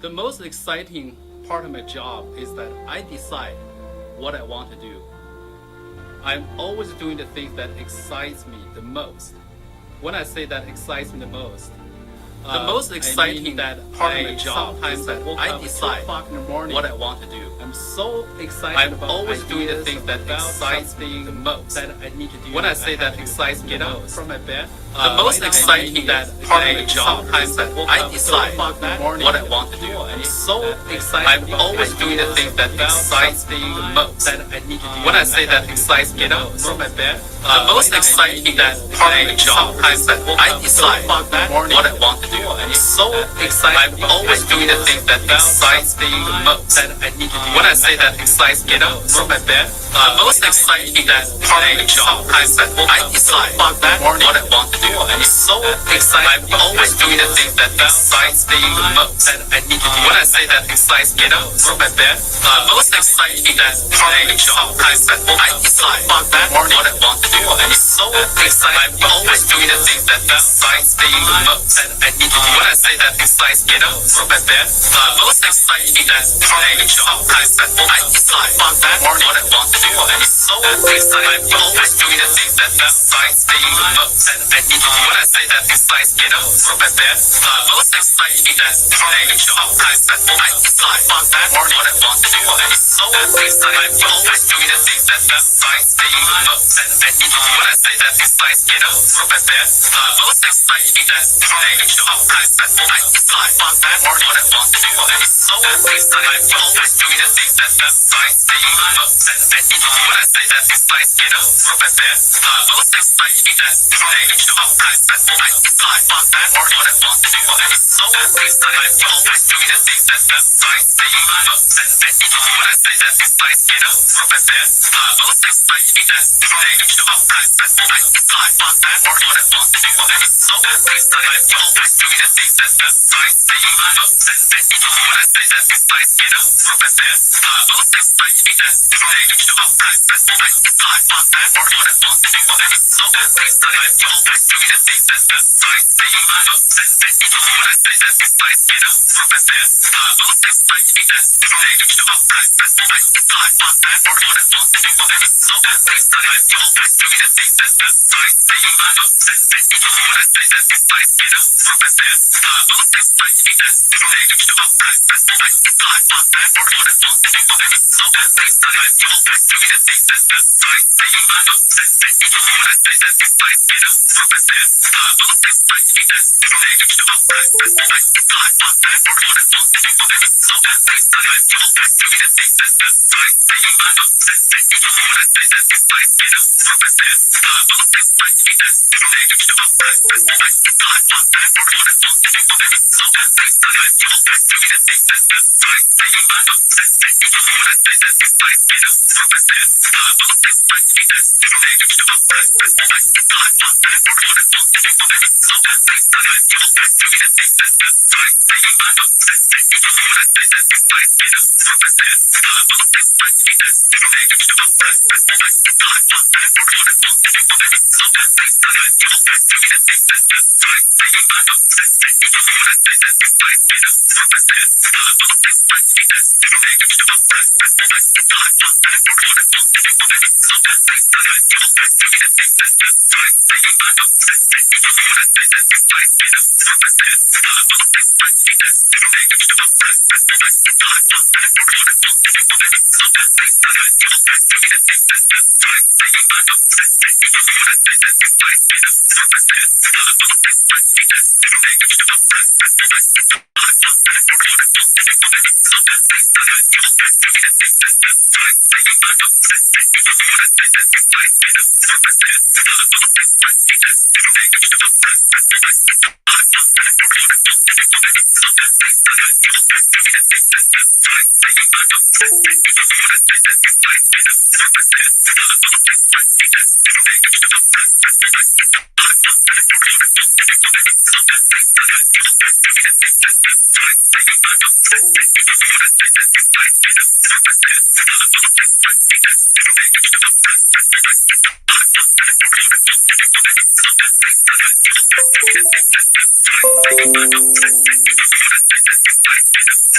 The most exciting part of my job is that I decide what I want to do. I'm always doing the things that excites me the most. When I say that excites me the most, the most exciting part of my job is that I decide what I want to do. I'm so excited about always doing the things that excites me the most. That I need to do. When I say that excites me the most, from my bed. The most exciting part of my job is that I decide what I want to do. I'm so excited. I'm always doing the things that excites me the most. That I need to do. When I say that excites me the most, from my bed. The most exciting part of my job is that I decide what I want to do. I'm so excited. I'm always doing the things that excites me the most. That I need to do. When I say that excites me the most, from my bed. The most exciting part of my job is that I decide what I want to do. I'm so excited. I'm always doing the things that excites me the most. That I need to do. When I say that excites me the most, from my bed. The most exciting part of my job is that I decide what I want to do. I'm so excited. I'm always doing the things that excites me the most. That I need to do. When I say that excites me the most, from my bed. The most exciting part of my job is that I decide what I want to do. I'm so excited. I'm always doing the things that excites me the most. That I need to do. When I say that excites me the most, from my bed. The most exciting part of my job is that I decide what I want to do. I'm so excited. I'm always doing the things that excites me the most. That I need to do. When I say that excites me the most, from my bed. The most exciting part of my job is that I decide what I want to do. I'm so excited. I'm always doing the things that excites me the most. That I need to do. When I say that excites me the most, from my bed. The most exciting part of my job is that I decide what I want to do. I'm so excited. I'm always doing the things that excites me the most. That I need to do. When I say that excites me the most, from my bed. The most exciting part of my job is that I decide what I want to do. I'm so excited. I'm always doing the things that excites me the most. That I need to do. When I say that excites me the most, from my bed. The most exciting part of my job is that I decide what I want to do. I'm so excited. I'm always doing the things that excites me the most. That I need to do. When I say that excites me the most, from my bed. The most exciting part of my job is that I decide what I want to do. I'm so excited. I'm always doing the things that excites me the most. That I need to do. When I say that excites me the most, from my bed. The most exciting part of my job is that I decide what I want to do. I'm so excited. I'm always doing the things that excites me the most. That I need to do. When I say that excites me the most, from my bed. The most exciting part of my job is that I decide what I want to do. I'm so excited. I'm always doing the things that excites me the most. That I need to do. When I say that excites me the most, from my bed. The most exciting part of my job is that I decide what I want to do. I'm so excited. I'm always doing the things that excites me the most. That I need to do. When I say that excites me the most, from my bed. The most exciting part of my job is that I decide what I want to do. I'm so excited. I'm always doing the things that excites me the most. That I need to do. When I say that excites me the most, from my bed. The most exciting part of my job is that I decide what I want to do. I'm so excited. I'm always doing the things that excites me the most. That I need to do. When I say that excites me the most, from my bed. The most exciting part of my job is that I decide what I want to do. I'm so excited. I'm always doing the things that excites me the most. That I need to do. When I say that excites me the most, from my bed. The most exciting part of my job is that I decide what I want to do. I'm so excited. I'm always doing the things that excites me the most. That I need to do. When I say that excites me the most, from my bed. The most exciting part of my job is that I decide what I want to do. I'm so excited. I'm always doing the things that excites me the most. That I need to do. When I say that excites me the most, from my bed. The most exciting part of my job is that I decide what I want to do. I'm so excited. I'm always doing the things that excites me the most. That I need to do. When I say that excites me the most, from my bed. The most exciting part of my job is that I decide what I want to do. I'm so excited. I'm always doing the things that excites me the most. That I need to do. When I say that excites me the most, from my bed. The most exciting part of my job is that I decide what I want to do. I'm so excited. I'm always doing the things that excites me the most. That I need to do. When I say that excites me the most.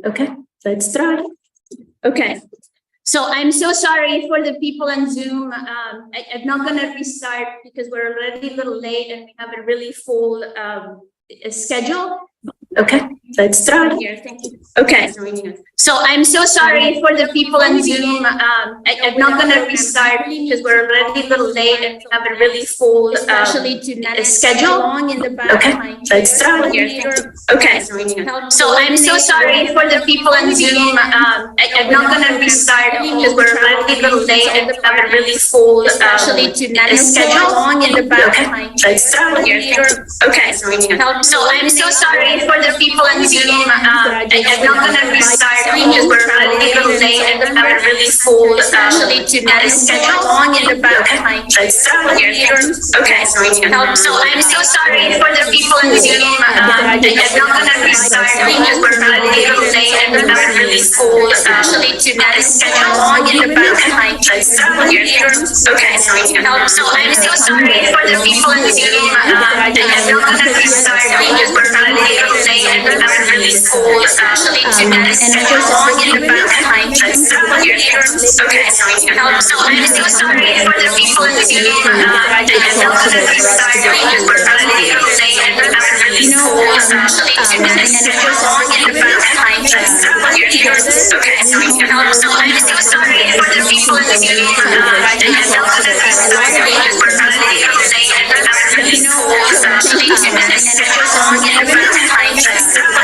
Okay, let's try. Okay, so I'm so sorry for the people on Zoom. I'm not gonna restart because we're already a little late and we have a really full schedule. Okay, let's try. Here, thank you. Okay, so I'm so sorry for the people on Zoom. I'm not gonna restart because we're already a little late and we have a really full Especially to not schedule. long in the back. Okay, let's try. Here, thank you. Okay, so I'm so sorry for the people on Zoom. I'm not gonna restart because we're already a little late and we have a really full Especially to not schedule. long in the back. Okay, let's try. Here, thank you. Okay, so I'm so sorry for the people on Zoom. I'm not gonna restart because we're already a little late and we have a really full Especially to not schedule. long in the back. Okay, let's try. Here, thank you. Okay, so I'm so sorry for the people on Zoom. I'm not gonna restart because we're already a little late and we have a really full Especially to not schedule. long in the back. Let's try. Here, thank you. Okay, so I'm so sorry for the people on Zoom. I'm not gonna restart because we're already a little late and we have a really full Especially to not long in the back. Let's try. Here, thank you. Okay, so I'm so sorry for the people on Zoom. I'm not gonna restart because we're already a little late and we have a really full Especially to not long in the back. Let's try. Here, thank you. Okay, so I'm so sorry for the people on Zoom. I'm not gonna restart because we're already a little late and we have a really full Especially to not long in the back.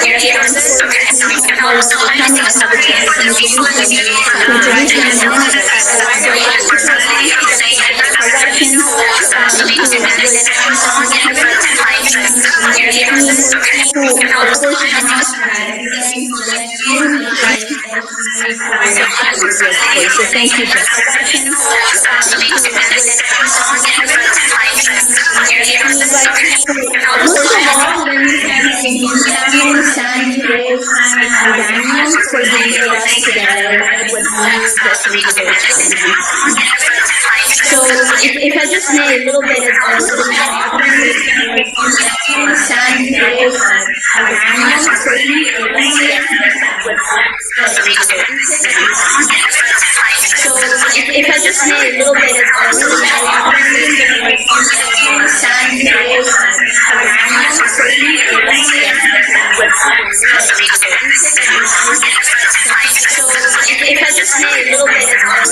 Here, thank you. Okay, so I'm so sorry for the people on Zoom. I'm not gonna restart because we're already a little late and we have a really full Especially to not long in the back. Here, thank you. So thank you, So if I just made a little bit of So if I just made a little bit of if I just made a little bit and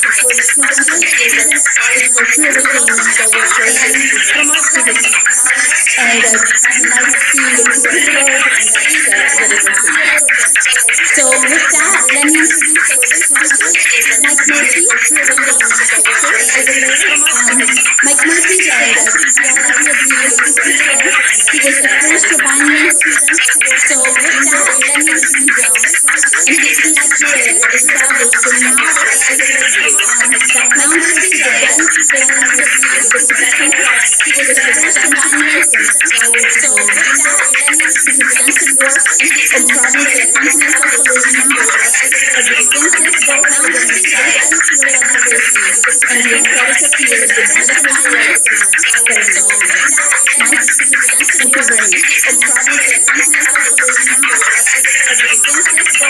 to a former chief administrative officer and I knew seen the photos, and that's what it is. So with that, let me introduce our first speaker, Mike Murphy. Mike Murphy is a physiology of the university. He was the first Ravanian student. So with that, let me introduce him. And his lab there established the now that boundaries the best balance of the second class. He was the first Ravanian student. So with that, let me introduce his extensive work on problems of continental collision of distinctive both boundaries and field observation and the aesthetic appeal of the beautiful light. So Mike, thank you very much. On problems of continental collision of distinctive both boundaries and field observation and the aesthetic appeal of the beautiful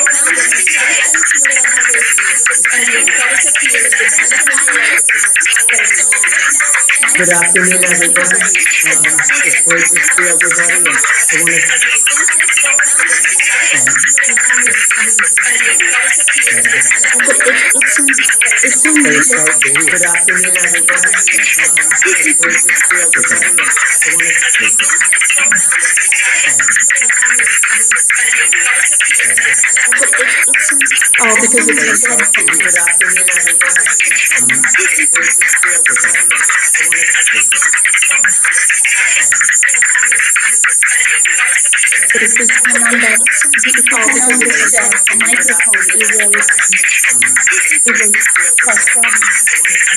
light. Good afternoon, everybody. It's great to see everybody. And I want Good afternoon, everybody. It's great to see everybody. Oh, because it's Good afternoon, everybody. It's great to see everybody. But if it's the number, because it's a microphone, it will cause problems. But if it's the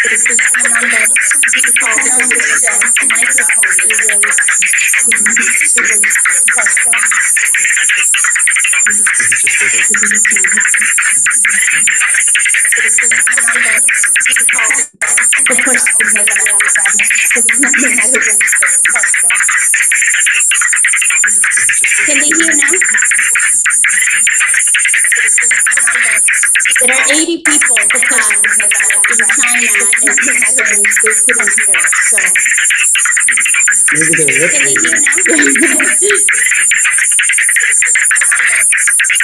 number, because it's a microphone, it will cause problems. Of course, it's not going to have problems. Can they hear now? There are 80 people in China and they couldn't hear. So Maybe they're can they hear now?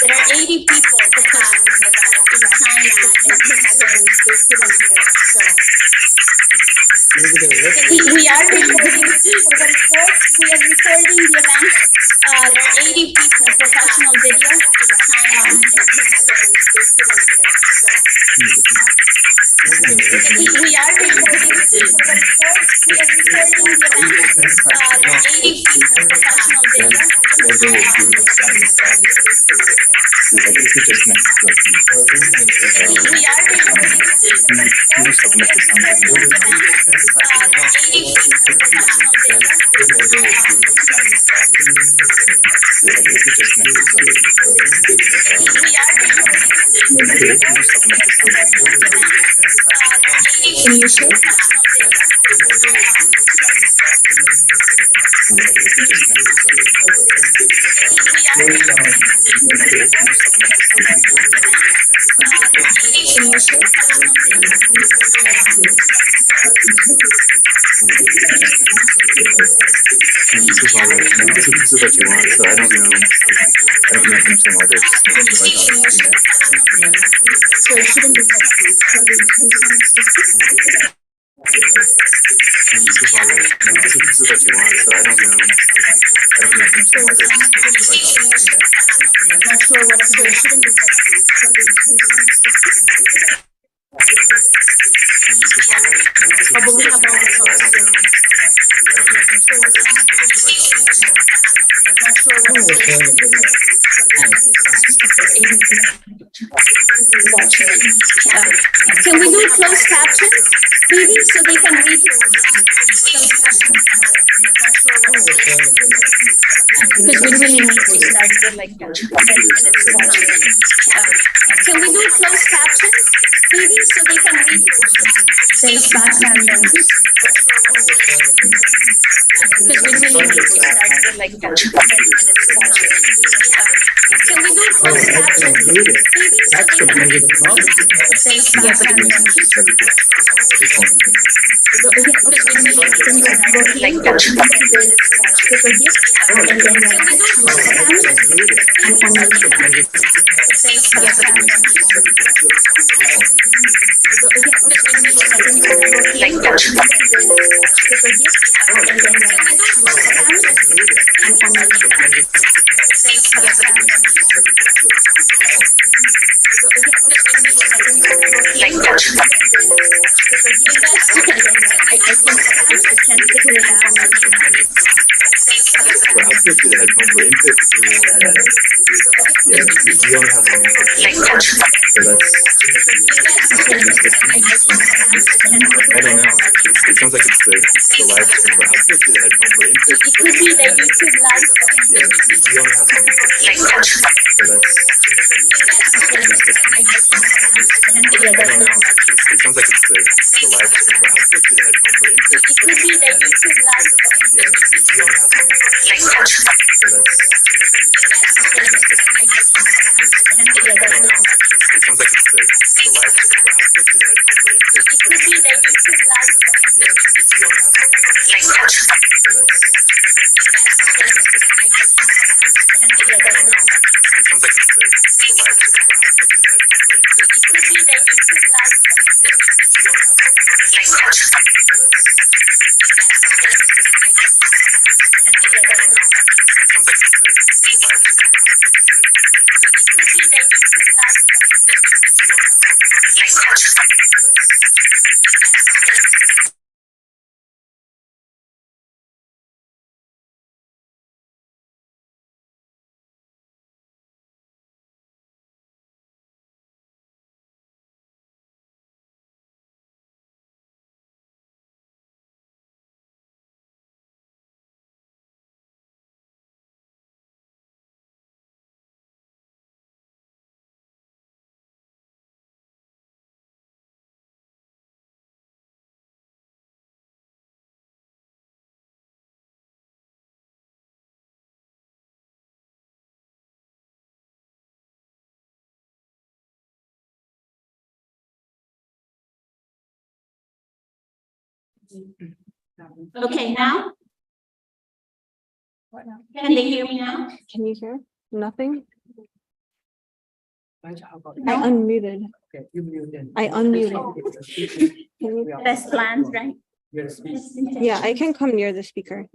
There are 80 people in China and they couldn't hear. So Maybe they're we are recording for the report. We are recording the event. There are 80 people, professional video in China and they couldn't hear. So we are recording for the report. We are recording the event. There are 80 people, professional video in China and they we are recording for the report. Can you say? Can you say? This is all right. This is what you want, so I don't know anything whether it's So it shouldn't be that fast. This is all right. This is what you want, so I don't know anything whether it's Not sure what to do. It shouldn't be that fast. Oh, but we have all the songs too. Not sure what to do. Can we do closed caption, maybe, so they can read closed caption? Not sure what to do. Because we really need to start with like 10 minutes. Can we do closed caption, maybe, so they can read safe background noise? Because we really need to start with like 10 minutes. Can we do closed headphones muted. That's the maybe the problem. For output to the headphone, for input to yeah, you only have one input. So that's I don't know. It sounds like it's the live stream. For output to the headphone, for input It could be the YouTube live. yeah, you only have one input. So that's I don't know. It sounds like it's the live stream. For output to the headphone, for input It could be the YouTube live. yeah, you only have one input. So that's I don't know. It sounds like it's the live stream. For output to the headphone, for input It could be the YouTube live. yeah, you only have one input. So that's I don't know. It sounds like it's the live stream. For output to the headphone, for input It could be the YouTube live. yeah, you only have one input. So that's I don't know. It sounds like it's the live stream. For output to the headphone, for input It could be the YouTube live. yeah, you only have one input. So that's Okay, now? Can they hear me now? Can you hear? Nothing? I No. unmuted. Okay, you muted. I unmuted. Can you? Best plans, right? You're speaking. Yeah, I can come near the speaker.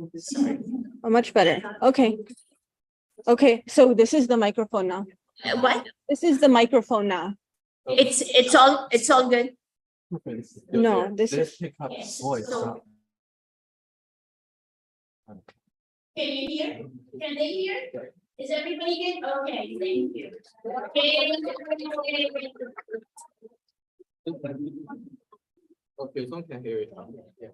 Oh, much better. Okay. Okay, so this is the microphone now. What? This is the microphone now. It's all good. No, this is, pick up voice, so- Can you hear? Can they hear? Is everybody good? Okay, thank you. Okay, someone can hear it. Yeah.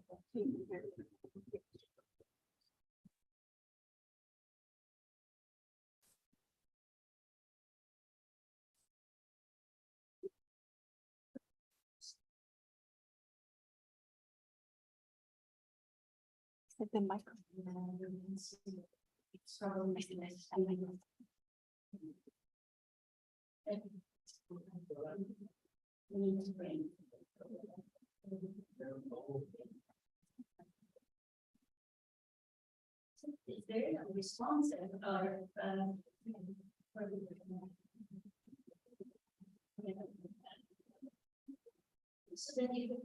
the microphone. Is there a responsive or so then you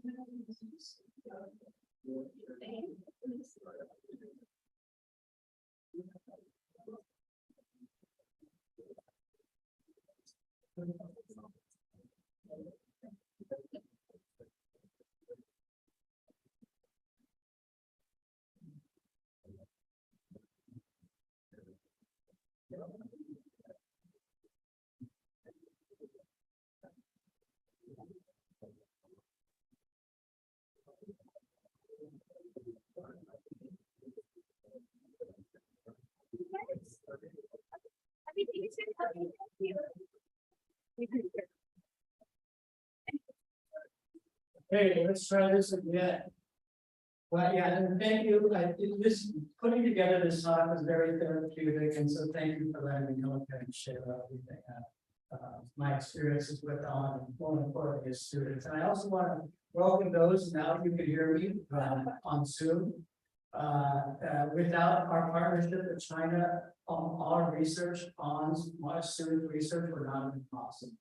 Hey, let's try this again. Well, yeah, and thank you. This putting together this talk was very therapeutic, and so thank you for letting me come up here and share everything. my experiences with on and more importantly as students. And I also want to welcome those now you can hear me on Zoom. Without our partnership with China, our research on student research would not have been possible.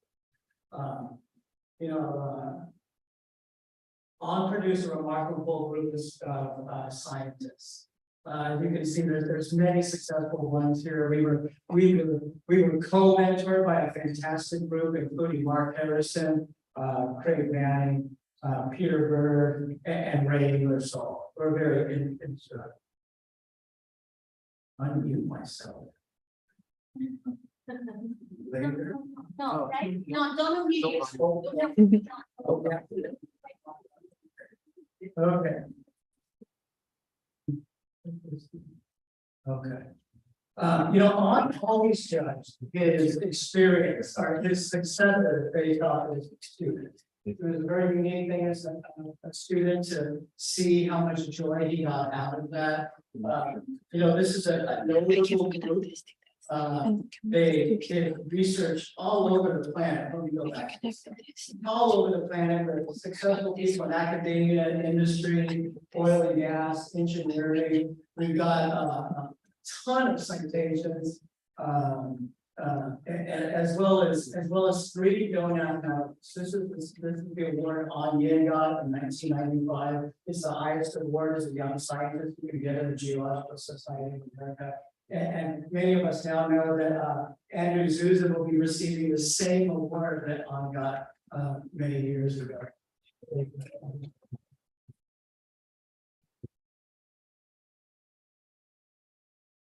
On produced a remarkable group of scientists. You can see that there's many successful ones here. We were co-mentored by a fantastic group, including Mark Harrison, Craig Manning, Peter Berg, and Ray Ingersoll. We're very unmute myself. Later. No, right? No, don't unmute. Okay. Okay. Okay. On Holly's judge, his experience or his success based off his students. It was a very unique thing as a student to see how much joy he got out of that. This is a notable group. They did research all over the planet. Let me go back. All over the planet, with successful people in academia, industry, oil and gas, engineering. We've got a ton of citations, as well as 3 going out now. This is the award on Yale in 1995. It's the highest award as a young scientist you can get in the Geological Society of America. And many of us now know that Andrew Zuzan will be receiving the same award that On got many years ago.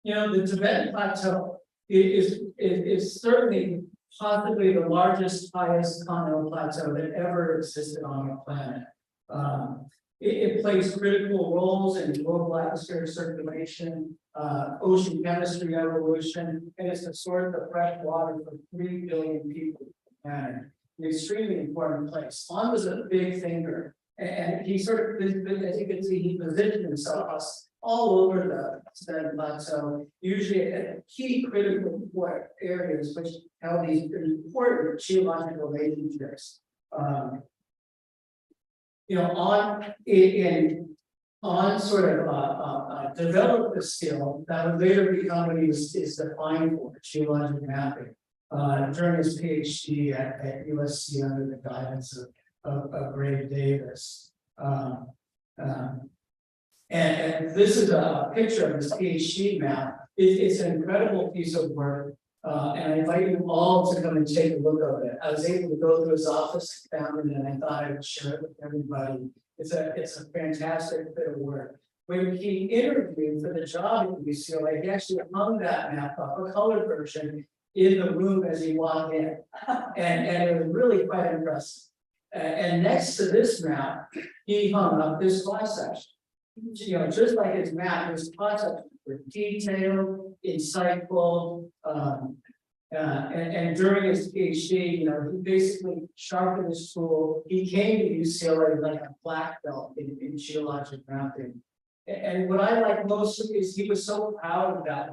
The Tibetan Plateau is certainly possibly the largest, highest continental plateau that ever existed on the planet. It plays critical roles in global atmospheric circulation, ocean chemistry evolution, and it's a source of fresh water for 3 billion people on the planet. An extremely important place. On was a big thinker, and he sort of, as you can see, he positioned himself all over the Tibetan Plateau, usually at key critical areas which held these important geological relationships. On sort of developed the skill that would later become what is defined for geologic mapping during his PhD at USC under the guidance of Ray Davis. And this is a picture of his PhD map. It's an incredible piece of work. And I invite you all to come and take a look at it. I was able to go to his office, found it, and I thought I would share it with everybody. It's a fantastic bit of work. When he interviewed for the job at UCLA, he actually hung that map up, a colored version, in the room as he walked in. And it was really quite impressive. And next to this map, he hung up this cross section. Just like his map, his concepts were detailed, insightful, and during his PhD, he basically sharpened his tool. He came to UCLA like a black belt in geologic mapping. And what I like most is he was so proud of that.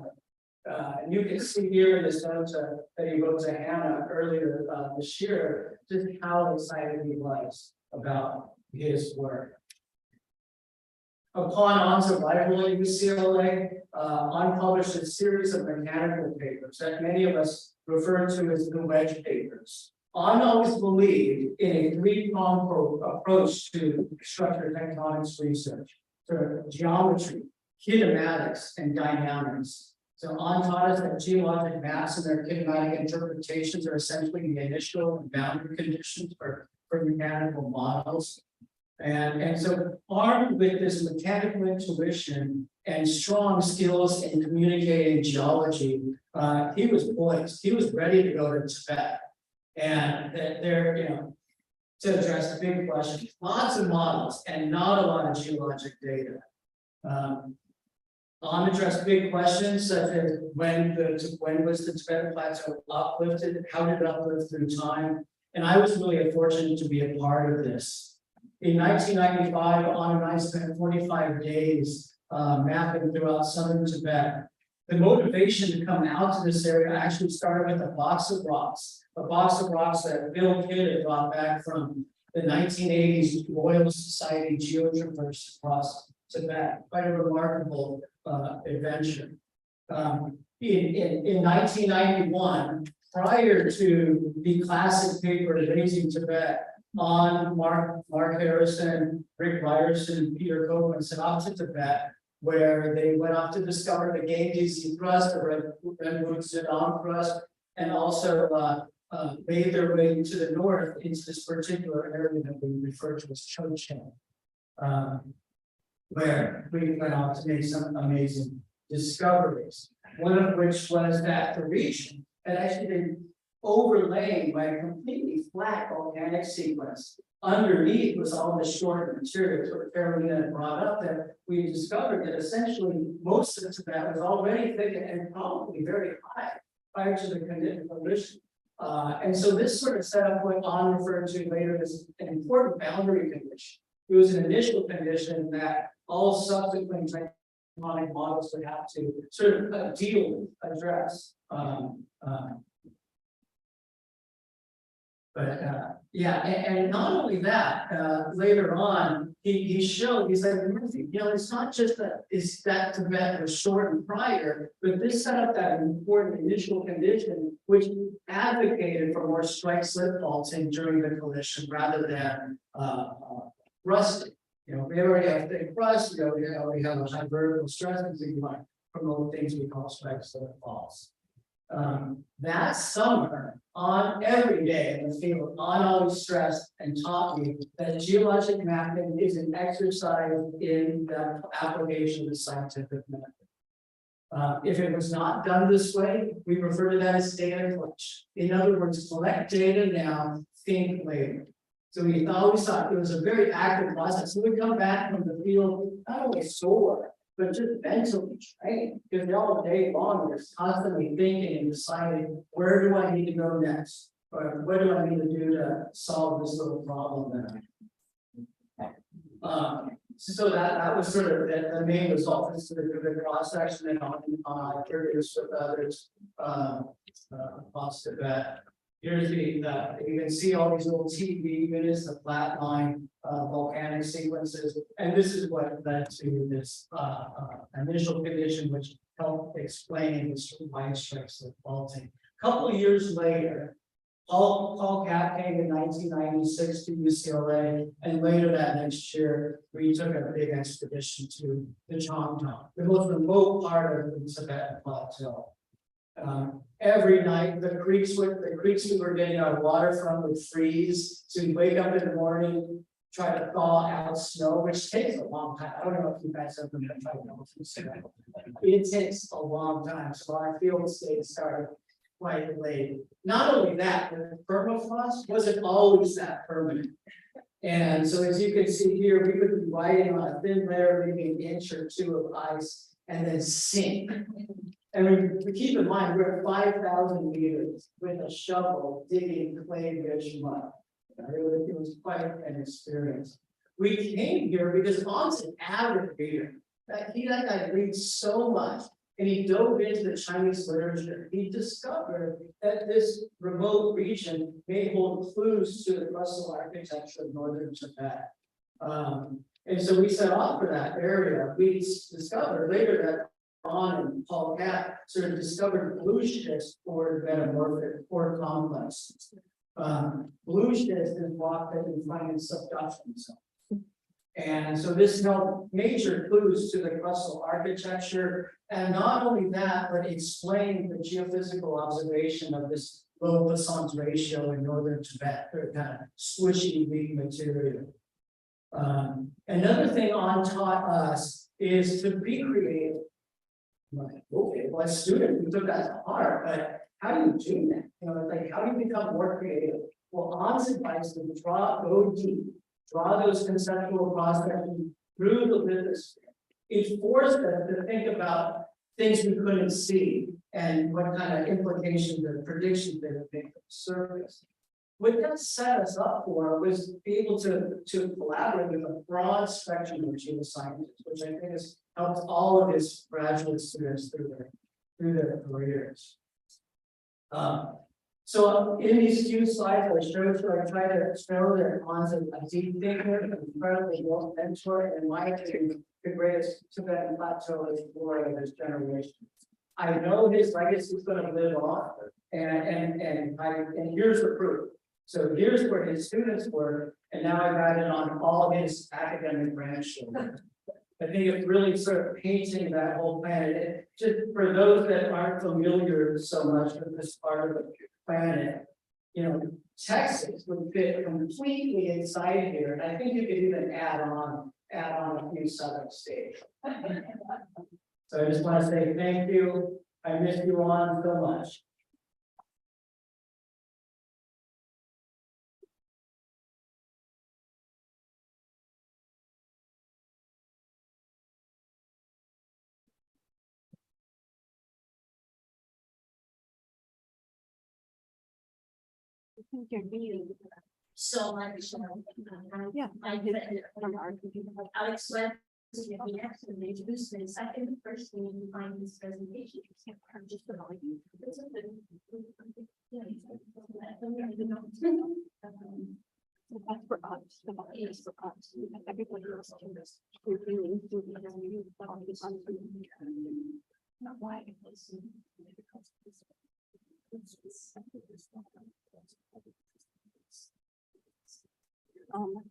And you can see here in this note that he wrote to Hannah earlier this year, just how excited he was about his work. Upon On's arrival at UCLA, On published a series of mechanical papers that many of us refer to as the wedge papers. On always believed in a three-pronged approach to structural tectonics research, so geometry, kinematics, and dynamics. So On taught us that geologic maps and their kinematic interpretations are essentially the initial and boundary conditions for mechanical models. And so armed with this mechanical intuition and strong skills in communicating geology, he was poised. He was ready to go to Tibet. And there, to address big questions, lots of models and not a lot of geologic data. On address big questions such as when was the Tibetan Plateau uplifted? How did it uplift through time? And I was really fortunate to be a part of this. In 1995, On and I spent 45 days mapping throughout southern Tibet. The motivation to come out to this area actually started with a box of rocks that Bill Kidd had brought back from the 1980s Royal Society geotraverse across Tibet. Quite a remarkable adventure. In 1991, prior to the classic paper Raising Tibet, on Mark Harrison, Rick Ryerson, Peter Copeland set off to Tibet, where they went off to discover the Ganges Crust, the Redwood Zidong Crust, and also made their way to the north into this particular area that we refer to as Chochen, where we went on to make some amazing discoveries. One of which was that the region had actually been overlaid by a completely flat volcanic sequence. Underneath was all the short materials where Carolina had brought up, that we discovered that essentially most of Tibet was already thick and probably very high prior to the collision. And so this sort of set up what On referred to later as an important boundary condition. It was an initial condition that all subsequent tectonic models would have to sort of deal with, address. Yeah, and not only that, later on, he showed, he's like, it's not just that is that Tibet was shortened prior, but this set up that important initial condition, which advocated for more strike slip faulting during the collision rather than rusting. We already have thick rust, we already have a high vertical stress, and we might promote things we call strike slip faults. That summer, On every day in the field, On always stressed and taught me that geologic mapping is an exercise in the application of the scientific method. If it was not done this way, we refer to that as data collection. In other words, collect data now, think later. So we always thought it was a very active process. So we come back from the field, not only sore, but just mentally, right? Because all day long, we're constantly thinking and deciding, where do I need to go next? Or what do I need to do to solve this little problem that so that was sort of the main result. This is the cross section, and on curious with others across Tibet. Here's you can see all these little TV units, the flatline volcanic sequences, and this is what led to this initial condition, which helped explain this wide strikes of faulting. A couple of years later, Paul Capp came in 1996 to UCLA, and later that next year, we took a big expedition to the Chongtong, the most remote part of the Tibetan Plateau. Every night, the creeks we were getting our water from would freeze. So we'd wake up in the morning, try to thaw out snow, which takes a long time. I don't know if you guys ever tried to know. It takes a long time. So our field stays started quite late. Not only that, the permafrost wasn't always that permanent. And so as you can see here, we would be riding on a thin layer, maybe an inch or two of ice, and then sink. And we keep in mind, we're at 5,000 meters with a shovel digging clay-rich mud. It was quite an experience. We came here because On's an avid reader. That guy reads so much, and he dove into the Chinese literature. He discovered that this remote region may hold clues to the crustal architecture of northern Tibet. And so we set off for that area. We discovered later that On and Paul Capp sort of discovered blue schist or metamorphic or complex. Blue schist is rock that you find in subduction zones. And so this held major clues to the crustal architecture. And not only that, but explained the geophysical observation of this low Poisson's ratio in northern Tibet, or kind of squishy weak material. Another thing On taught us is to be creative. Okay, well, as students, we took that to heart, but how do you do that? It's like, how do you become more creative? Well, On's advice is to go deep, draw those conceptual processes through the lithosphere. It forced us to think about things we couldn't see and what kind of implications or predictions they would make on the surface. What that set us up for was be able to collaborate with a broad spectrum of geoscientists, which I think has helped all of his graduate students through through their careers. So in these few slides, I try to show that Han's a deep thinker, an incredibly well mentor, and my opinion, the greatest Tibetan plateau explorer of this generation. I know his legacy is going to live on, and here's the proof. So here's where his students were, and now I've added on all of his academic grandchildren. I think it's really sort of painting that whole planet. Just for those that aren't familiar so much with this part of the planet, you know, Texas would fit completely inside here. And I think you could even add on a few southern states. So I just want to say thank you. I miss you on so much. So much. Yeah. Alex Webb is the next and introduce me. I think the first thing you find in this presentation is just the volume. That's for us, the body is for us, everybody else can just review not why.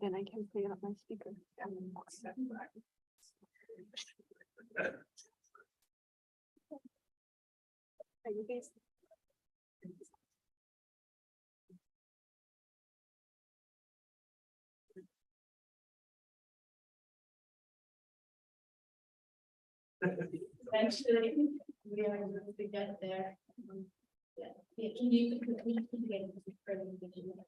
Then I can clear up my speaker. Are you guys? Eventually, we are going to get there. Yeah, can you complete the presentation?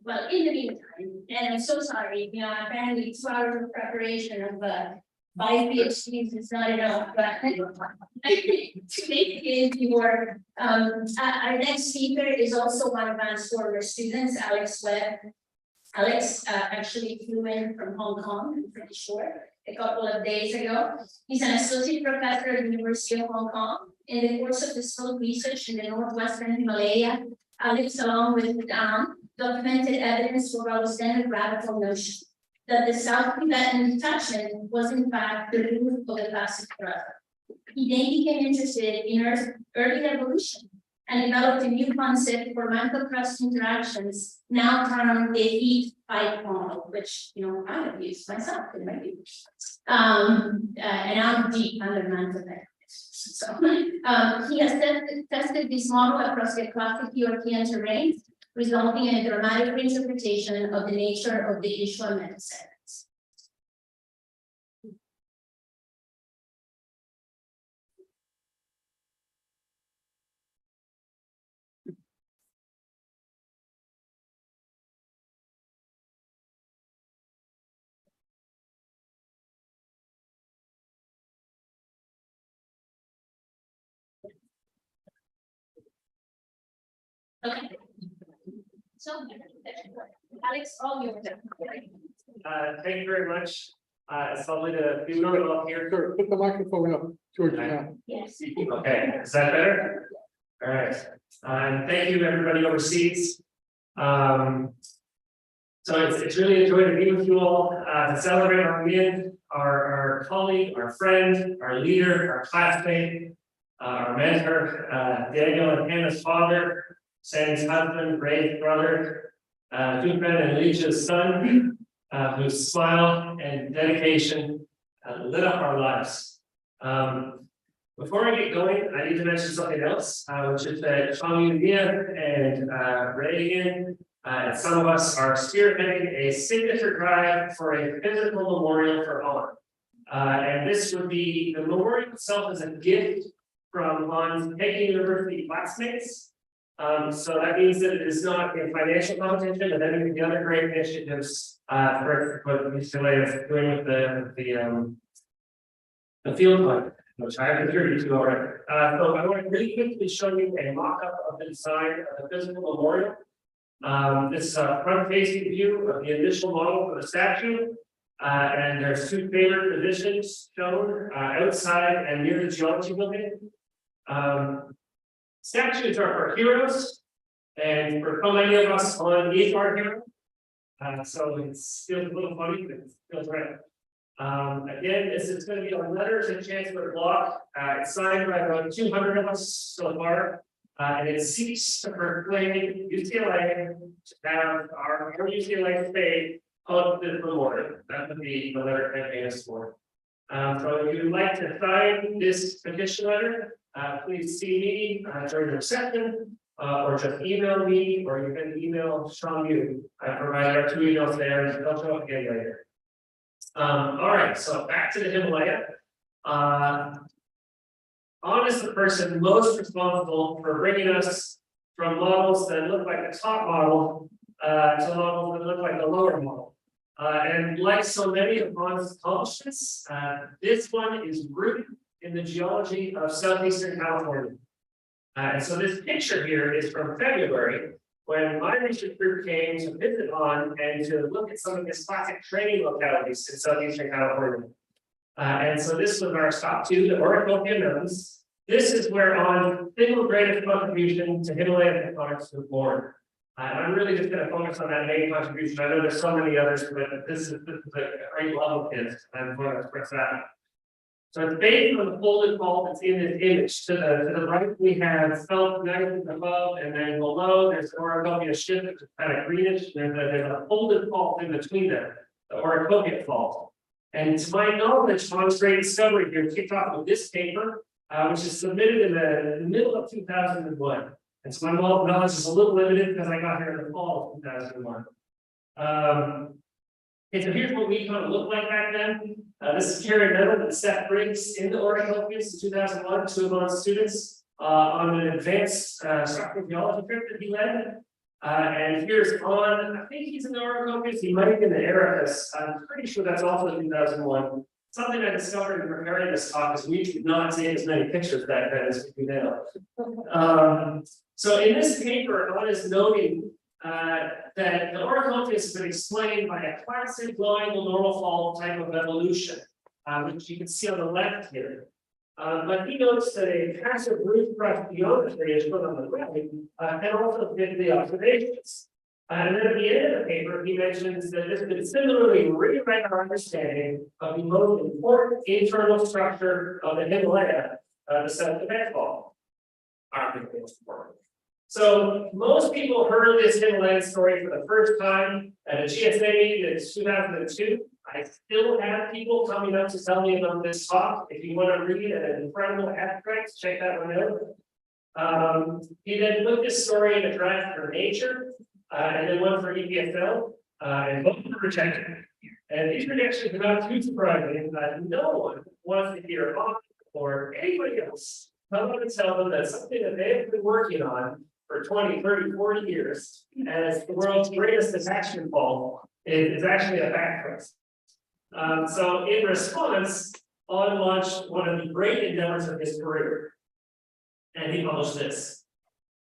Well, in the meantime, and I'm so sorry, you know, apparently 2 hours of preparation of 5 PhDs is not enough, but to make it your our next speaker is also one of our former students, Alex Webb. Alex actually flew in from Hong Kong, I'm pretty sure, a couple of days ago. He's an associate professor at the University of Hong Kong. In the course of his field research in the Northwestern Himalaya, Alex, along with documented evidence for our standard radical notion that the South Tibetan detachment was in fact the root of the classic brother. He then became interested in Earth's early evolution and developed a new concept for mental crust interactions, now termed the heat pipe model, which I have used myself in my papers. And I'm deep under mental health. So he has tested this model across the classic European terrain, resulting in a dramatic reinterpretation of the nature of the issue of mental sentence. Okay. So, Alex, all yours. Thank you very much. It's lovely to be with you all here. Sure, put the microphone up, George. Now. Yes. Okay, is that better? All right. And thank you, everybody overseas. So it's really a joy to be with you all to celebrate our win, our colleague, our friend, our leader, our classmate, our mentor, Daniel and Hannah's father, Sandy's husband, Ray's brother, Dukman and Leisha's son, whose smile and dedication lit up our lives. Before I get going, I need to mention something else, which is that Chang Yunia and Ray and some of us are spearheading a signature drive for a physical memorial for Han. And this would be, the memorial itself is a gift from Han's Peking University classmates. So that means that it is not a financial competition with any of the other great initiatives for what UCLA is doing with the field fund, which I have contributed to already. So I want to really quickly show you a mock-up of the design of the physical memorial. This is a front-facing view of the initial model for the statue. And there's two favorite positions shown, outside and near the geology building. Statues are for heroes, and for so many of us on each our hero. So it feels a little funny, but it feels right. Again, this is going to be a letter to Chancellor Block. It's signed by about 200 of us so far. And it seeks to proclaim UCLA to have our UCLA state of the memorial. That would be the letter campaign is for. So if you'd like to sign this petition letter, please see me during the reception, or just email me, or you can email Sean Yu. I provided our 2 emails there, and they'll show up again later. All right, so back to the Himalaya. On is the person most responsible for bringing us from models that look like the top model to models that look like the lower model. And like so many of On's accomplishments, this one is rooted in the geology of southeastern California. And so this picture here is from February, when my research group came to visit On and to look at some of his classic training localities in southeastern California. And so this was our stop to the Orinoco Mountains. This is where On's single greatest contribution to Himalayan tectonics was born. I'm really just going to focus on that main contribution. I know there's so many others, but this is a great love of his. I'm going to express that. So it's based on the folded fault that's in this image. To the right, we have felt mountains above, and then below there's the Orinoco shift, which is kind of greenish. There's a folded fault in between them, the Orinoco fault. And to my knowledge, On's great discovery here kicked off with this paper, which is submitted in the middle of 2001. And so my knowledge is a little limited because I got here in the fall of 2001. Okay, so here's what we kind of looked like back then. This is Carrie Meadow and Seth Briggs in the Orinoco in 2001, 2 of On's students, on an advanced structural geology trip that he led. And here's On, I think he's in the Orinoco, he might be in the Erebus. I'm pretty sure that's also 2001. Something I discovered in preparing this talk is we did not take as many pictures back then as we do now. So in this paper, On is noting that the Orinoco has been explained by a classic glowing normal fault type of evolution, which you can see on the left here. But he notes that a passive roof crust geometry is put on the right, and also did the observations. And then at the end of the paper, he mentions that this could similarly rewrite our understanding of the most important internal structure of the Himalaya, the South Tibet fault. So most people heard this Himalayan story for the first time at a GSA meeting in 2002. I still have people coming up to tell me about this talk. If you want to read an incredible abstract, check that one out. He then put this story in a draft for Nature, and then one for EPSL, and both were rejected. And these rejections are not too surprising. No one wants to hear On or anybody else come on and tell them that something that they have been working on for 20, 30, 40 years as the world's greatest detachment fault is actually a fact for us. So in response, On launched one of the great endeavors of his career. And he published this.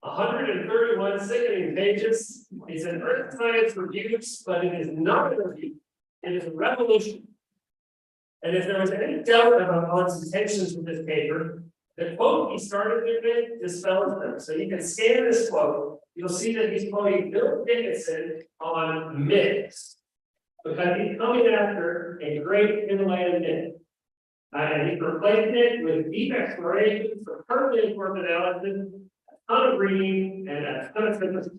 131 sickening pages. It's an Earth Science Reviews, but it is not a review. It is a revolution. And if there was any doubt about On's intentions with this paper, the quote he started with dispels them. So you can scan this quote, you'll see that he's quoting Bill Dickinson on myths, because he's coming after a great Himalayan myth. And he's replacing it with deep exploration for perfectly informed analysis, a ton of reading, and a ton of synthesis.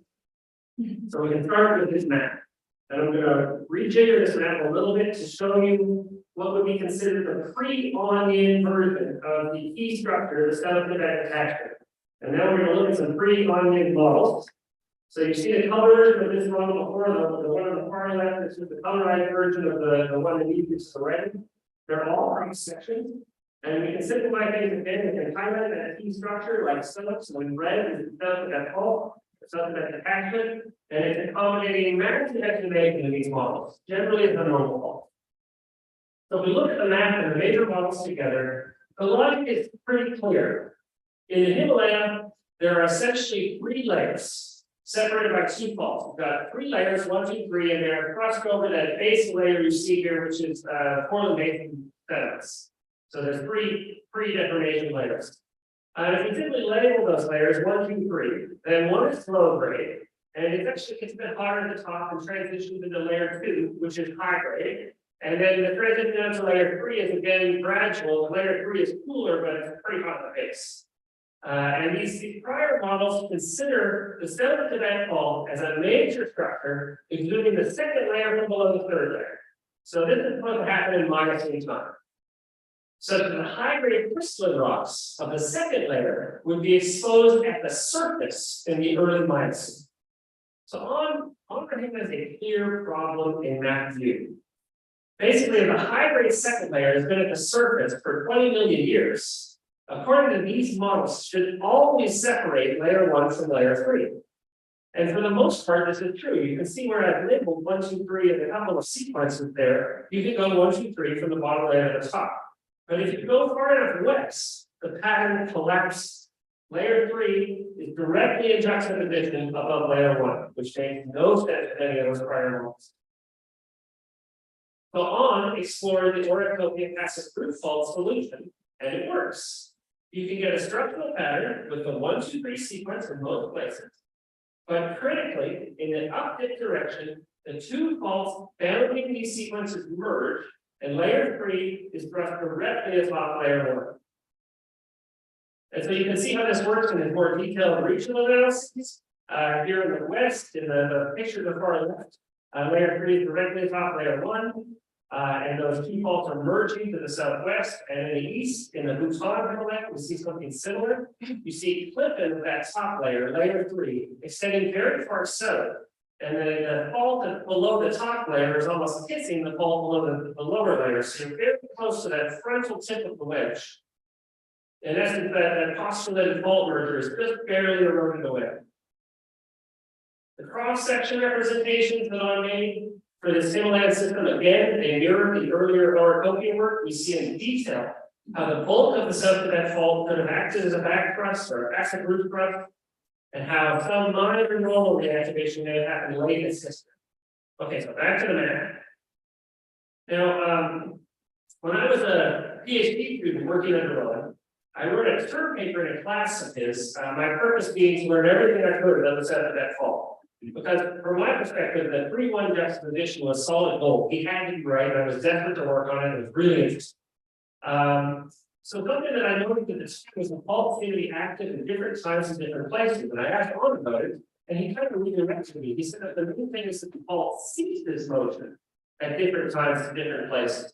So we can start with this map. And I'm going to rejigger this map a little bit to show you what would be considered the pre-onion version of the key structure, the South Tibet attachment. And now we're going to look at some pre-onion models. So you see the colors of this model before, the one on the far left, this is the colorized version of the one that uses the red. They're all cross-sections. And we can simplify things again. We can highlight that key structure like so. So in red is the South Tibet fault, the South Tibet attachment, and it's accommodating massive estimation in these models. Generally, it's a normal fault. So if we look at the map and the major models together, the logic is pretty clear. In the Himalaya, there are essentially 3 layers. separated by two faults. We've got 3 layers, 1, 2, 3, and they're crossed over that base layer you see here, which is Portland basin sediments. So there's three deformation layers. If we simply label those layers 1, 2, 3, then 1 is low grade, and it actually gets a bit hotter at the top and transitions into layer 2, which is high grade. And then the transition down to layer 3 is again gradual. Layer 3 is cooler, but it's pretty hot at the base. And these prior models consider the Southern Tibet Fault as a major structure, including the second layer from below the third layer. So this is supposed to happen in Miocene time. So the high-grade crystalline rocks of the second layer would be exposed at the surface in the early Miocene. So on him has a clear problem in that view. Basically, the high-grade second layer has been at the surface for 20 million years. According to these models, should always separate layer 1 from layer 3. And for the most part, this is true. You can see where I've labeled 1, 2, 3 and a couple of sequences there. You can go 1, 2, 3 from the bottom layer to the top. But if you go far enough west, the pattern collapses. Layer 3 is directly in juxtaposition above layer 1, which makes no sense in any of those prior models. So on explore the Orocopian acid root fault solution, and it works. You can get a structural pattern with the 1, 2, 3 sequence in most places. But critically, in the up-dip direction, the two faults bounding these sequences merge, and layer 3 is thrust directly atop layer 1. And so you can see how this works in a more detailed regional analysis. Here in the west, in the picture to the far left, layer 3 is directly atop layer 1. And those two faults are merging to the southwest, and in the east, in the Bhutan Himalaya, we see something similar. You see clipping of that top layer, layer 3, extending very far south. And then the fault below the top layer is almost kissing the fault below the lower layer. So you're very close to that frontal tip of the wedge. In essence, that postulated fault merger is just barely eroding away. The cross-section representations that I made for this Himalayan system, again, they mirror the earlier Orocopian work. We see in detail how the bulk of the South Tibet fault could have acted as a back thrust or acid root thrust, and how some minor normal reactivation may have happened late in the system. Okay, so back to the map. Now, when I was a PhD student working under Rowan, I wrote a term paper in a class of his, my purpose being to learn everything I could about the South Tibet fault. Because from my perspective, the 3-1 juxtaposition was solid gold. He had to be right, and I was desperate to work on it. It was really interesting. So something that I noticed at the time was the fault seemed to be active in different times in different places. And I asked on about it, and he kind of redirected me. He said that the main thing is that the fault ceases motion at different times in different places.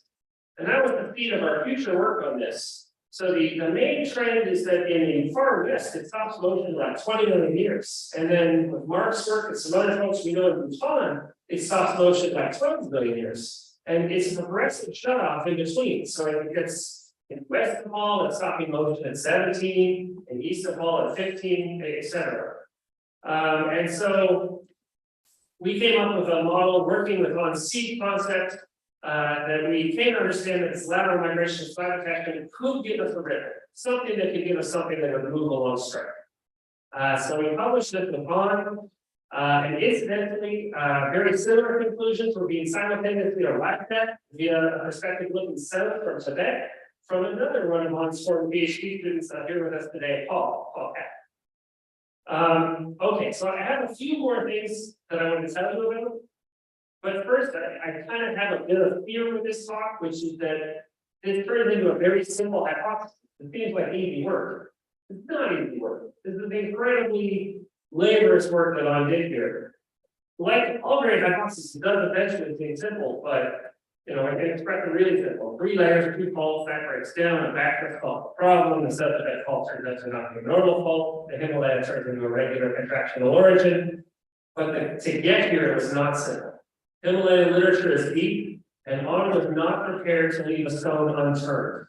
And that was the feat of our future work on this. So the main trend is that in the far west, it stops motion about 20 million years. And then with Mark's work and some other folks we know in Bhutan, it stops motion about 12 million years. And it's a progressive shutoff in between. So it gets in west of Hall, it's stopping motion at 17, and east of Hall at 15, etc. And so we came up with a model working with on seed concept. That we came to understand that this lateral migration of climate attachment could give us a river, something that could give us something that would move along straight. So we published it with Bond, and incidentally, very similar conclusions were being simultaneously arrived at via a perspective looking south from Tibet, from another one of Bond's former PhD students here with us today, Paul Cat. Okay, so I have a few more things that I want to tell you about. But first, I kind of have a bit of fear with this talk, which is that this turns into a very simple hypothesis. It seems like easy work. It's not easy work. This is incredibly laborious work that I did here. Like all great hypotheses, it does eventually seem simple, but I can express it really simple. 3 layers, 2 faults, that breaks down, a backwards fault problem, the South Tibet fault turns out to not be a normal fault, the Himalaya turns into a regular contractional origin. But to get here, it was not simple. Himalayan literature is deep, and Otto was not prepared to leave a stone unturned.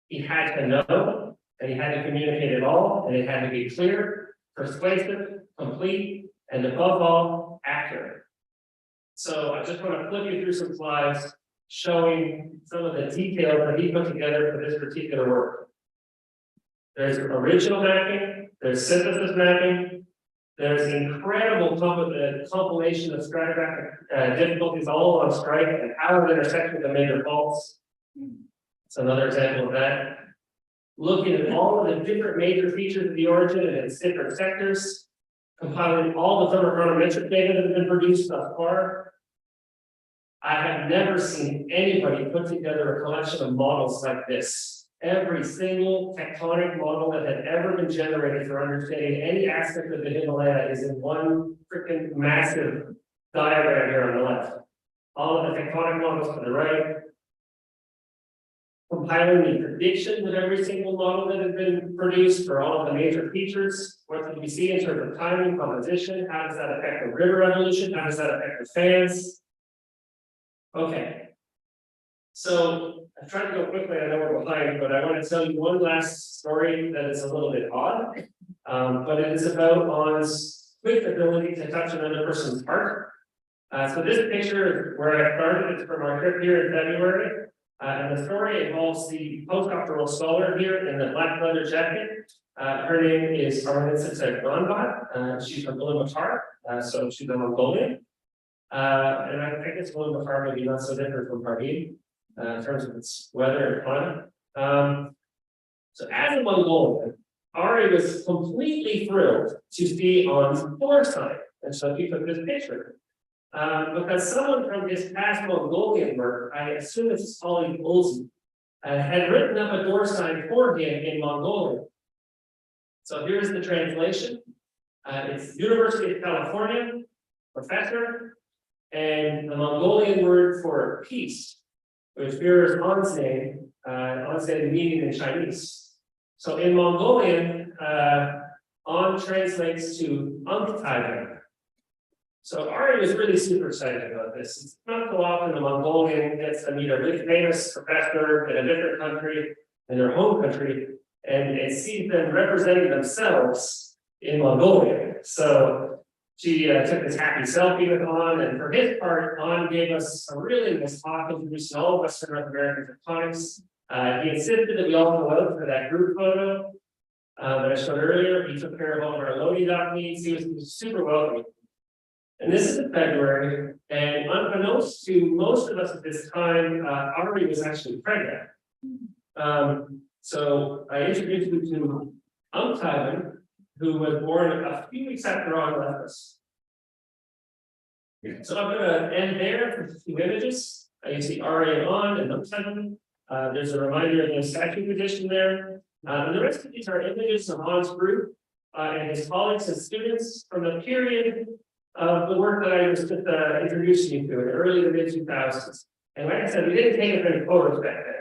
He had to know, and he had to communicate it all, and it had to be clear, persuasive, complete, and above all, accurate. So I just want to flip you through some slides showing some of the details that he put together for this particular work. There's original mapping, there's synthesis mapping, There's incredible compilation of stratigraphic difficulties all on strike and how it intersects with the major faults. It's another example of that. Looking at all of the different major features of the origin and its different sectors, compiling all the thermochronometric data that has been produced thus far. I have never seen anybody put together a collection of models like this. Every single tectonic model that had ever been generated for understanding any aspect of the Himalaya is in one freaking massive diagram here on the left. All of the tectonic models to the right. Compiling the predictions of every single model that has been produced for all of the major features. What did we see in terms of timing, composition? How does that affect the river evolution? How does that affect the fans? Okay. So I've tried to go quickly, I know we're behind, but I want to tell you one last story that is a little bit odd. But it is about On's quick ability to touch another person's heart. So this picture is where I started. It's from our trip here in February. And the story involves the postdoctoral scholar here in the black leather jacket. Her name is Arminsa Granbat. She's from Ulaanbaatar, so she's a Mongolian. And I guess Ulaanbaatar may be not so different from Parveen in terms of its weather and climate. So as a Mongolian, Ari was completely thrilled to see on door sign. And so he took this picture. Because someone from his past Mongolian work, I assume it's his colleague Olsen, had written up a door sign for him in Mongolian. So here's the translation. It's University of California, professor, and the Mongolian word for peace, which mirrors On's name, On's name meaning in Chinese. So in Mongolian, On translates to Unktiven. So Ari was really super excited about this. It's not so often a Mongolian gets to meet a really famous professor in a different country, in their home country, and sees them representing themselves in Mongolian. So she took this happy selfie with On, and for his part, On gave us a really nice talk introducing all of Western North American tectonics. He insisted that we all go out for that group photo that I showed earlier. He took care of all of our Lodi doc needs. He was super welcoming. And this is in February, and unbeknownst to most of us at this time, Ari was actually pregnant. So I introduced you to Unktiven, who was born a few weeks after On left us. So I'm going to end there for a few images. You see Ari and On and Unktiven. There's a reminder of the statue position there. And the rest of these are images of On's group and his colleagues and students from the period of the work that I was just introducing you to in early to mid 2000s. And like I said, we didn't take as many photos back then.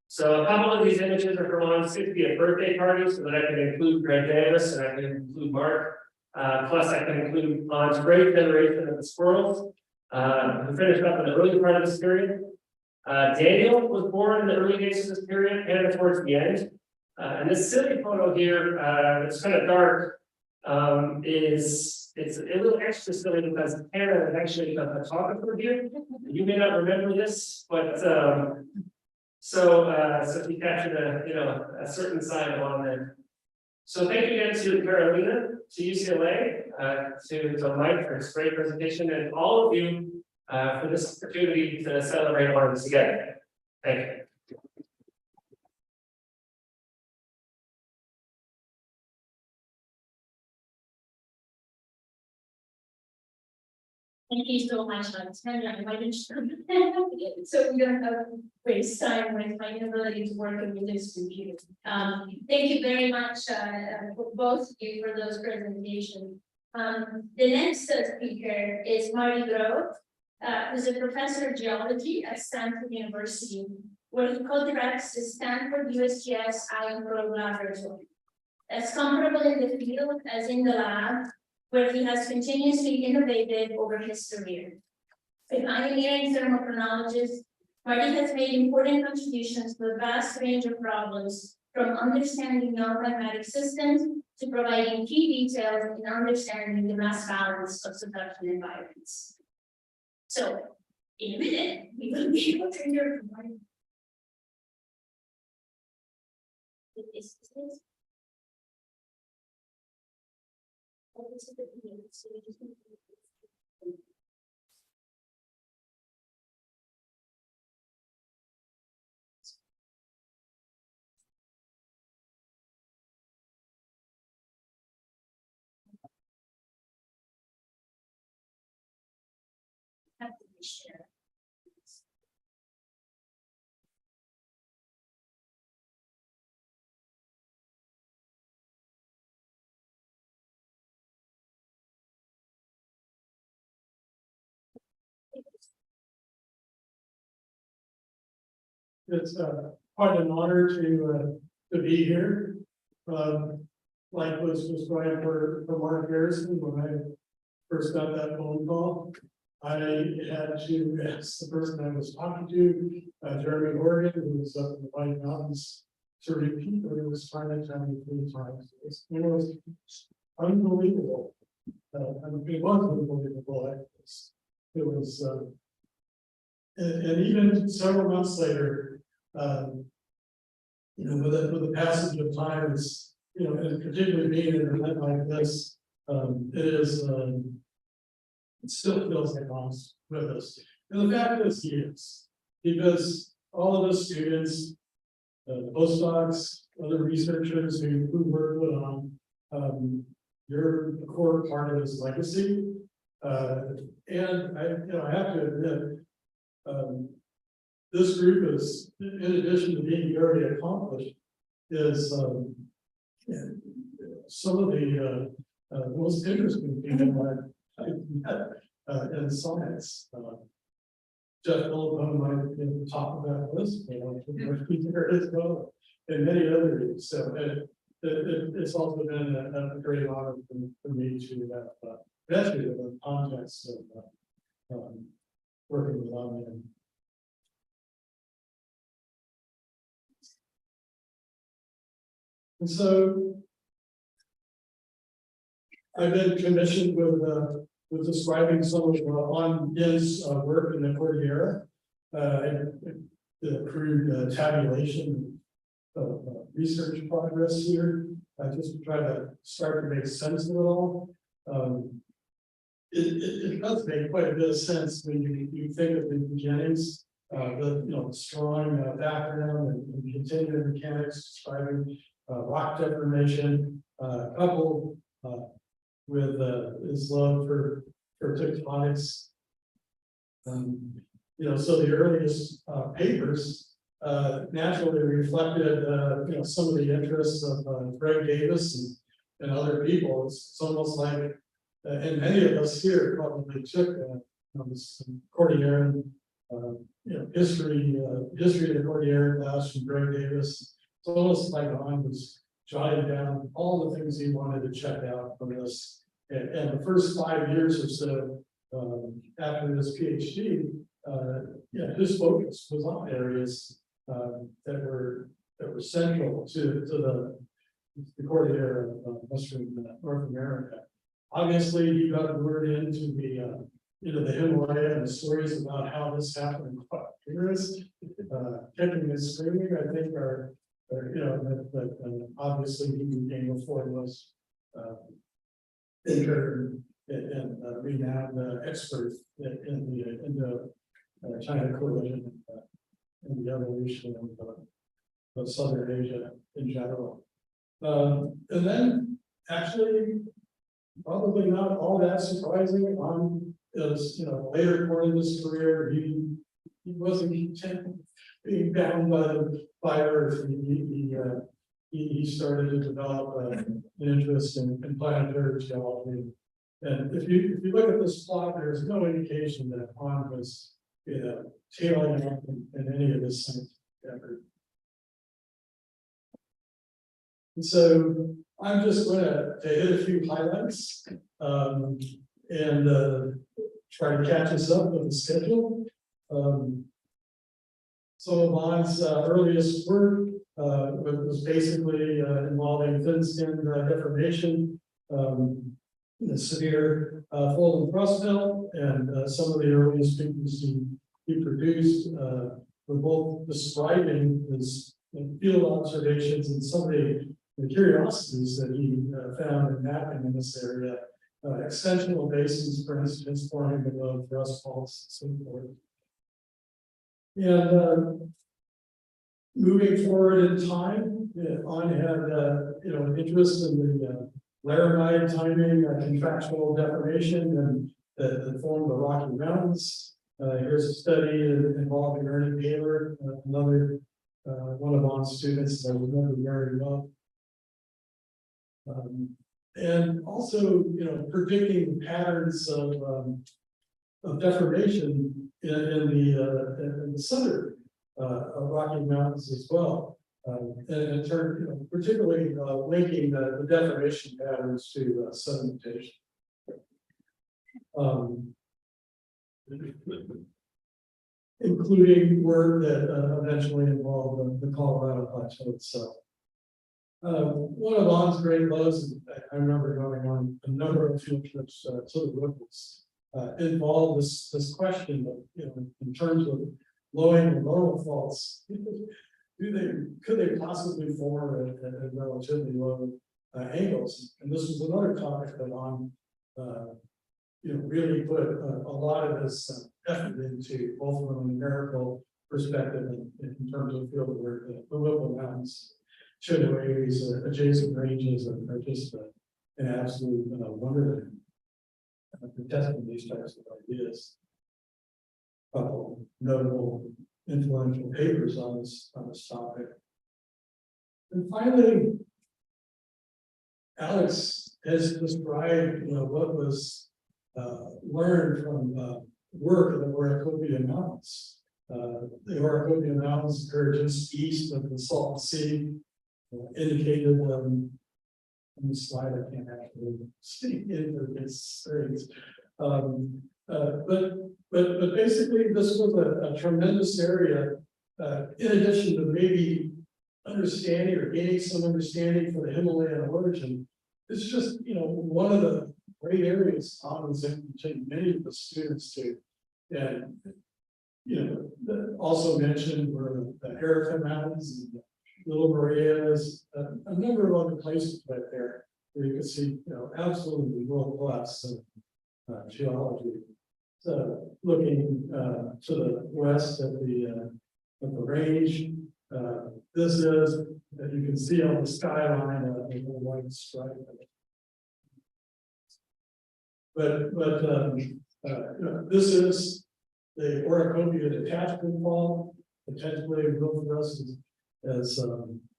So a couple of these images are from On's 60th birthday party, so that I can include Greg Davis and I can include Mark. Plus I can include On's great generation of the squirrels, who finished up in the early part of this period. Daniel was born in the early days of this period and towards the end. And this silly photo here, it's kind of dark, it's a little extra silly because Hannah is actually a photographer here. You may not remember this, but so she captured a certain side of On there. So thank you again to Carolina, to UCLA, to Mike for his great presentation, and all of you for this opportunity to celebrate On together. Thank you. Thank you so much, Alexandra. I didn't so we don't have to waste time with my inability to work with this computer. Thank you very much, both of you for those presentations. The next speaker is Marty Grove, who's a professor of geology at Stanford University, where he co-directs the Stanford USGS Ion Probe Laboratory. That's comparable in the field as in the lab, where he has continuously innovated over his career. A pioneering thermochronologist, Marty has made important contributions to a vast range of problems, from understanding non-climatic systems to providing key details in understanding the mass balance of subduction environments. So, in a minute, we will be able to hear from Marty. Is this? It's quite an honor to be here. Like was described for Mark Harrison when I first got that phone call. I had to ask the person I was talking to, Jeremy Horgan, who was up in the White Mountains, to repeat what he was trying to tell me 3 times. It was unbelievable. I mean, it was unbelievable. It was, and even several months later, you know, with the passage of time, it's, you know, and particularly being in an event like this, it is, it still feels like mom's with us. And the fact is, he is, because all of the students, postdocs, other researchers who work with on, you're a core part of his legacy. And I have to admit, this group is, in addition to being very accomplished, is some of the most interesting people I've met in science. Jeff Philip might talk about this, as well, and many others. So it's also been a great honor for me to have especially in the context of working with Omni. And so I've been commissioned with describing some of On-In's work in the Cordillera, the crude tabulation of research progress here. I just try to start to make sense of it all. It does make quite a bit of sense when you think of the beginnings, the strong background and continuum mechanics describing rock deformation, coupled with his love for tectonics. So the earliest papers naturally reflected some of the interests of Greg Davis and other people. It's almost like, and many of us here probably took some Cordilleran history of the Cordillera class from Greg Davis. It's almost like I was jotting down all the things he wanted to check out from this. And the first 5 years or so after his PhD, his focus was on areas that were central to the Cordillera of Western North America. Obviously, he got word into the Himalaya and the stories about how this happened. Quite curious, kicking and screaming, I think, are obviously he became a foremost thinker and renowned expert in the China coalition and the evolution of Southern Asia in general. And then, actually, probably not all that surprising on his later part of his career, he wasn't being bound by the fire. He started to develop an interest in planetary geology. And if you look at this plot, there's no indication that Han was tailing off in any of his scientific effort. And so I'm just going to hit a few highlights and try to catch us up with the schedule. Some of Han's earliest work was basically involving thin skin deformation, the severe fold and thrust belt, and some of the earliest papers he produced were both describing his field observations and some of the the curiosities that he found in mapping in this area, extensional basins, for instance, forming above rust faults and so forth. And moving forward in time, I had an interest in the laramide timing, contractual deformation, and that formed the Rocky Mountains. Here's a study involving Ernie Taylor, another one of On's students that I remember very well. And also, predicting patterns of deformation in the southern of Rocky Mountains as well. And in turn, particularly linking the deformation patterns to sedimentation. Including work that eventually involved the Colorado Plateau itself. One of On's great loves, I remember going on a number of field trips to the Woodlands, involved this question of, in terms of lowering and normal faults, could they possibly form at relatively low angles? And this was another topic that On really put a lot of his effort into, both from a numerical perspective and in terms of field work. The Whipple Mountains, Chinoa's adjacent ranges are just an absolute wonder for testing these types of ideas. A couple notable influential papers on this topic. And finally, Alex has described what was learned from work in the Oracopia Mountains. The Oracopia Mountains are just east of the Salton Sea, indicated on the slide. I can't actually speak into this series. But basically, this was a tremendous area. In addition to maybe understanding or gaining some understanding for the Himalayan origin, it's just one of the great areas Tom was taking many of the students to, and also mentioned were the Erica Mountains and the Little Marias, a number of other places right there where you can see absolutely world class geology. So looking to the west at the range, this is that you can see on the skyline a little white stripe. But this is the Oracopia detachment fault, potentially built for us as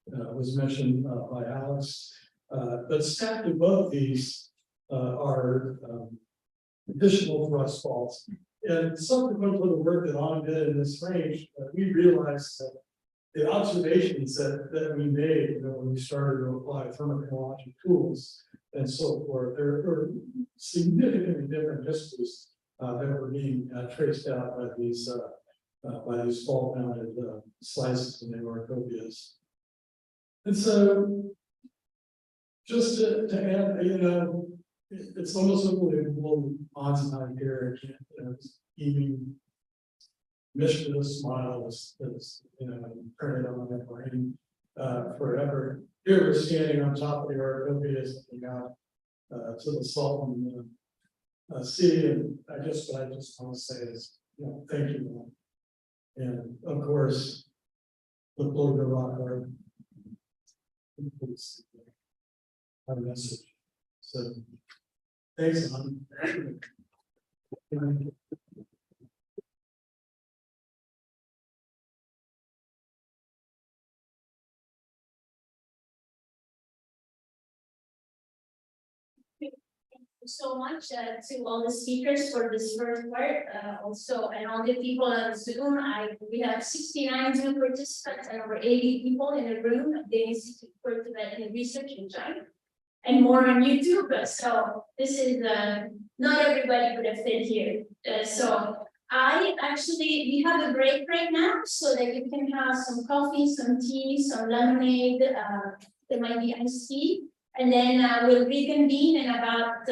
was mentioned by Alex. But stacked above these are additional thrust faults. And subsequent to the work that On did in this range, we realized that the observations that we made when we started to apply thermochronologic tools and so forth, there are significantly different histories that were being traced out by these fault-mounted slices in the Oracopias. And so, just to add, it's almost unbelievable. On's not here. Even mischievous smile is printed on my brain forever. Here we're standing on top of the Oracopias, looking out to the Salton Sea, and I just want to say is, thank you, and of course, the Boulder Rock Art includes our message. So, thanks, On. So much to all the speakers for this first part. Also, and all the people on Zoom. We have 69 Zoom participants and over 80 people in the room. The Institute for Tibetan Research in China, and more on YouTube. So this is not everybody would have fit here. So we have a break right now, so that you can have some coffee, some tea, some lemonade. There might be iced tea. And then we'll reconvene in about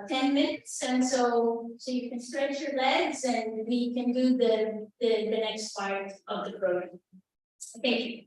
10 minutes, and so you can stretch your legs, and we can do the next part of the program. Thank you.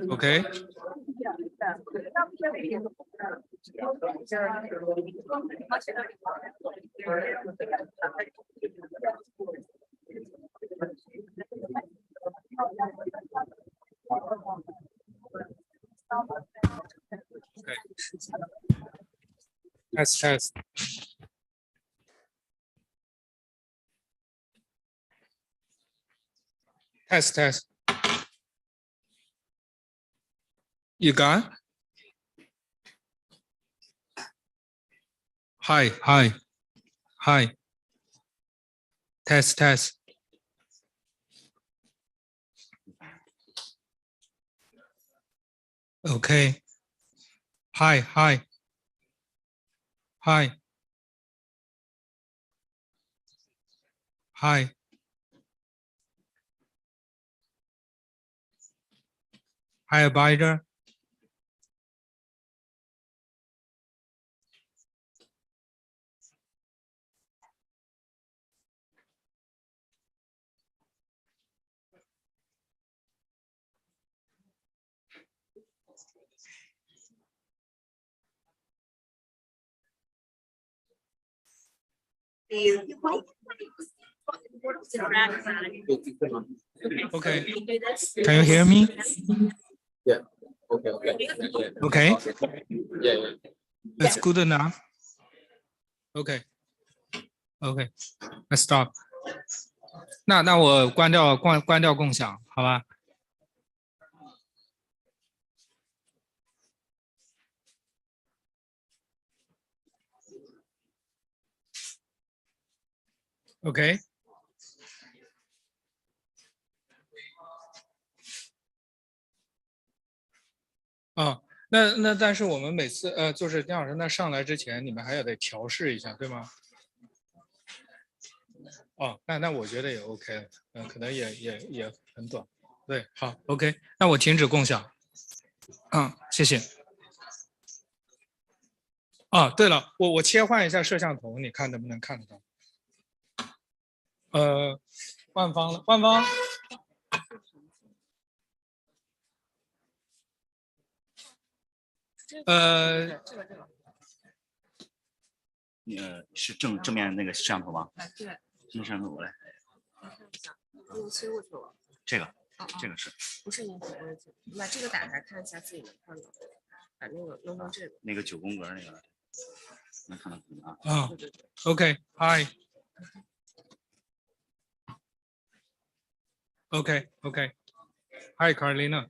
Okay. Okay. Test. Test. You got? Hi. Test. Okay. Hi. Hi, Abida. Okay. Can you hear me? Yeah. Okay. Okay. Yeah. That's good enough. Okay. Let's stop. 那我关掉共享，好吧 ？OK。哦，那但是我们每次就是丁老师那上来之前，你们还要得调试一下，对吗？哦，那我觉得也 OK， 可能也很短。对，好 ，OK， 那我停止共享。谢谢。对了，我切换一下摄像头，你看能不能看得到？万芳。是正面那个摄像头吗？对。那摄像头我来。我切过去了。这个是。不是你把这个打开看一下自己能看到。把那个弄成这个。那个9宫格那个。能看到你啊。对。OK， Hi。OK， Hi Carolina。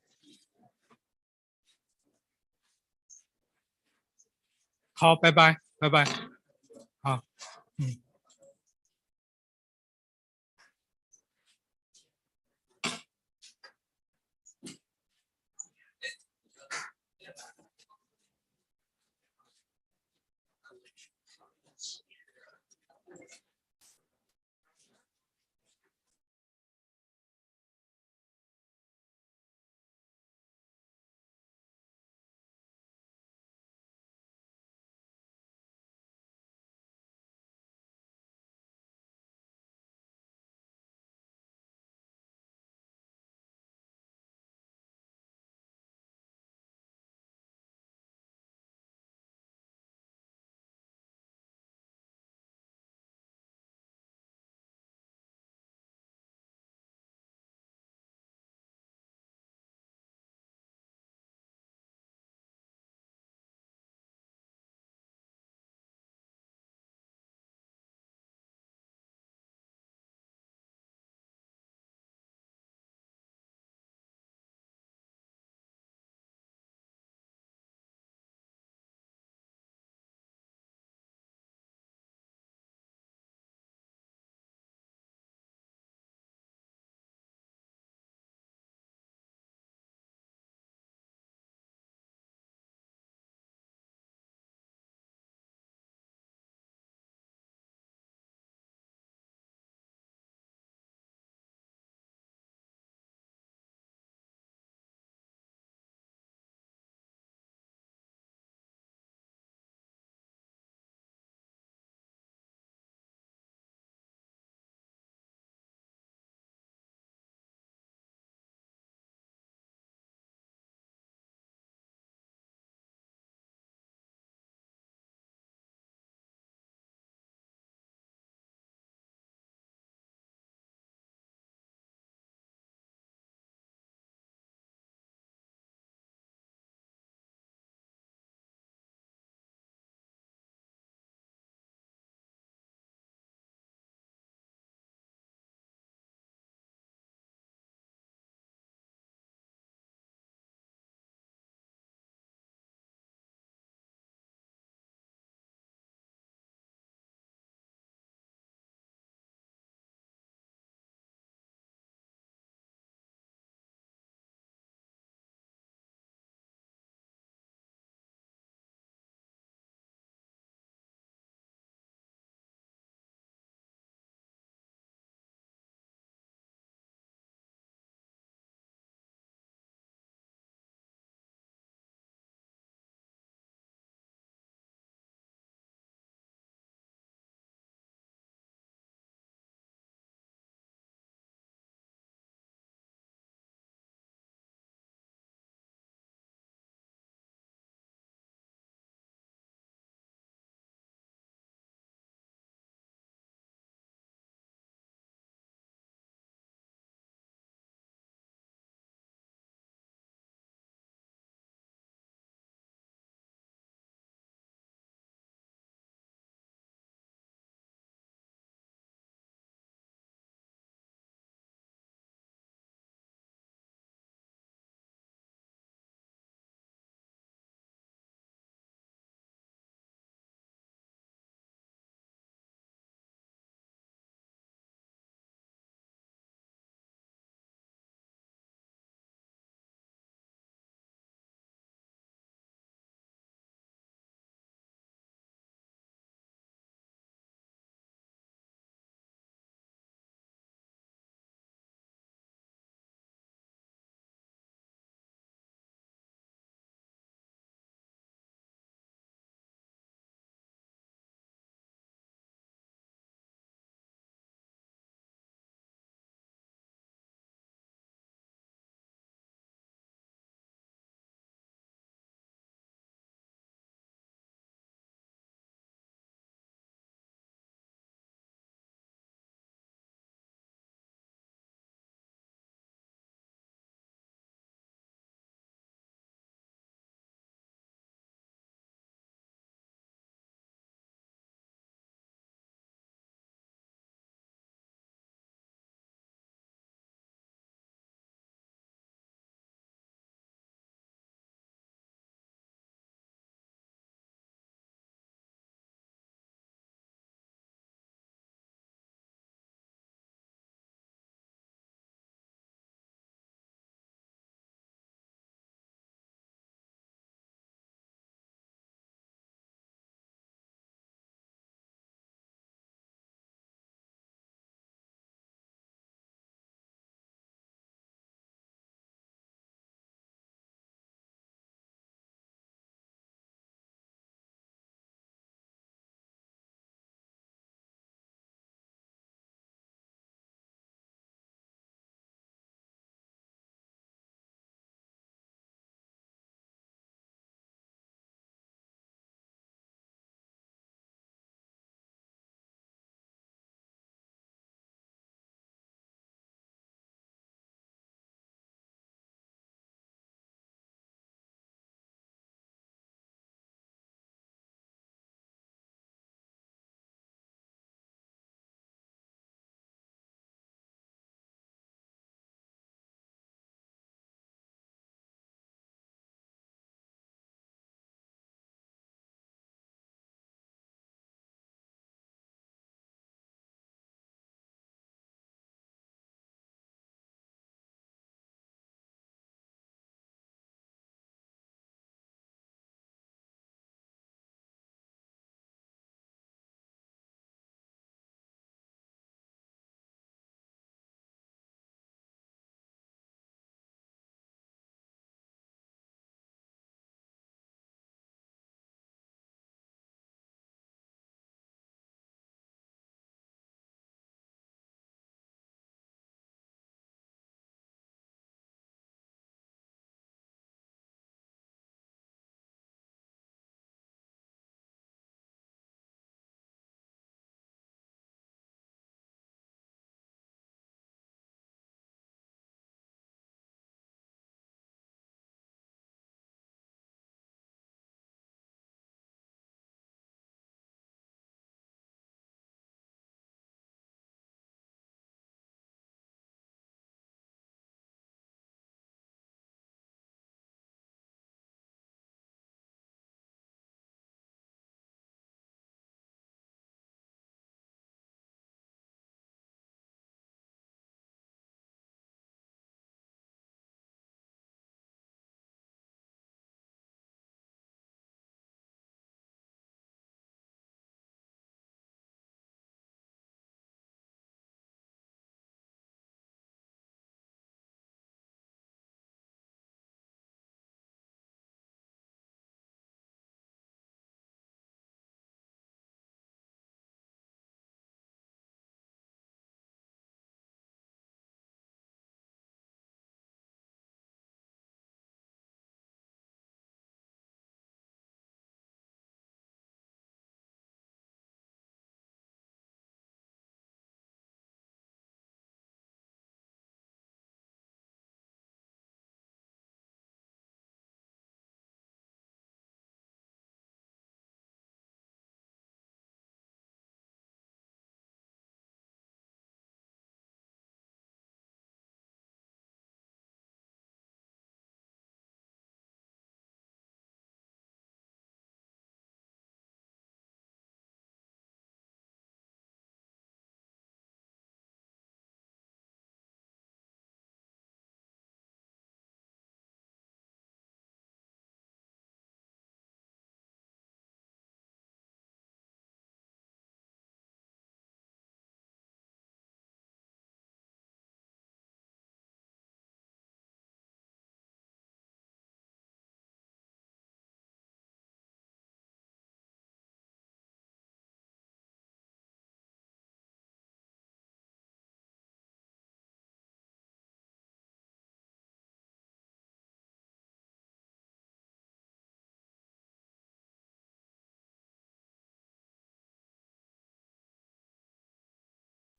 好，拜拜，拜拜。好，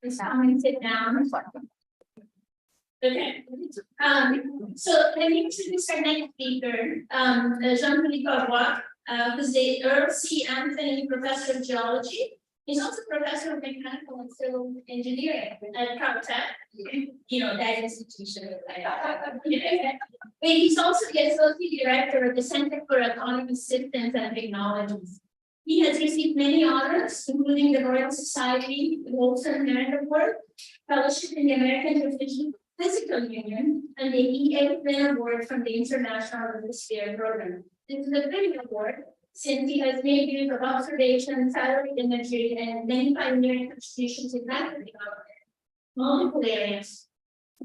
Just come and sit down. Okay, so let me introduce our next speaker, Jean-Philippe Roy, who's the Earl C. Anthony Professor of Geology. He's also Professor of Mechanical and Civil Engineering at Caltech, that institution. But he's also the Associate Director of the Center for Autonomous Systems and Technologies. He has received many honors, including the Royal Society, the Wilson Merit Award, Fellowship in the American Physical Union, and the E.A. Flynn Award from the International Atmosphere Program. This is a big award since he has made use of observation, satellite imagery, and many pioneering contributions in rapid development, multiple areas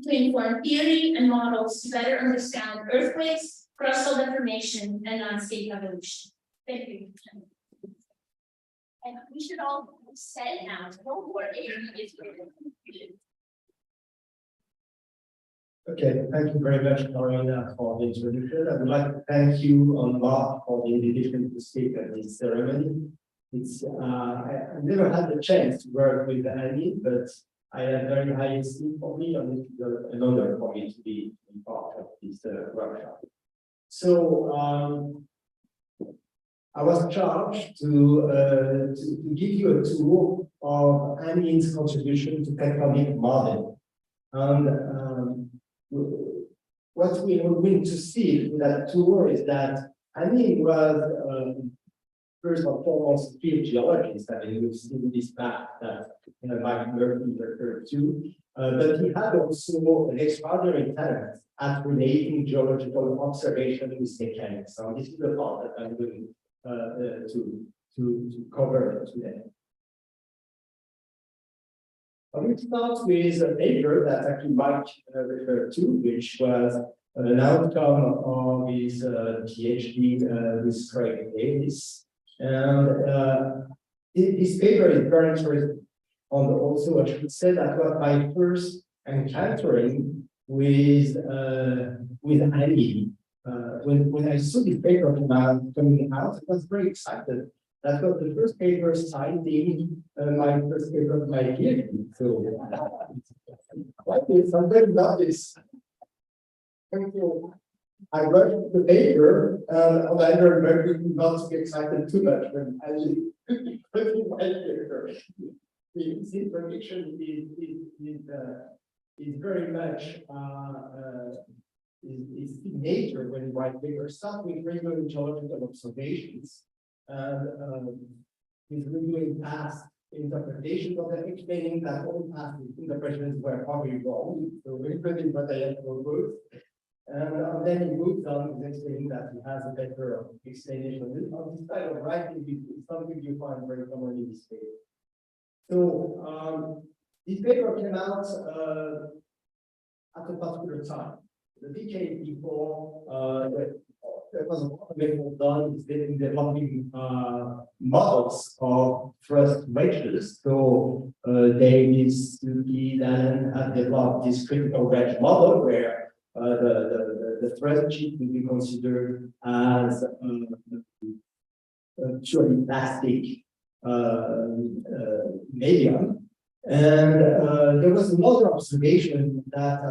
to inform theory and models to better understand earthquakes, crustal deformation, and landscape evolution. Thank you. And we should all say now, don't worry. Okay, thank you very much, Marina, for the introduction. I would like to thank you on Mark for the invitation to speak at this ceremony. It's I never had the chance to work with Annie, but I have very high esteem for me, and it's an honor for me to be part of this workshop. So I was charged to give you a tour of Annie's contribution to tectonic modeling. And what we are going to see in that tour is that Annie was first and foremost a field geologist. I mean, we've seen this map that Mike Murphy referred to, but he had also an extraordinary talent at relating geological observation with mechanics. So this is the part that I'm going to cover today. I will start with a paper that actually Mike referred to, which was an outcome of his PhD with Craig Davis. And this paper is very interesting. And also, I should say that was my first encountering with Annie. When I saw this paper coming out, I was very excited. That was the first paper citing my first paper of my PhD. So, like this, I'm very glad this. Thank you. I wrote the paper, and I remember not to be excited too much when I put in my paper. This information is very much is signature when you write papers. Start with regular geological observations. And he's reviewing past interpretations of them, explaining that all past interpretations were probably wrong. So including what I have proposed. And then he moves on, he's explaining that he has a better explanation of this type of writing. It's something you find very common in this paper. So this paper came out at a particular time. The decade before, there was a lot of effort done in developing models of thrust wedges. So Davis, Suki, Allen have developed this critical wedge model where the thrust sheet will be considered as purely plastic medium. And there was another observation that,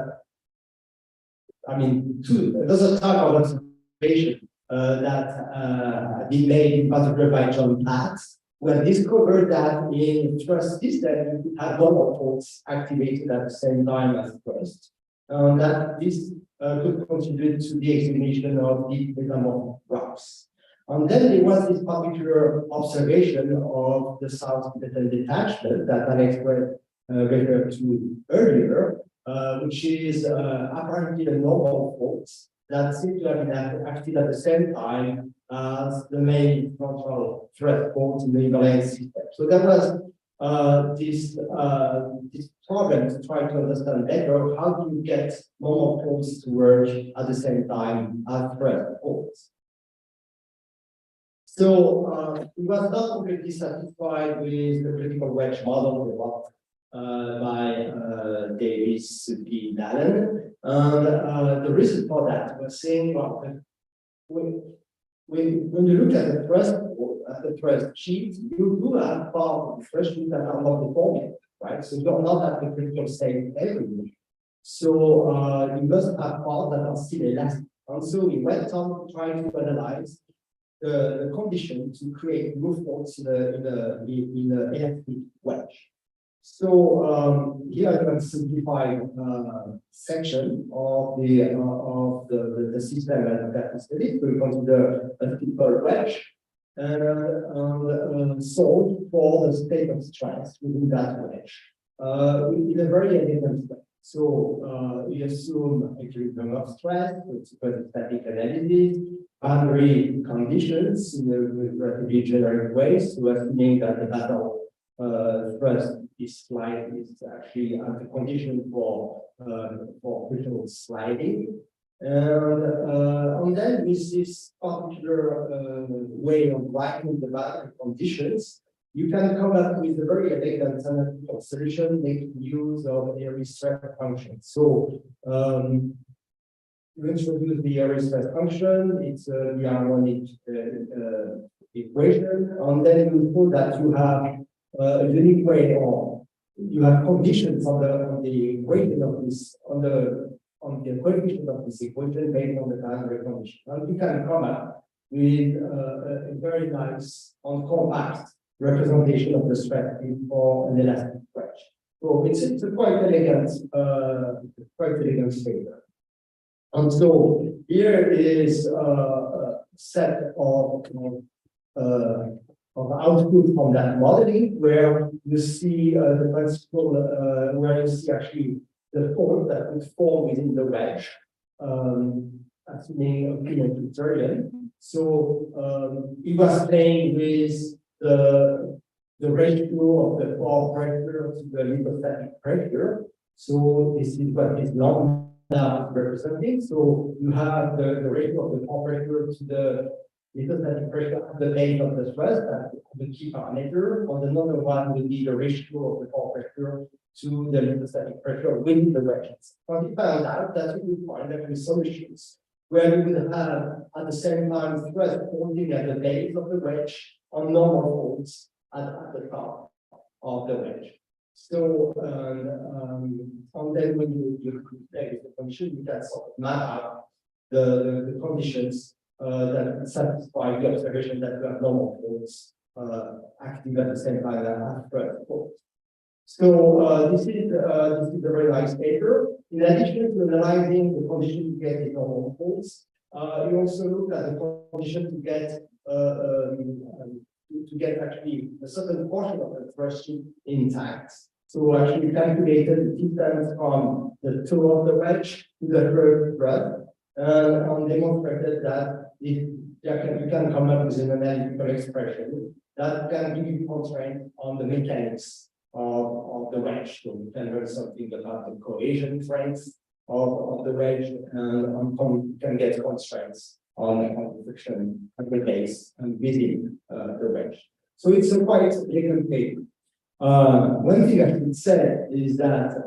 another type of observation that had been made in particular by John Platt, who had discovered that in thrust system you have normal faults activated at the same time as thrust. That this could contribute to the explanation of deep metamorphic rocks. And then there was this particular observation of the South Tibetan detachment that Alex referred to earlier, which is apparently a normal fault that seems to have been active at the same time as the main frontal thrust fault in the Himalayan system. So there was this problem to try to understand better how do you get normal faults to work at the same time as thrust faults. So he was not completely satisfied with the critical wedge model developed by Davis, Suki, and Allen. And the reason for that was saying, well, when you look at the thrust sheet, you do have part of the thrust sheet that are not deforming. right? So you're not at the critical state everywhere. So you must have parts that are still elastic. And so we went on trying to analyze the condition to create new faults in the elastic wedge. So here I can simplify section of the system that is studied. We consider a typical wedge and solve for the state of stress within that wedge in a very elegant way. So we assume equilibrium of stress, it's a static analysis, boundary conditions in a relatively generic way, so assuming that the battle stress is actually a condition for critical sliding. And then with this particular way of writing the boundary conditions, you can come up with a very elegant analytical solution making use of the area stress function. So you introduce the area stress function, it's the harmonic equation, and then you put that you have a unique way of, you have conditions on the equation of this, on the coefficient of this equation based on the boundary condition. And you can come up with a very nice and compact representation of the stress for an elastic wedge. So it's a quite elegant figure. And so here is a set of output from that modeling where you see the principle, where you see actually the fault that would fall within the wedge, assuming a clean criterion. So it was playing with the ratio of the pore pressure to the lithostatic pressure. So this is what is lambda representing. So you have the ratio of the pore pressure to the lithostatic pressure at the base of the stress, that's the key parameter. And another one will be the ratio of the pore pressure to the lithostatic pressure within the wedges. And we found out that we would find that with solutions where we would have at the same time stress holding at the base of the wedge on normal folds at the top of the wedge. So, and then when you take the condition, you can sort of map out the conditions that satisfy the observation that you have normal folds active at the same time as stress folds. So this is a very nice paper. In addition to analyzing the condition to get in normal folds, you also look at the condition to get actually a certain portion of the threshold intact. So actually calculated the distance from the toe of the wedge to the first thread, and demonstrated that you can come up with an analytical expression that can give you constraint on the mechanics of the wedge. So we can learn something about the cohesion strength of the wedge, and can get constraints on the friction at the base and within the wedge. So it's a quite elegant paper. One thing I should say is that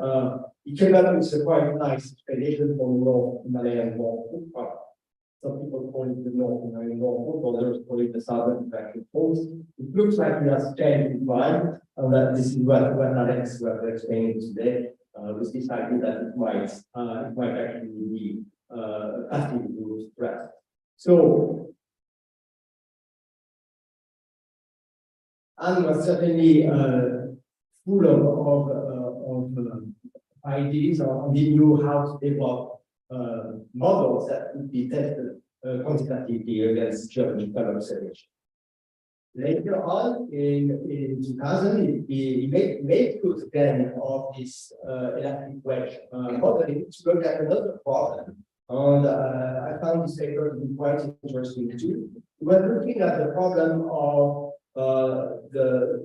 it came up with a quite nice explanation for the North Himalayan wall. Some people call it the North Himalayan wall, others call it the Southern Vacuum Fault. It looks like it has changed in time, and that this is what Alex was explaining today, with this idea that it might actually be passing through stress. So, Anne was certainly full of ideas, and he knew how to develop models that could be tested quantitatively against geological observation. Later on, in 2000, he made use again of this elastic wedge modeling to look at another problem. And I found this paper to be quite interesting too. We were looking at the problem of the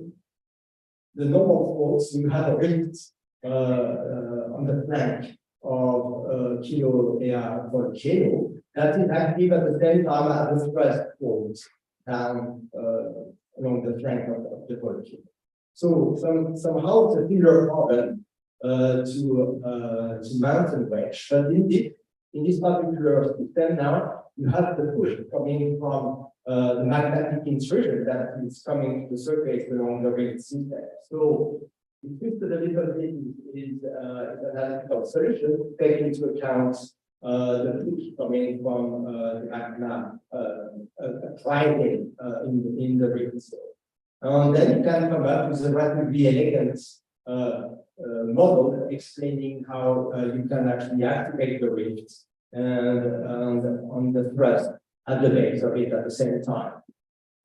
normal faults. You have a rift on the flank of kilo AR volcano that is active at the same time as the stress faults down along the flank of the volcano. So somehow it's a similar problem to mountain wedge, but indeed in this particular system now you have the push coming from the magnetic intrusion that is coming to the surface along the rift system. So The twisted a little bit is an analytical solution, taking into account the push coming from the magma climbing in the rift zone. And then you can come up with a relatively elegant model explaining how you can actually activate the rift and on the thrust at the base of it at the same time.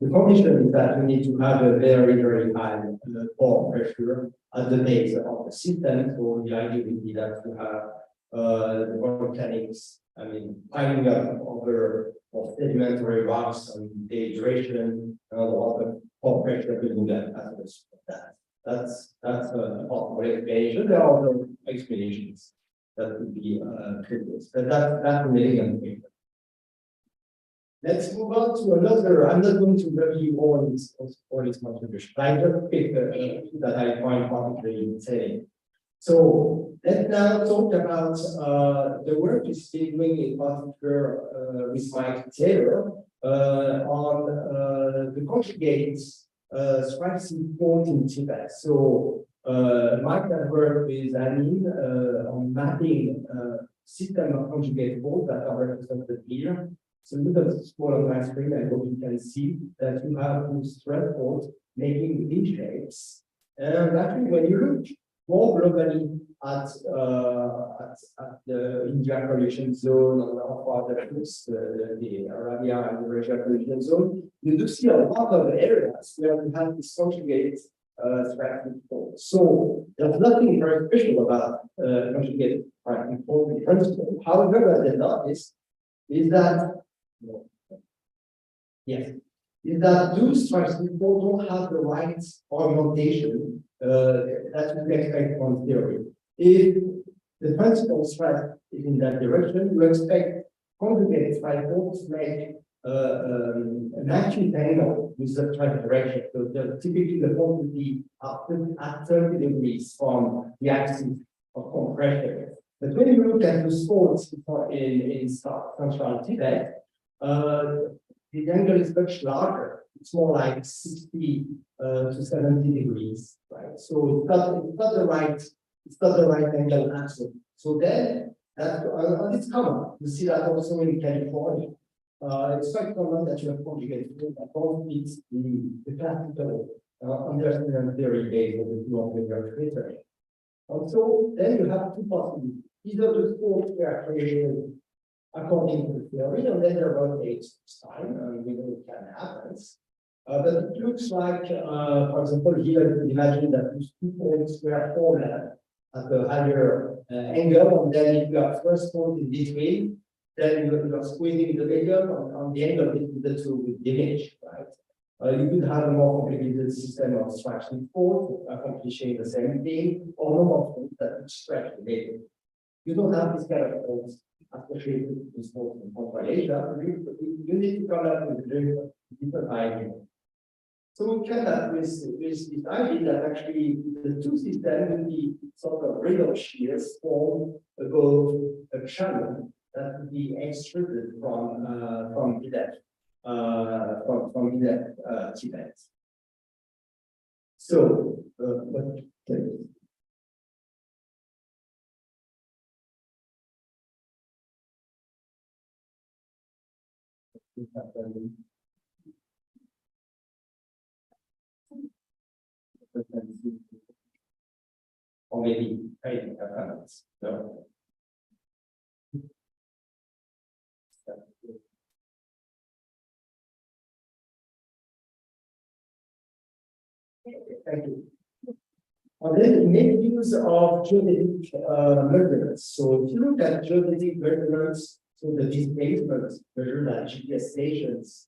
The condition is that you need to have a very, very high pore pressure at the base of the system. So the idea would be that you have the volcanics, I mean, piling up over of sedimentary rocks and dehydration and all the pore pressure building up as a result of that. That's a possible explanation. There are other explanations that would be previous, but that's an elegant way. Let's move on to another. I'm not going to review all these contributions. I just picked that I find particularly insane. So let's now talk about the work we've been doing in particular with Mike Taylor on the conjugates strike-slip fault in Tibet. So Mike has worked with Anin on mapping system of conjugate faults that are represented here. So look at the small on my screen. I hope you can see that you have those stress faults making V shapes. And actually, when you look more globally at the Indian pollution zone or how far the Arabia and the Russia pollution zone, you do see a lot of areas where you have this conjugate striking fault. So there's nothing very special about conjugate striking fault in principle. However, what they notice is that those striking faults don't have the right orientation that you expect from theory. If the principal stress is in that direction, you expect conjugate strike faults to make an acute angle with the strike direction. So typically the fault would be at 30 degrees from the axis of compression. But when you look at the faults in central Tibet, the angle is much larger. It's more like 60 to 70 degrees, right? So it's not the right angle axis. So then and it's common. You see that also in California. It's quite common that you have conjugated that don't meet the classical understanding theory based on the two filtering. And so then you have two possibilities. Either the faults were created according to the theory, and then they rotate time, and we know it can happen. But it looks like, for example, here you can imagine that these two faults were formed at a higher angle, and then if you have first fault in between, then you are squeezing the medium on the angle between the two will diminish, right? You could have a more complicated system of striking faults accomplishing the same thing, or normal faults that would stretch the medium. You don't have this kind of faults associated with faults in Central Asia. You need to come up with a different idea. So we came up with this idea that actually the two systems will be sort of radial shears formed above a channel that would be extruded from Tibet, Tibet. So, or maybe trading accounts. No. Thank you. And then we make use of geodetic measurements. So if you look at geodetic measurements, so the displacement measured at GPS stations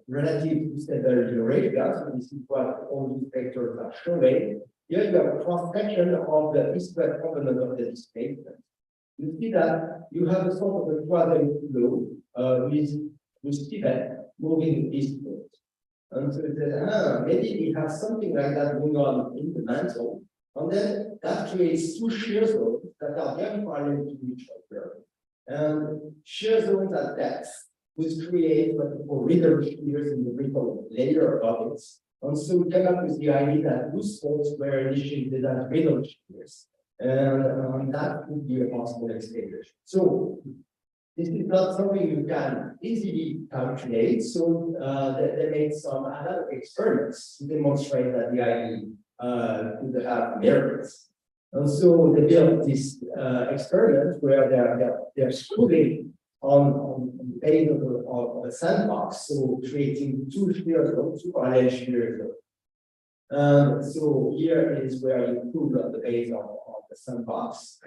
relative to stable Eurasia, so this is what all these vectors are showing. Here you have a cross-section of the east-west component of the displacement. You see that you have a sort of a quadratic flow with Tibet moving eastward. And so it says, maybe we have something like that going on in the mantle. And then that creates two shear zones that are very parallel to each other. And shear zones at depth, which create what we call riddle shears in the riddle layer of it. And so we came up with the idea that loose faults were initiated as middle shears, and that would be a possible explanation. So this is not something you can easily calculate. So they made some analog experiments to demonstrate that the idea could have merits. And so they built this experiment where they're screwing on the base of a sandbox, so creating two parallel shears. So here is where you put on the base of the sandbox.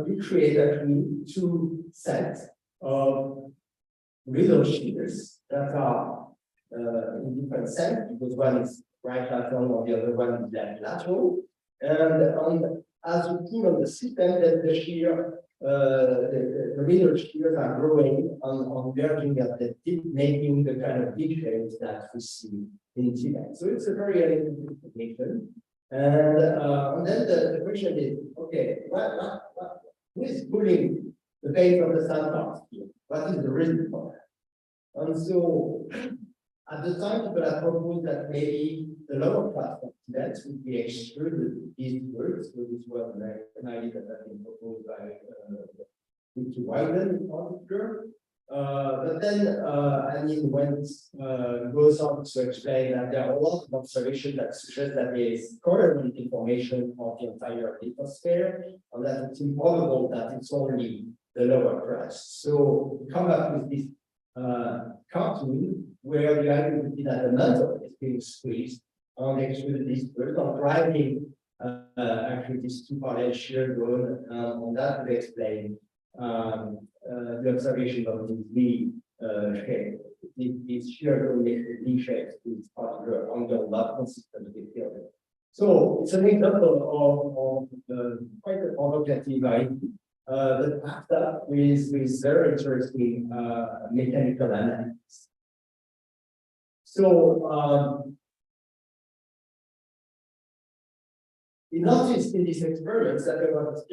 You create actually two sets of middle shears that are in different sets, because one is right lateral and the other one is left lateral. And as you pull on the system, that the shear, the middle shears are growing on verging at the tip, making the kind of big shapes that we see in Tibet. So it's a very elegant information. And then the question is, okay, who is pulling the base of the sandbox here? What is the reason for that? And so at the time, people had proposed that maybe the lower class of Tibet would be excluded eastwards. So this was an idea that had been proposed by Ricky Wyden in particular. But then Annie goes on to explain that there are a lot of observations that suggest that there is correlated information of the entire lithosphere, and that it's improbable that it's only the lower crust. So we come up with this cartoon where the idea would be that the mantle is being squeezed on the extruded eastward, on driving actually these two parallel shear zone, and that would explain the observation of this V shape. This shear zone makes the V shape is particular angle not consistent with the theory. So it's an example of quite a provocative idea. That packed up with very interesting mechanical analysis. So we noticed in these experiments that there was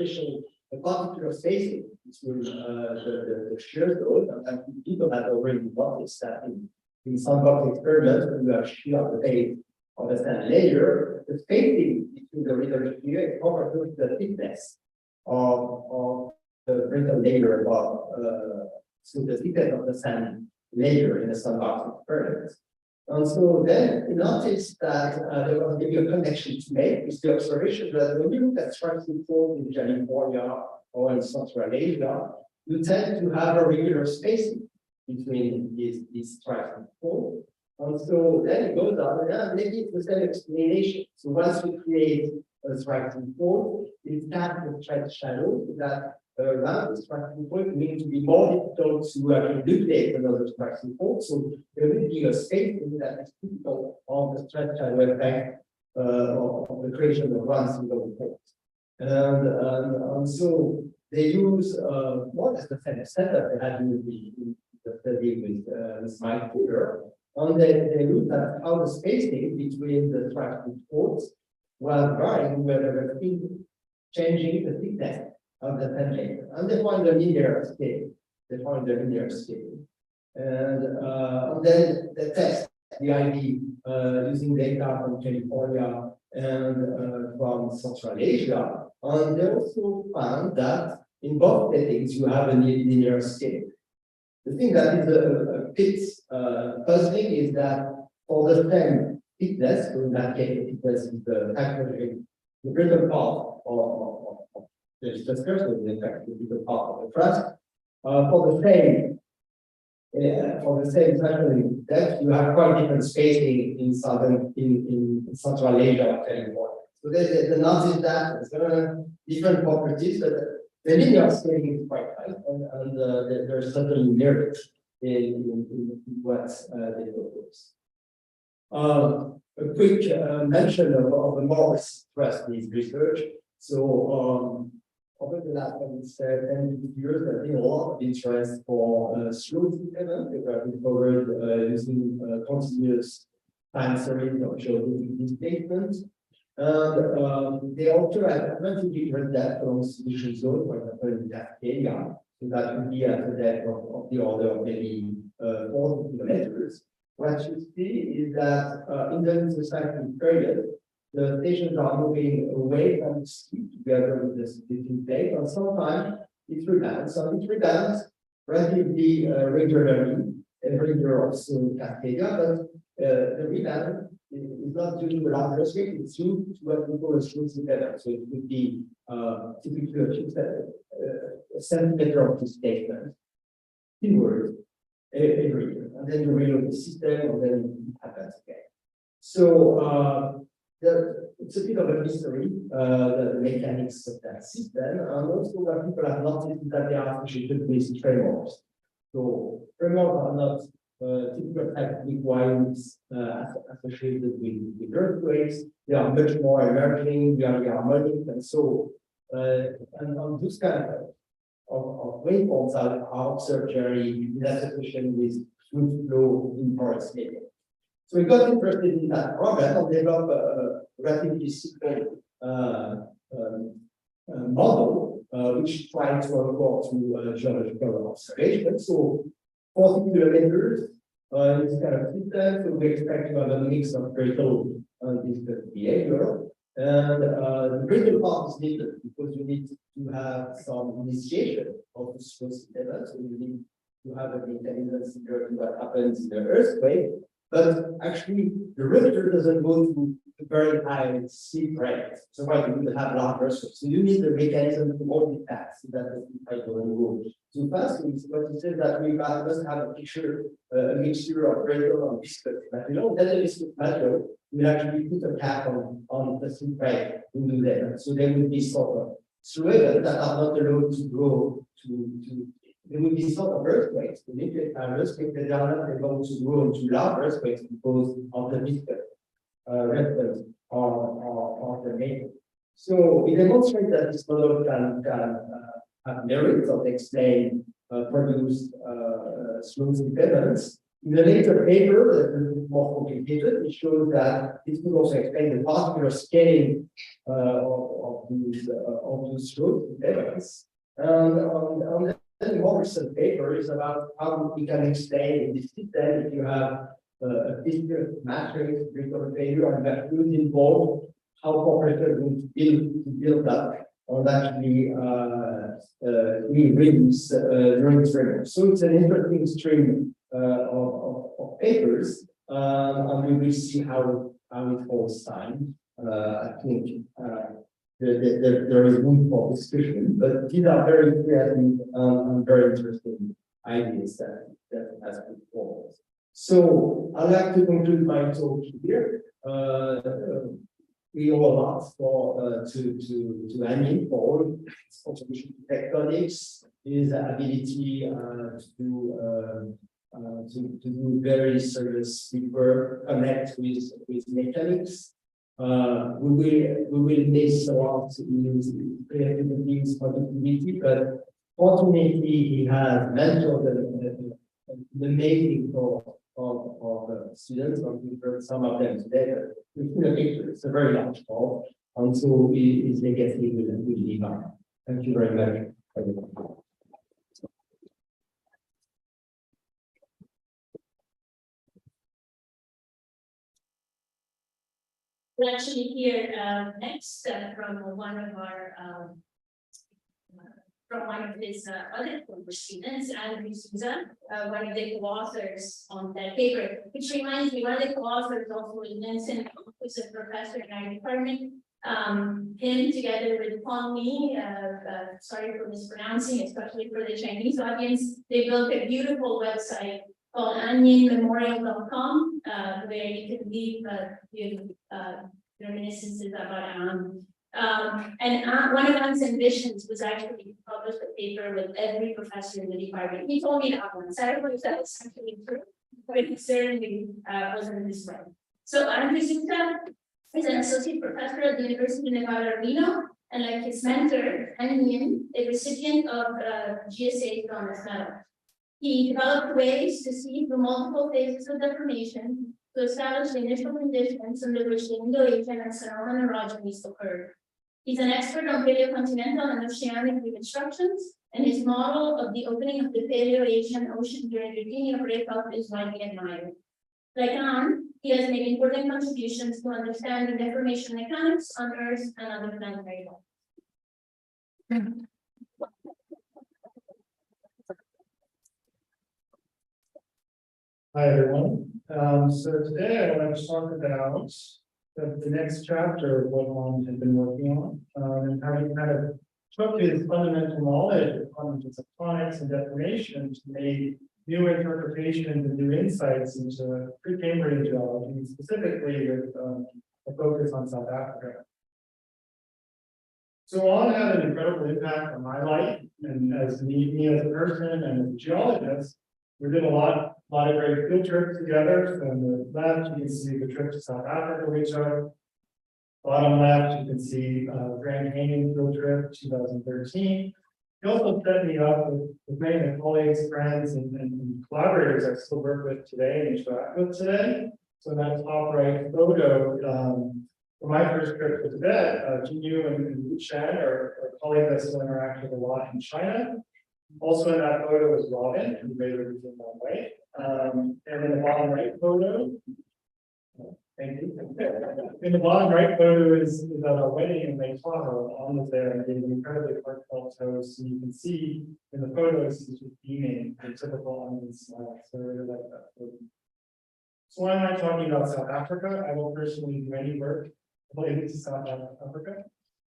a particular spacing between the shear zone, and people had already noticed that in some box experiments, when you have shear at the base of the sand layer, the spacing between the middle shear is proportional to the thickness of the brittle layer above, so the thickness of the sand layer in the sandbox experiment. And so then we noticed that there was maybe a connection to make with the observation that when you look at striking fault in California or in Central Asia, you tend to have a regular spacing between these striking faults. And so then it goes on, and maybe it's the same explanation. So once we create a striking fault, it can try to shadow that around the striking fault need to be more difficult to elucidate another striking fault. So there will be a spacing that is typical of the stress shadow effect of the creation of one single fault. And so they use more or less the same setup they had in the study with Mike Fuller. And they looked at how the spacing between the striking faults was varying, where they were changing the thickness of the sand layer. And they find a linear scale. And then they test the ID using data from California and from Central Asia. And they also found that in both settings, you have a linear scale. The thing that is a bit puzzling is that for the same thickness, so in that case, the thickness is the brittle part of the structure, so in fact, the brittle part of the crust. For the same measuring depth, you have quite different spacing in Central Asia and California. So the notice that there are different properties, but the linear scaling is quite high, and there's certainly merit in what they propose. A quick mention of the more stress-based research. So over the last 10 years, there's been a lot of interest for slow development. They were discovered using continuous time series of geologic displacement. And they also have advantage different depth along solution zone, for example, in Cascadia. So that would be at a depth of the order of maybe 40 kilometers. what you see is that in the recycling period, the stations are moving away from the sea together with the splitting plate, and sometimes it rebounds. So it rebounds relatively regularly, every year or so in Cascadia, but the rebound is not due to a large earthquake, it's due to what we call a smooth pattern. So it would be typically a centimeter of displacement inward every year, and then you reload the system, and then it happens again. So it's a bit of a mystery, the mechanics of that system, and also what people have noticed is that they are associated with tremors. So tremors are not typical tectonic waves associated with earthquakes. They are much more emerging, they are harmonic, and so and on those kind of waveforms are observed generally in association with fluid flow in porous media. So we got interested in that problem and developed a relatively simple model which tried to accord to geological observation. So 40 kilometers in this kind of system, so we expect to have a mix of critical distant behavior. And the critical part is needed because you need to have some initiation of the source level. So you need to have a mechanism similar to what happens in an earthquake. But actually, the rupture doesn't go to very high sea rate. So why you would have large earthquakes? So you need the mechanism to multitask so that the sea rate doesn't go too fast. So it's what you said that we must have a mixture of critical and viscous material. Then the viscous material will actually put a cap on the sea rate into them. So there will be sort of fluids that are not allowed to go to there will be sort of earthquakes. The nuclear earthquakes that are not able to go into large earthquakes because of the viscous reference or the main. So we demonstrate that this model can have merits of explain produced smooth impedance. In a later paper that is a bit more complicated, it shows that this could also explain the particular scaling of those smooth impedance. And on the more recent paper is about how we can explain in this system if you have a physical matrix, critical failure, and that fluid involved, how compressor is going to build up and actually we reduce during tremor. So it's an interesting stream of papers, and we will see how it holds time. I think there is room for discussion, but these are very creative and very interesting ideas that has been forward. So I'd like to conclude my talk here. We owe a lot to Annie for all his contribution to tectonics, his ability to do very serious deeper connect with mechanics. We will miss a lot in his creativity, his productivity, but fortunately he has mentored the making of students, and we've heard some of them today. We've seen a picture, it's a very large hall, and so his legacy will live on. Thank you very much, everyone. We'll actually hear next from one of his other former students, Andrew Souza, one of the co-authors on that paper, which reminds me, one of the co-authors also was Vincent, who's a professor in our department. Him together with Pong Mi, sorry for mispronouncing, especially for the Chinese audience, they built a beautiful website called anyanmemorial.com, where you can leave reminiscences about and one of Anne's ambitions was actually to publish a paper with every professor in the department. He told me that once. I don't know if that was actually true, but it certainly wasn't this way. So Andrew Souza is an associate professor at the University of Nevada, Reno, and like his mentor, Anyan, a recipient of GSA's Honors Medal. He developed ways to see the multiple phases of deformation to establish the initial conditions under which the Indo-Asian and Sonoma orogenies occurred. He's an expert on paleocontinental and oceanic reconstructions, and his model of the opening of the Paleo-Asian Ocean during the Virginia breakup is widely admired. Like he has made important contributions to understanding deformation mechanics on Earth and other planetary bodies. Hi, everyone. So today I want to talk about the next chapter of what Lon had been working on, and how he kind of took his fundamental knowledge of quantum tectonics and deformation to make new interpretations and new insights into pre-Cambrian geology, specifically with a focus on South Africa. So Lon had an incredible impact on my life, and as me as a person and as a geologist, we did a lot of great field trips together. So on the left, you can see the trip to South Africa we took. Bottom left, you can see Grand Canyon field trip 2013. He also set me up with many of my colleagues, friends, and collaborators I still work with today and interact with today. So in that top right photo, for my first trip to Tibet, Jinyu and Wu Shan are colleagues I still interact with a lot in China. Also in that photo is Robin, who made it in that way. And in the bottom right photo, thank you. In the bottom right photo is at our wedding in Lake Tahoe. On was there and gave an incredibly heartfelt toast. And you can see in the photos he's just beaming, the typical onion smile. So I really like that photo. So why am I talking about South Africa? I will personally do any work related to South Africa.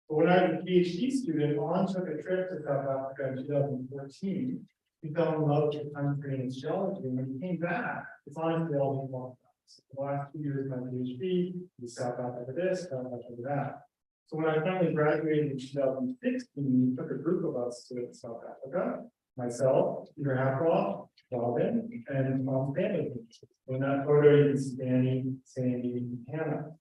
But when I was a PhD student, Lon took a trip to South Africa in 2014. He fell in love with the country and its geology. And when he came back, it's honestly all he talked about. So the last 2 years of my PhD was South Africa this, South Africa that. So when I finally graduated in 2016, we took a group of us to South Africa, myself, Peter Hackroff, Robin, and Tom's family. In that photo, you can see Danny, Sandy, and Hannah.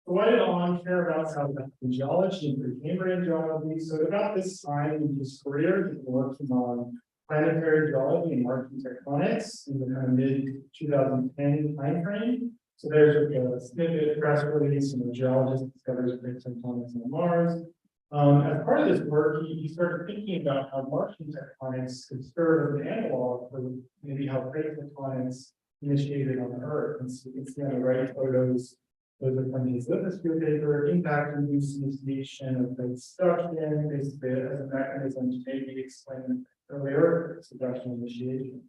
So why did Lon care about South African geology and pre-Cambrian geology? So about this time in his career, he's been working on planetary geology and Martian tectonics in the kind of mid-2010 timeframe. So there's a snippet press release, and the geologist discovers plate tectonics on Mars. As part of this work, he started thinking about how Martian tectonics could serve as an analog for maybe how plate tectonics initiated on Earth. And so you can see on the right photos, those are from his lithosphere paper, impact-induced initiation of plate subduction, basically as a mechanism to maybe explain earlier subduction initiation.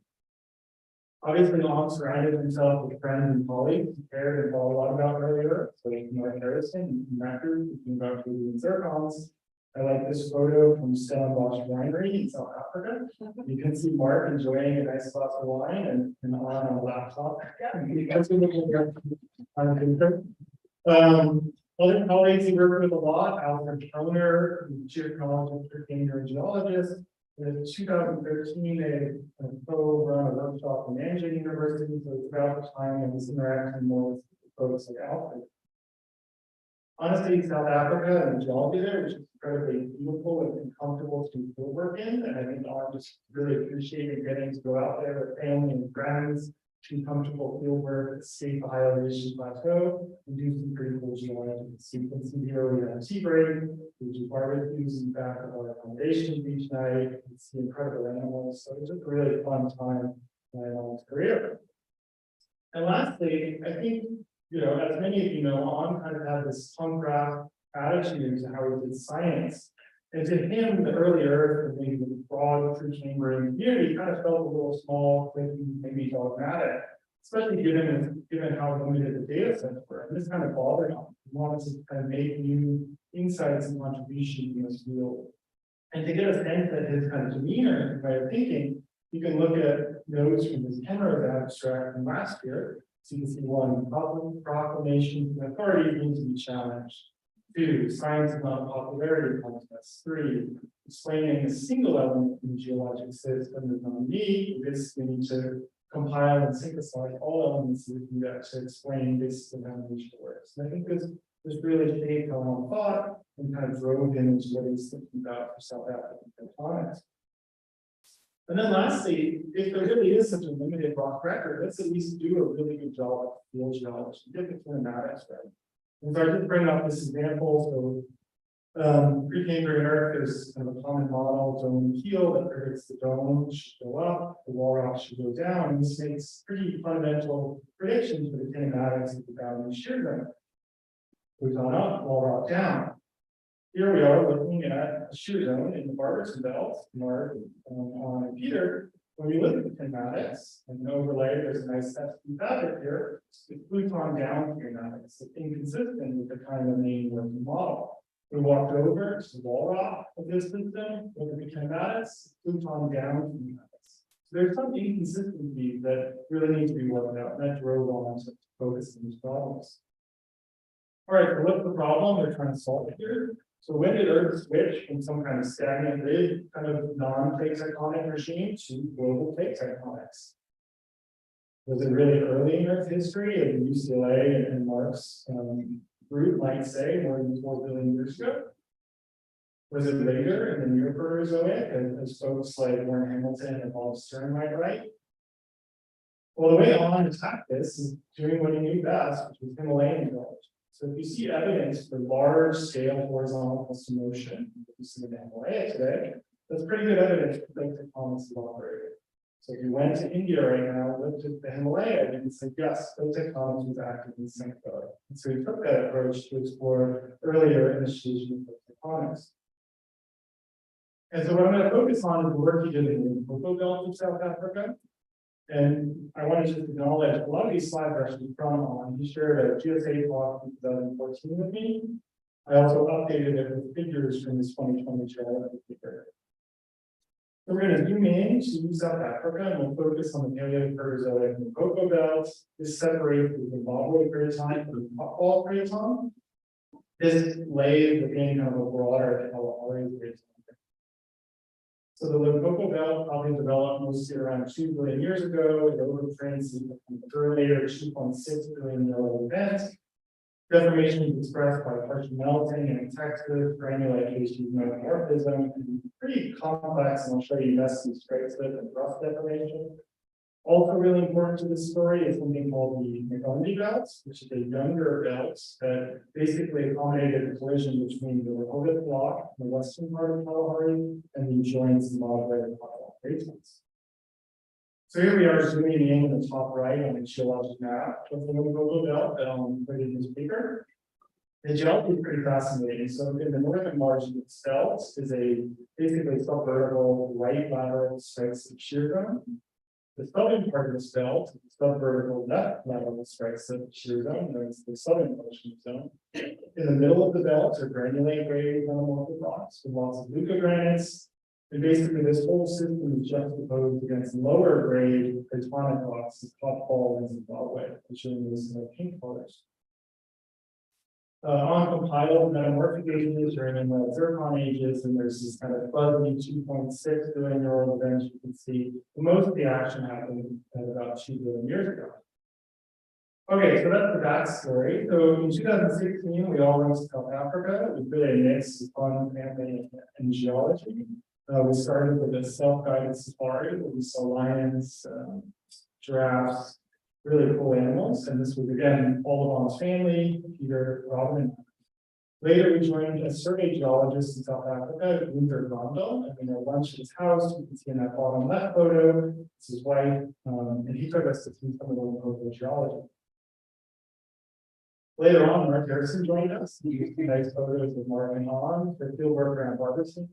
Obviously, Lon surrounded himself with friends and colleagues who cared and thought a lot about earlier. So Mark Harrison, Macker, thinking about and zircons. I like this photo from Stellenbosch Winery in South Africa. You can see Mark enjoying a nice glass of wine and on a laptop. Other colleagues he worked with a lot, Alfred Kroner, geochronologist, Cambrian geologist. In 2013, they co-run a workshop in Nanjing University, so it's about the time of this interaction more with folks like Alfred. Honestly, South Africa and the geology there, which is incredibly beautiful and comfortable to field work in, and I think I just really appreciated getting to go out there with family and friends, do comfortable field work, escape a high elevation plateau, and do some pretty cool geology. So you can see here we have tea break, we do barbecues in the back of our accommodation each night, you can see incredible animals. So it's just a really fun time in my career. And lastly, I think, you know, as many of you know, Lon kind of had this punk rock attitude to how he did science. And to him, the early Earth and maybe the broad pre-Cambrian community kind of felt a little small, maybe dogmatic, especially given how limited the data sets were. And this kind of bothered him. He wanted to kind of make new insights and contributions in this field. And to get a sense of his kind of demeanor and way of thinking, you can look at notes from his Penrose abstract from last year. So you can see one, proclamation from authority needs to be challenged. 2, science is not a popularity contest. 3, explaining a single element in the geologic system is not neat. This we need to compile and synthesize all elements that we can get to explain this foundation works. And I think this really shaped how Lon thought and kind of drove him into what he's thinking about for South African tectonics. And then lastly, if there really is such a limited rock record, let's at least do a really good job of field geology, get the kinematics right. And so I just bring up this example. Pre-Cambrian Earth is kind of a common model, dome keel that predicts the dome should go up, the wall rock should go down, and this makes pretty fundamental predictions for the kinematics of the boundary shear zone. Pluton up, wall rock down. Here we are looking at a shear zone in the Barberton belt, Mark, and Peter. When we look at the kinematics and overlay, there's a nice ST fabric here. It's Pluton down kinematics. It's inconsistent with the kind of main working model. We walked over to the wall rock of this system, look at the kinematics, Pluton down kinematics. So there's some inconsistencies that really need to be worked out, and that drove on to focus on these problems. All right, so what's the problem we're trying to solve here? So when did Earth switch from some kind of stagnant grid, kind of non-plate tectonic regime to global plate tectonics? Was it really early in Earth history, as UCLA and Mark's group might say, more than 4 billion years ago? Was it later in the near Proterozoic, as folks like Warren Hamilton and Bob Stern might write? Well, the way Alan attacked this is doing what he knew best, which was Himalayan geology. So if you see evidence for large-scale horizontal motion, you see in the Himalaya today, that's pretty good evidence for plate tectonics is operated. So if you went to India right now, looked at the Himalaya, you can say, yes, plate tectonics was active in sync there. And so we took that approach to explore earlier initiation of plate tectonics. And so what I'm going to focus on is the work he did in the Cocoa Belt of South Africa. And I want to just acknowledge a lot of these slides are actually from he shared a GSA talk in 2014 with me. I also updated it with figures from this 2020 geology paper. So we're going to zoom in to South Africa and we'll focus on the Paleoproterozoic and the Cocoa Belt. This separates the Zimbabwe Craton from the Popwall Craton. This lays within kind of a broader Kalahari Craton. So the Limpopo Belt probably developed mostly around 2 billion years ago. It overprints an earlier 2.6 billion year old event. Deformation is expressed by partial melting and texture, granulation, metamorphism, and pretty complex, and I'll show you best in straight slip and rough deformation. Also really important to this story is something called the Ngondi Belt, which is a younger belt that basically accommodated the collision between the Rehoboth Block in the western part of Kalahari and the joints and moderate cratons. So here we are zooming in the top right on the geologic map of the Rehoboth Belt that I'll put in this paper. The geology is pretty fascinating. So in the northern margin of the belt is basically subvertical right lateral strikes of shear zone. The southern part of this belt, the subvertical left lateral strikes of shear zone, that's the southern portion zone. In the middle of the belt are granulate grade metamorphic rocks with lots of leucogranites. And basically this whole system is juxtaposed against lower grade cratonic rocks, the Popwall in Zimbabwe, which are in those pink colors. On compiled metamorphic ages are in the zircon ages, and there's this kind of fuzzy 2.6 billion year old event you can see. Most of the action happened at about 2 billion years ago. Okay, so that's the backstory. So in 2016, we all went to South Africa. It was really a mix of fun, family, and geology. We started with a self-guided safari where we saw lions, giraffes, really cool animals. And this was again all of On's family, Peter, Robin, and later we joined a survey geologist in South Africa, Gunther Gondel, and we had lunch at his house. You can see in that bottom left photo, it's his wife, and he took us to see some of the local geology. Later on, Mark Harrison joined us. You can see nice photos of Mark and On, their field work around Barberton.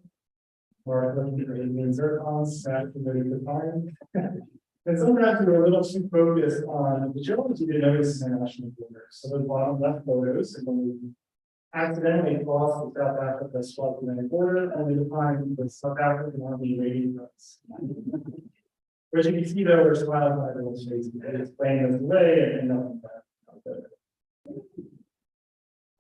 Mark looking for Indian zircons, snacking that he could find. And sometimes we were a little too focused on the geology to notice international borders. So those bottom left photos, and when we accidentally crossed the South Africa Swaziland border, only to find the South African Army raiding us. Which you can see though, we're smiling by little faces. They explain this away and nothing bad.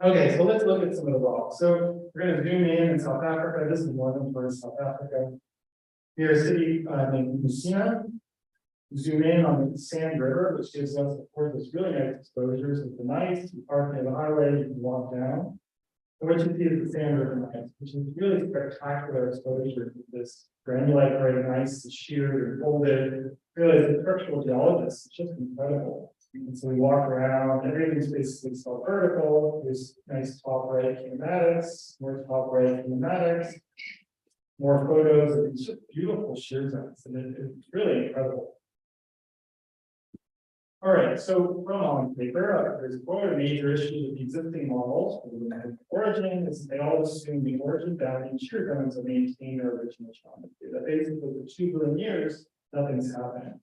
Okay, so let's look at some of the rocks. So we're going to zoom in South Africa. This is the northern part of South Africa. Here's a city named Musina. Zoom in on the Sand River, which gives us, of course, this really nice exposures of the gneiss. You park near the highway, you can walk down. And what you see is the Sand River gneiss, which is really spectacular exposure to this granulite grade gneiss, the sheared and folded. Really, as a structural geologist, it's just incredible. And so we walk around, everything's basically still vertical. There's nice top right kinematics, more top right kinematics, more photos of these beautiful shear zones, and it's really incredible. All right, so from on paper, there's one of the major issues with the existing models. The origin is they all assume the origin boundary and shear zones are maintained their original geometry. That basically for 2 billion years, nothing's happening.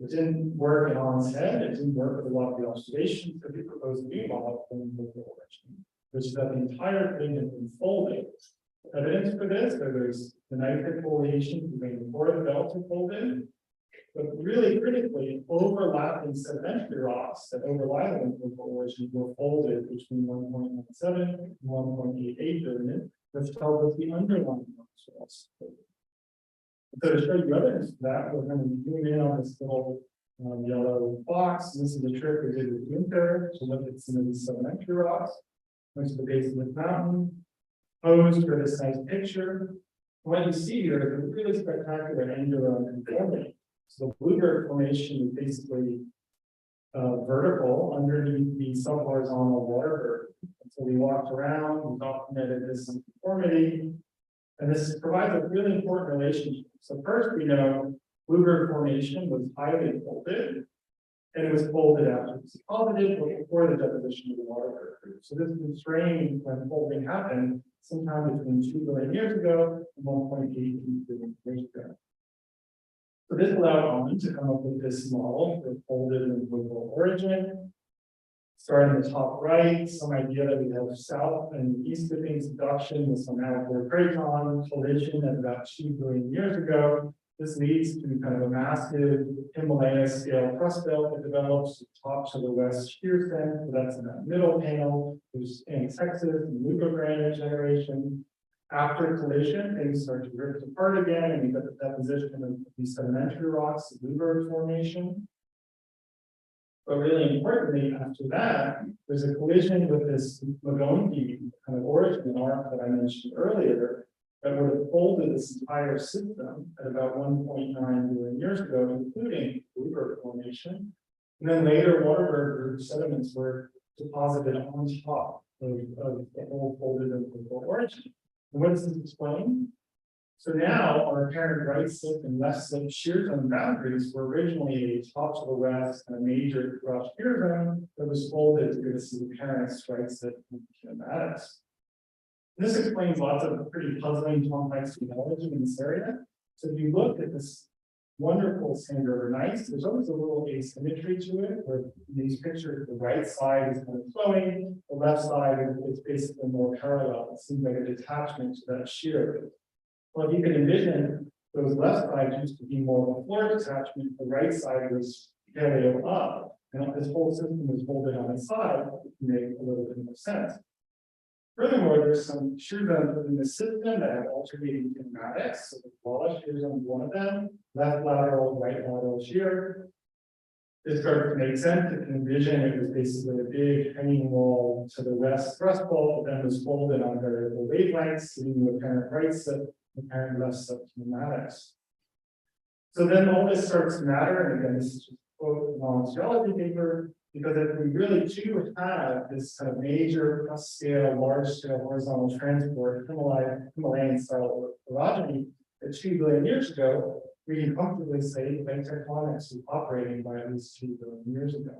It didn't work in On's head, it didn't work with a lot of the observations, so we proposed a new model from the origin, which is that the entire thing has been folded. Evidence for this, there's the nitrate foliation before the belts are folded. But really critically, overlapping sedimentary rocks that overlie the local origin were folded between 1.17 and 1.88 billion, which tells us the underlying rock source. So to show you evidence for that, we're going to zoom in on this little yellow box. This is a trick we did with Winter to look at some of these sedimentary rocks. Went to the base of the mountain, posed for this nice picture. What you see here is a really spectacular angular conformity. So the Bluebird formation is basically vertical underneath the sub-horizontal water bird. And so we walked around, we documented this conformity, and this provides a really important relationship. So first, we know Bluebird formation was highly folded, and it was folded after it was deposited, but before the deposition of the water bird. So this constraint when folding happened sometime between 2 billion years ago and 1.8 billion years ago. So this allowed On to come up with this model for folded and local origin. Starting at the top right, some idea that we have south and east dipping subduction with some outward craton collision at about 2 billion years ago. This leads to kind of a massive Himalaya scale crust belt that develops top to the west shear sand. So that's in that middle panel. There's in Texas and leucogranite generation. After collision, things start to drift apart again, and we get the deposition of these sedimentary rocks, the Bluebird formation. But really importantly, after that, there's a collision with this Lagone kind of origin arc that I mentioned earlier, that would have folded this entire system at about 1.9 billion years ago, including Bluebird formation. And then later, waterbird group sediments were deposited on top of the whole folded and local origin. And what does this explain? So now our apparent right slip and left slip shear zone boundaries were originally a top to the west and a major rough shear zone that was folded to give us the apparent right slip and kinematics. This explains lots of pretty puzzling complex geology in this area. So if you look at this wonderful sand river gneiss, there's always a little asymmetry to it, where in these pictures, the right side is kind of flowing, the left side is basically more parallel. It seems like a detachment to that shear. Well, if you can envision those left sides used to be more of a floor detachment, the right side was paleo up, and this whole system was folded on its side, to make a little bit more sense. Furthermore, there's some shear zones within the system that have alternating kinematics. So the Wallace shear zone is one of them, left lateral, right lateral shear. It started to make sense. You can envision it was basically a big hanging wall to the west thrust fault, then was folded on variable wavelengths, leading to apparent right slip, apparent left slip kinematics. So then all this starts to matter, and again, this is just a quote from a geology paper. Because if we really do have this kind of major scale, large scale horizontal transport, Himalayan style orogeny at 2 billion years ago, we can comfortably say plate tectonics was operating by at least 2 billion years ago.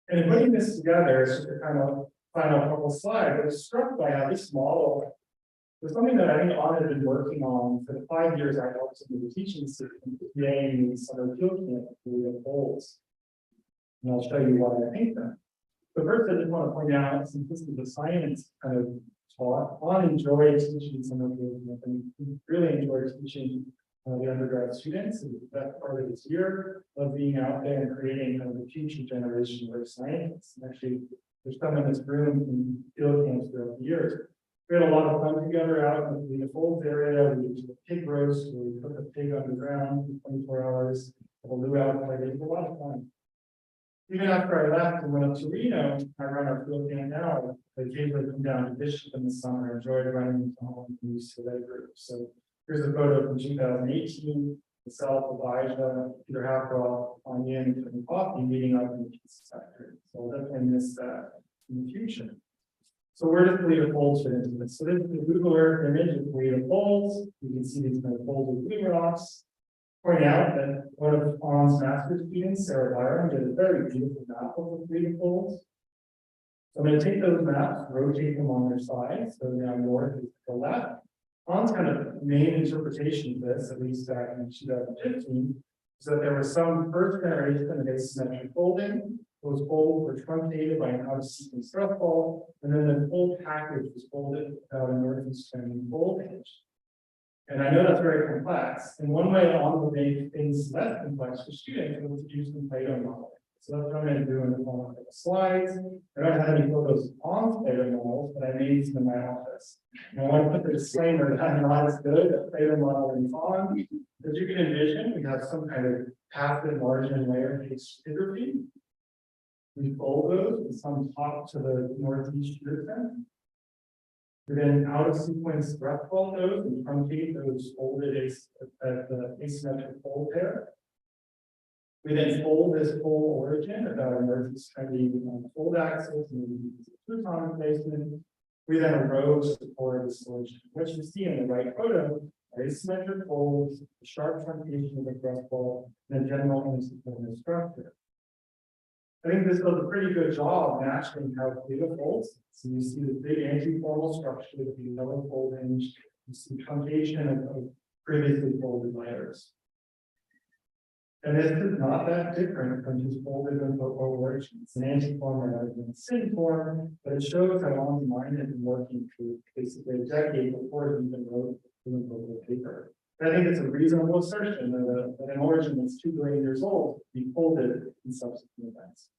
And putting this together, it's just a kind of final couple slides, I was struck by how this model was something that I think On had been working on for the 5 years I helped him with the teaching system, creating the summer field camp for the holes. And I'll show you why I think that. But first, I just want to point out, since this is a science kind of talk, I enjoy teaching some of the, and really enjoy teaching the undergrad students. And that part of this year of being out there and creating kind of the future generation of scientists. And actually, there's some in this room from field camps throughout the years. We had a lot of fun together out in the Folds area. We did a pig roast where we cooked a pig underground for 24 hours. A luau play. It was a lot of fun. Even after I left and went up to Reno, I run our field camp now. I occasionally come down to Bishop in the summer, enjoy running into home and UCLA group. So here's a photo from 2018. Myself, Elijah, Peter Hackroff, Onion, and Coffee meeting up in the pizza factory. So we'll definitely miss that in the future. So where does Polita Folds fit into this? So this is the Google Earth image of Polita Folds. You can see these kind of folded blue rocks. Point out that one of On's master's students, Sarah Byron, did a very beautiful map of the Polita Folds. So I'm going to take those maps, rotate them on their sides. So now north is the left. On's kind of main interpretation of this, at least back in 2015, is that there was some first generation of asymmetric folding. Those folds were truncated by an out-of-sequence thrust fault, and then the whole package was folded without a northeast trending fold edge. And I know that's very complex. And one way On would make things less complex for students was to use some Plato modeling. So that's what I'm going to do in the following slides. I don't have any photos on Plato models, but I made some in my office. And I want to put the disclaimer that I'm not as good at Plato modeling is on. As you can envision, we have some kind of passive margin layer stratigraphy. We fold those with some top to the northeast shear center. We then out of sequence thrust fault those and truncate those folded at the asymmetric fold pair. We then fold this full origin about a northeast trending fold axis and we use a Pluton placement. We then erode support this origin. What you see in the right photo are asymmetric folds, the sharp truncation of the thrust fault, and the general unsupported structure. I think this does a pretty good job matching how Polita folds. So you see the big anti-formal structure with the yellow fold hinge. You see truncation of previously folded layers. And this is not that different from just folded and origin. It's an anti-form rather than a syn form, but it shows how On's mind had been working for basically a decade before it even wrote the paper. I think it's a reasonable assertion that an origin that's 2 billion years old be folded in subsequent events.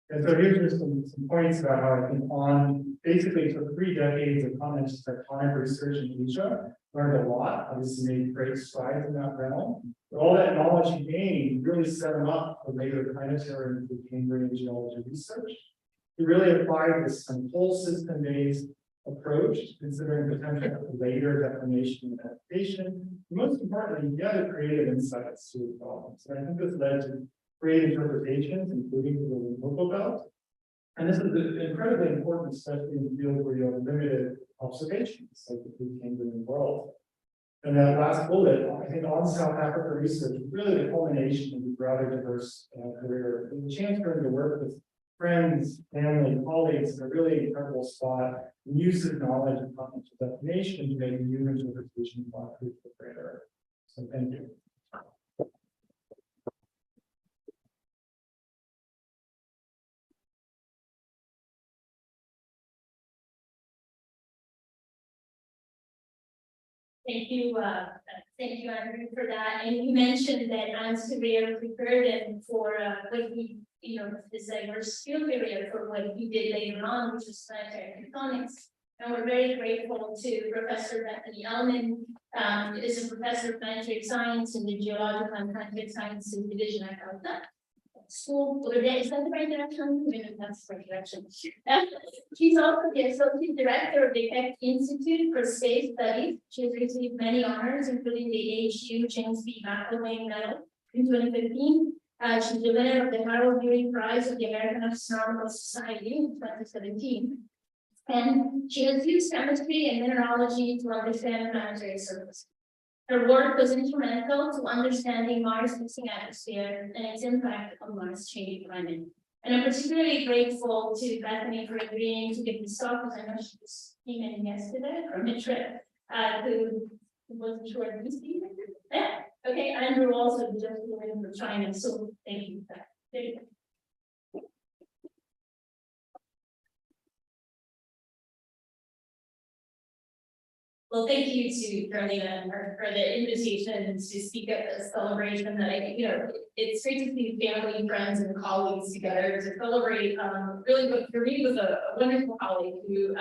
And so here's just some points about how I think On basically took 3 decades of continental tectonic research in Asia, learned a lot, obviously made great strides in that realm. But all that knowledge he gained really set him up for later planetary and Cambrian geology research. He really applied this kind of whole system-based approach, considering potential for later deformation and adaptation. Most importantly, he had creative insights to his problems. And I think this led to great interpretations, including the Limpopo belt. And this is incredibly important, especially in the field where you have limited observations, like the Cambrian world. And that last bullet, I think On South Africa research is really the culmination of his rather diverse career. And the chance for him to work with friends, family, colleagues in a really incredible spot, and use his knowledge of continental deformation to make new interpretations of the greater. So thank you. Thank you, Andrew, for that. And you mentioned that On's career prepared him for what he, this diverse field area for what he did later on, which is planetary tectonics. And we're very grateful to Professor Bethany Ellman, is a professor of planetary science in the Geological and Planetary Sciences Division at Caltech School. Is that the right direction? Maybe that's the right direction. She's also the Associate Director of the Keck Institute for Space Studies. She has received many honors, including the AHU James B. McElwain Medal in 2015. She's the winner of the Harold Urey Prize of the American Astronomical Society in 2017. And she has used chemistry and mineralogy to understand planetary surface. Her work was instrumental to understanding Mars' mixing atmosphere and its impact on Mars' changing climate. And I'm particularly grateful to Bethany for agreeing to give this talk, because I know she just came in yesterday from a trip who wasn't sure if he's being there. Yeah. Okay, Andrew also just flew in from China, so thank you for that. There you go. Well, thank you to Carolina for the invitation to speak at this celebration that it's great to see family, friends, and colleagues together to celebrate really what for me was a wonderful colleague who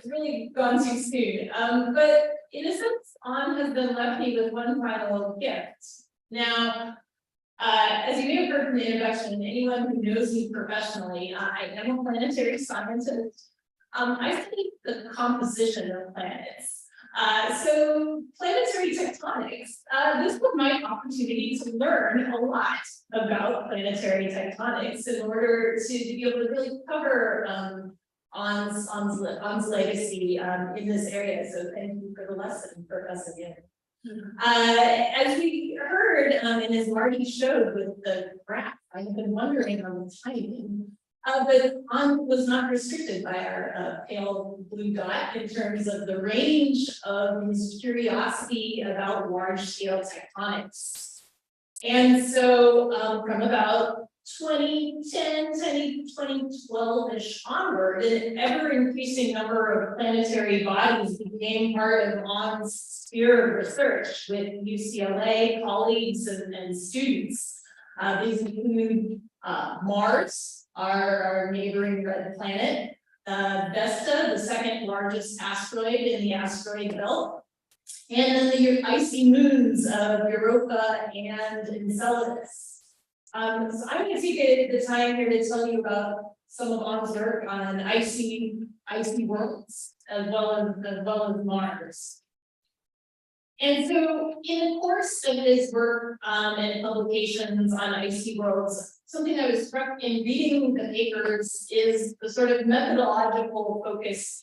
really gone too soon. But in a sense, On has been left me with one final gift. Now, as you may have heard from the introduction, anyone who knows me professionally, I am a planetary scientist. I study the composition of planets. So planetary tectonics, this was my opportunity to learn a lot about planetary tectonics in order to be able to really cover On's legacy in this area. So thank you for the lesson, Professor again. As we heard, and as Marty showed with the graph, I have been wondering on the timing. But On was not restricted by our pale blue dot in terms of the range of his curiosity about large-scale tectonics. And so from about 2010, 2012-ish onward, an ever-increasing number of planetary bodies became part of On's sphere of research with UCLA colleagues and students. These include Mars, our neighboring red planet, Vesta, the second largest asteroid in the asteroid belt, and then the icy moons of Europa and Enceladus. So I'm going to take the time here to tell you about some of On's work on icy worlds as well as Mars. And so in the course of his work and publications on icy worlds, something I was struck in reading the papers is the sort of methodological focus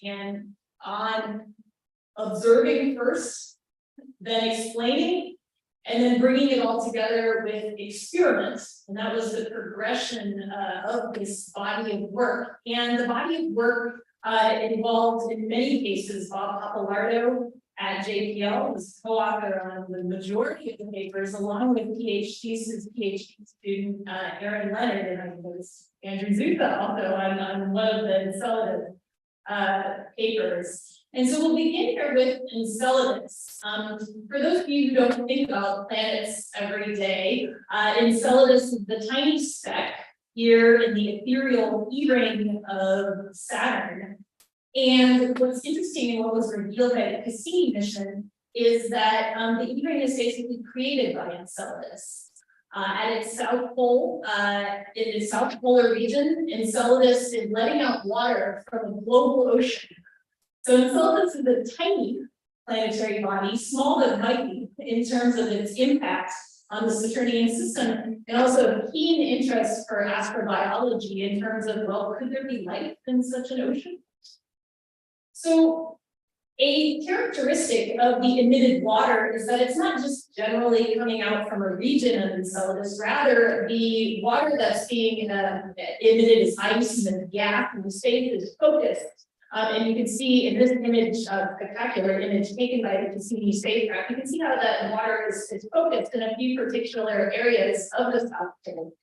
on observing first, then explaining, and then bringing it all together with experiments. And that was the progression of this body of work. And the body of work involved, in many cases, Bob Pappalardo at JPL was co-author on the majority of the papers, along with his PhD student, Aaron Leonard, and I was Andrew Zuka also on one of the Enceladus papers. And so we'll begin here with Enceladus. For those of you who don't think about planets every day, Enceladus is the tiny speck here in the ethereal E-ring of Saturn. And what's interesting and what was revealed by the Cassini mission is that the E-ring is basically created by Enceladus. At its south pole, in its south polar region, Enceladus is letting out water from a global ocean. So Enceladus is a tiny planetary body, small but mighty in terms of its impact on the Saturnian system, and also a keen interest for astrobiology in terms of, well, could there be life in such an ocean? So a characteristic of the emitted water is that it's not just generally coming out from a region of Enceladus, rather the water that's being emitted is ice and gas, and the space is focused. And you can see in this image, spectacular image taken by the Cassini spacecraft, you can see how that water is focused in a few particular areas of the South Pole.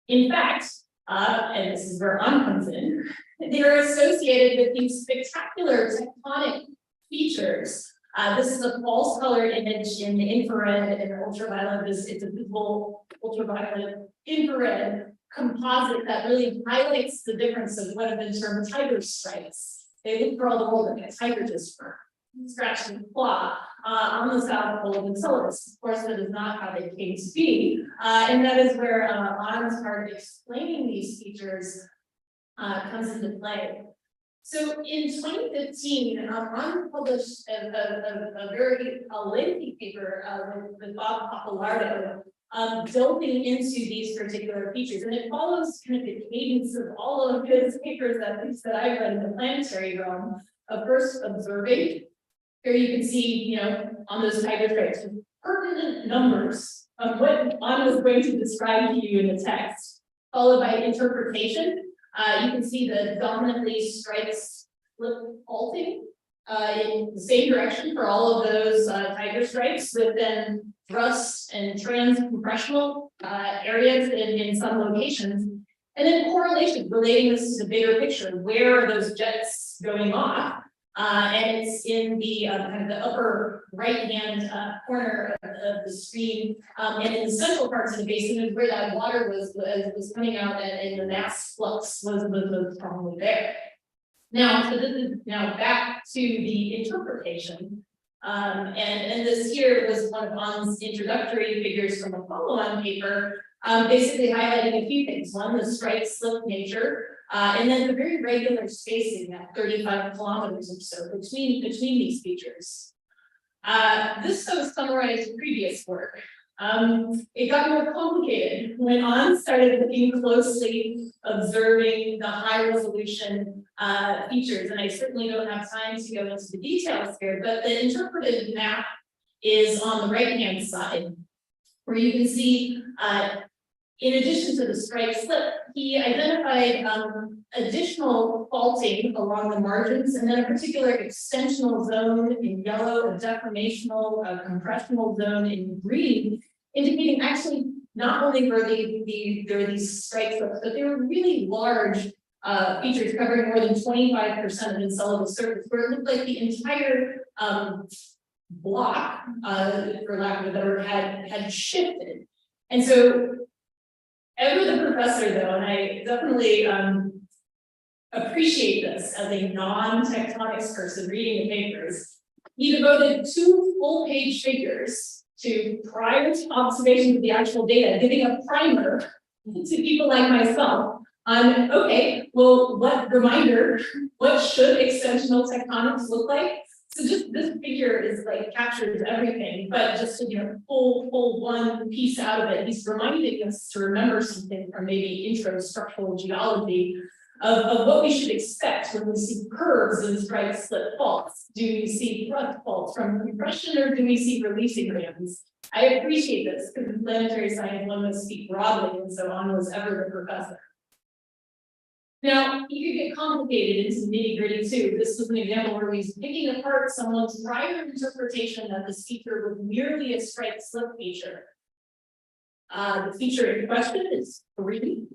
In fact, and this is where On comes in, they are associated with these spectacular tectonic features. This is a false color image in the infrared and ultraviolet. It's a visible ultraviolet infrared composite that really highlights the difference of what have been termed tiger stripes. They look for all the world and get tiger just for scratch and claw on the south pole of Enceladus. Of course, that is not how they came to be. And that is where On started explaining these features comes into play. So in 2015, On published a very lengthy paper with Bob Pappalardo delving into these particular features. And it follows kind of the cadence of all of his papers, at least that I've read in the planetary realm, of first observing. Here you can see, on those tiger stripes, pertinent numbers of what On was going to describe to you in the text, followed by interpretation. You can see the dominantly stripes flip faulting in the same direction for all of those tiger stripes, with then thrust and transcompressional areas in some locations, and then correlation relating this to the bigger picture. Where are those jets going off? And it's in the kind of the upper right-hand corner of the screen, and in the central parts of the basin is where that water was coming out, and the mass flux was probably there. Now, so this is now back to the interpretation. And this here was one of On's introductory figures from a follow-on paper, basically highlighting a few things. One, the stripe slip nature, and then the very regular spacing at 35 kilometers or so between these features. This so summarized previous work. It got more complicated when On started looking closely, observing the high resolution features. And I certainly don't have time to go into the details here, but the interpreted map is on the right-hand side, where you can see, in addition to the strike slip, he identified additional faulting along the margins, and then a particular extensional zone in yellow, a deformational, compressional zone in green, indicating actually not only were there were these strike slips, but they were really large features covering more than 25% of Enceladus surface, where it looked like the entire block, for lack of a better word, had shifted. And so, ever the professor though, and I definitely appreciate this as a non-tectonics person reading the papers, he devoted 2 full-page figures to prior to observation of the actual data, giving a primer to people like myself on, okay, well, what should extensional tectonics look like? So just this figure is like captures everything, but just to pull one piece out of it, he's reminding us to remember something from maybe intro structural geology of what we should expect when we see curves in strike slip faults. Do we see thrust faults from compression, or do we see releasing bands? I appreciate this because in planetary science one must speak broadly, and so On was ever the professor. Now, you could get complicated into nitty gritty too. This was an example where he's picking apart someone's prior interpretation that this feature was merely a strike slip feature. The feature in question is 3,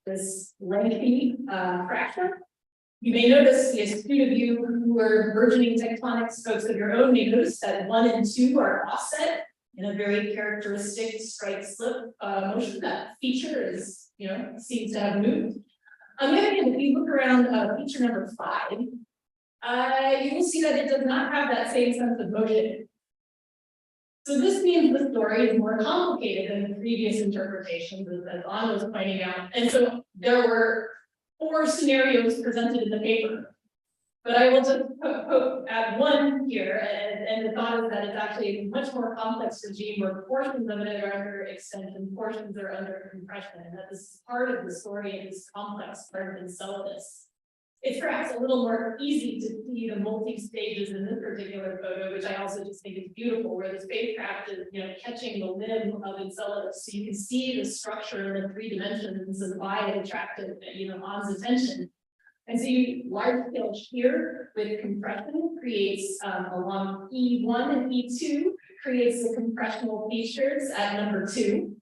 this lengthy fracture. You may notice, the astute of you who are burgeoning tectonics folks of your own may notice that 1 and 2 are offset in a very characteristic strike slip motion. That feature is, seems to have moved. On the other hand, if you look around feature number 5, you will see that it does not have that same sense of motion. So this means the story is more complicated than the previous interpretations, as On was pointing out. And so there were 4 scenarios presented in the paper. But I will just add one here, and the thought is that it's actually a much more complex regime where portions of it are under extension, portions are under compression, and that this is part of the story of this complex part of Enceladus. It's perhaps a little more easy to see the multi-stages in this particular photo, which I also just think is beautiful, where the spacecraft is, catching the limb of Enceladus, so you can see the structure in the 3 dimensions and why it attracted, On's attention. And so you large scale shear with compression creates along E1 and E2 creates the compressional features at number 2.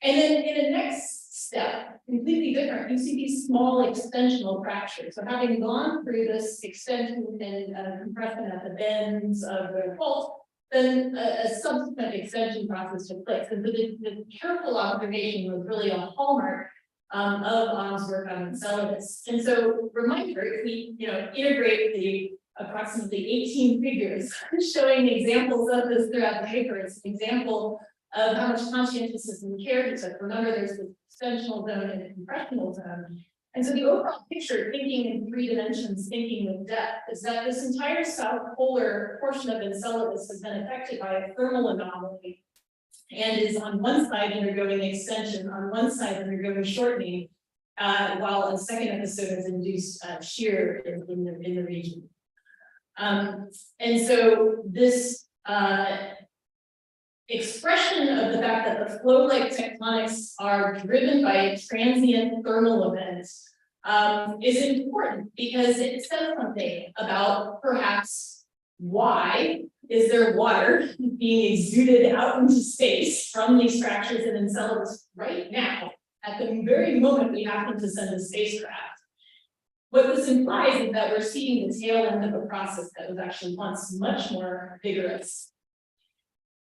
And then in the next step, completely different, you see these small extensional fractures. So having gone through this extension and compression at the bends of the fault, then a subsequent extension process took place. And so the careful observation was really a hallmark of On's work on Enceladus. And so, reminder, if we integrate the approximately 18 figures showing examples of this throughout the paper, it's an example of how much conscientiousness and care he took. Remember, there's the extensional zone and the compressional zone. And so the overall picture, thinking in 3 dimensions, thinking with depth, is that this entire south polar portion of Enceladus has been affected by a thermal anomaly and is on one side undergoing extension, on one side undergoing shortening, while a second episode has induced shear in the region. And so this expression of the fact that the flow-like tectonics are driven by transient thermal events is important because it says something about perhaps why is there water being exuded out into space from these fractures in Enceladus right now, at the very moment we happen to send a spacecraft. What this implies is that we're seeing the tail end of a process that was actually once much more vigorous.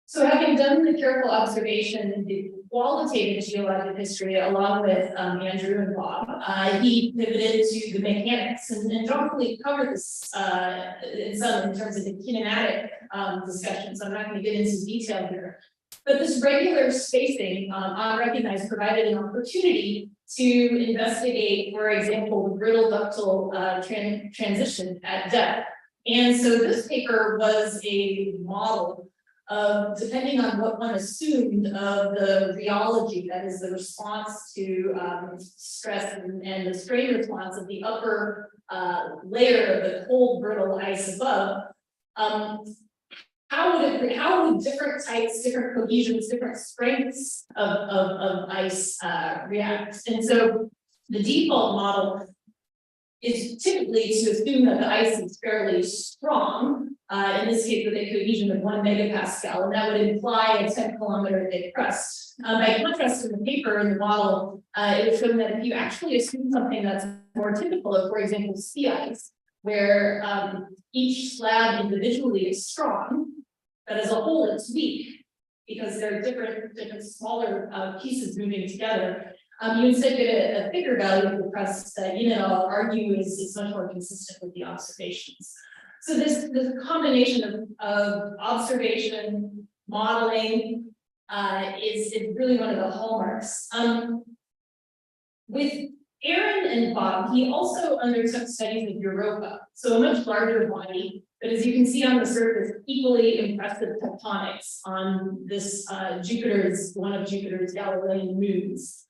So having done the careful observation, the qualitative geologic history, along with Andrew and Bob, he pivoted to the mechanics, and John really covered this in terms of the kinematic discussion, so I'm not going to get into detail here. But this regular spacing, unrecognized, provided an opportunity to investigate, for example, the brittle ductile transition at depth. And so this paper was a model of, depending on what one assumed of the rheology, that is the response to stress and the strain response of the upper layer of the cold brittle ice above, how would different types, different cohesions, different strengths of ice react? And so the default model is typically to assume that the ice is fairly strong, in this case with a cohesion of 1 megapascal, and that would imply a 10-kilometer thick crust. By contrast, in the paper in the model, it was shown that if you actually assume something that's more typical of, for example, sea ice, where each slab individually is strong, but as a whole it's weak, because there are different smaller pieces moving together. You instead get a bigger value of the crust that, I'll argue is much more consistent with the observations. So this combination of observation, modeling, is really one of the hallmarks. With Aaron and Bob, he also undertook studies of Europa, so a much larger body, but as you can see on the surface, equally impressive tectonics on this one of Jupiter's Galilean moons.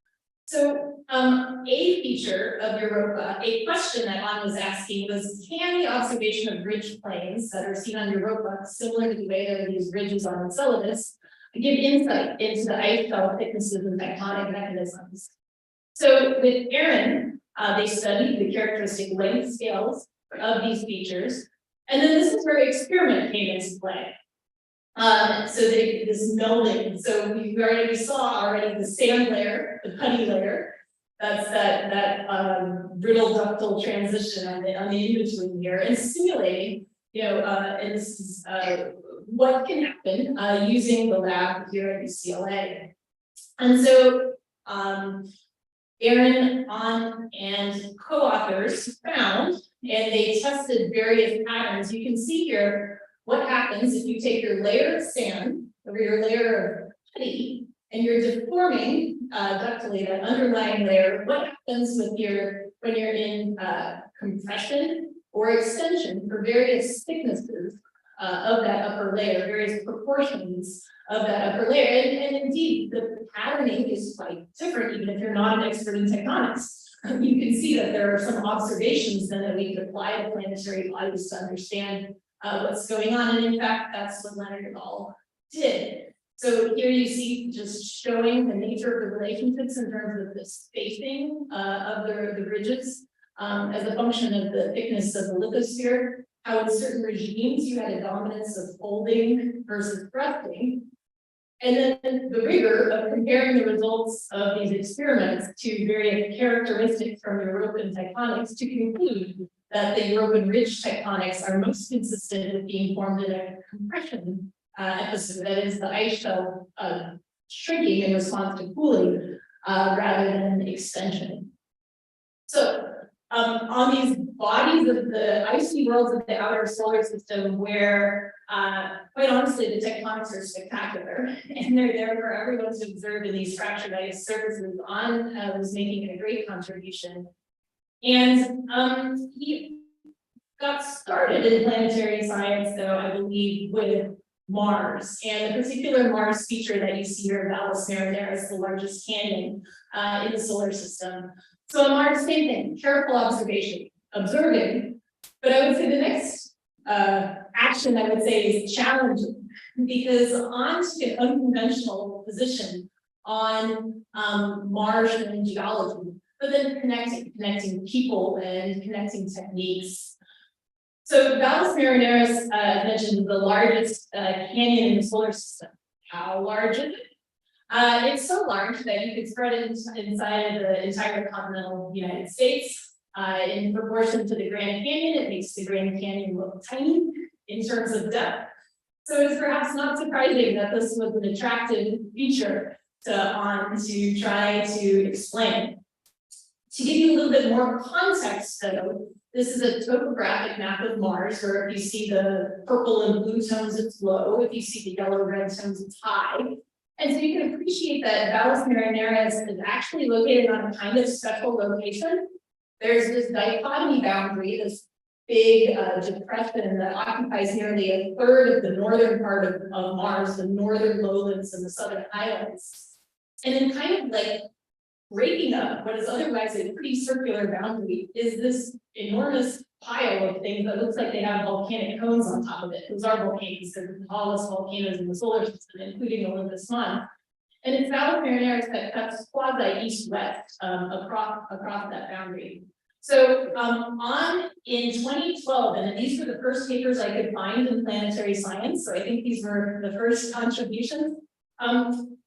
So a feature of Europa, a question that Anne was asking was, can the observation of ridge planes that are seen on Europa, similar to the way there are these ridges on Enceladus, give insight into the ice shelf thicknesses and tectonic mechanisms? So with Aaron, they studied the characteristic length scales of these features, and then this is where experiment came into play. So they did this melding. So we saw the sand layer, the putty layer. That's that brittle ductile transition on the in-between here, and simulating, and this is what can happen using the lab here at UCLA. And so Aaron, An, and co-authors found, and they tested various patterns. You can see here what happens if you take your layer of sand or your layer of putty and you're deforming ductily that underlying layer. What happens with when you're in compression or extension for various thicknesses of that upper layer, various proportions of that upper layer. And indeed, the patterning is quite different, even if you're not an expert in tectonics. You can see that there are some observations then that we could apply to planetary bodies to understand what's going on. And in fact, that's what Leonard et al. Did. So here you see just showing the nature of the relationships in terms of the spacing of the ridges as a function of the thickness of the lithosphere. How in certain regimes you had a dominance of folding versus thrusting. And then the rigor of comparing the results of these experiments to various characteristics from European tectonics to conclude that the European ridge tectonics are most consistent with being formed in a compression episode, that is the ice shelf shrinking in response to cooling rather than extension. So on these bodies of the icy worlds of the outer solar system where quite honestly the tectonics are spectacular and they're there for everyone to observe in these fractured ice surfaces, An was making a great contribution. And he got started in planetary science, though, I believe, with Mars, and the particular Mars feature that you see here, Valles Marineris, the largest canyon in the solar system. So on Mars, same thing, careful observation, observing. But I would say the next action I would say is challenging, because An took an unconventional position on Martian geology, but then connecting people and connecting techniques. So Valles Marineris, as mentioned, is the largest canyon in the solar system. How large is it? It's so large that you could spread it inside of the entire continental United States. In proportion to the Grand Canyon, it makes the Grand Canyon look tiny in terms of depth. So it's perhaps not surprising that this was an attractive feature to try to explain. To give you a little bit more context, though, this is a topographic map of Mars, where if you see the purple and blue tones, it's low. If you see the yellow-red tones, it's high. And so you can appreciate that Valles Marineris is actually located on a kind of special location. There's this dichotomy boundary, this big depression that occupies nearly a third of the northern part of Mars, the northern lowlands and the southern highlands. And then kind of like breaking up what is otherwise a pretty circular boundary is this enormous pile of things that looks like they have volcanic cones on top of it. Those are volcanoes, they're the tallest volcanoes in the solar system, including Olympus Mons. And it's Valles Marineris that cuts quasi east-west across that boundary. So in 2012, and these were the first papers I could find in planetary science, so I think these were the first contributions.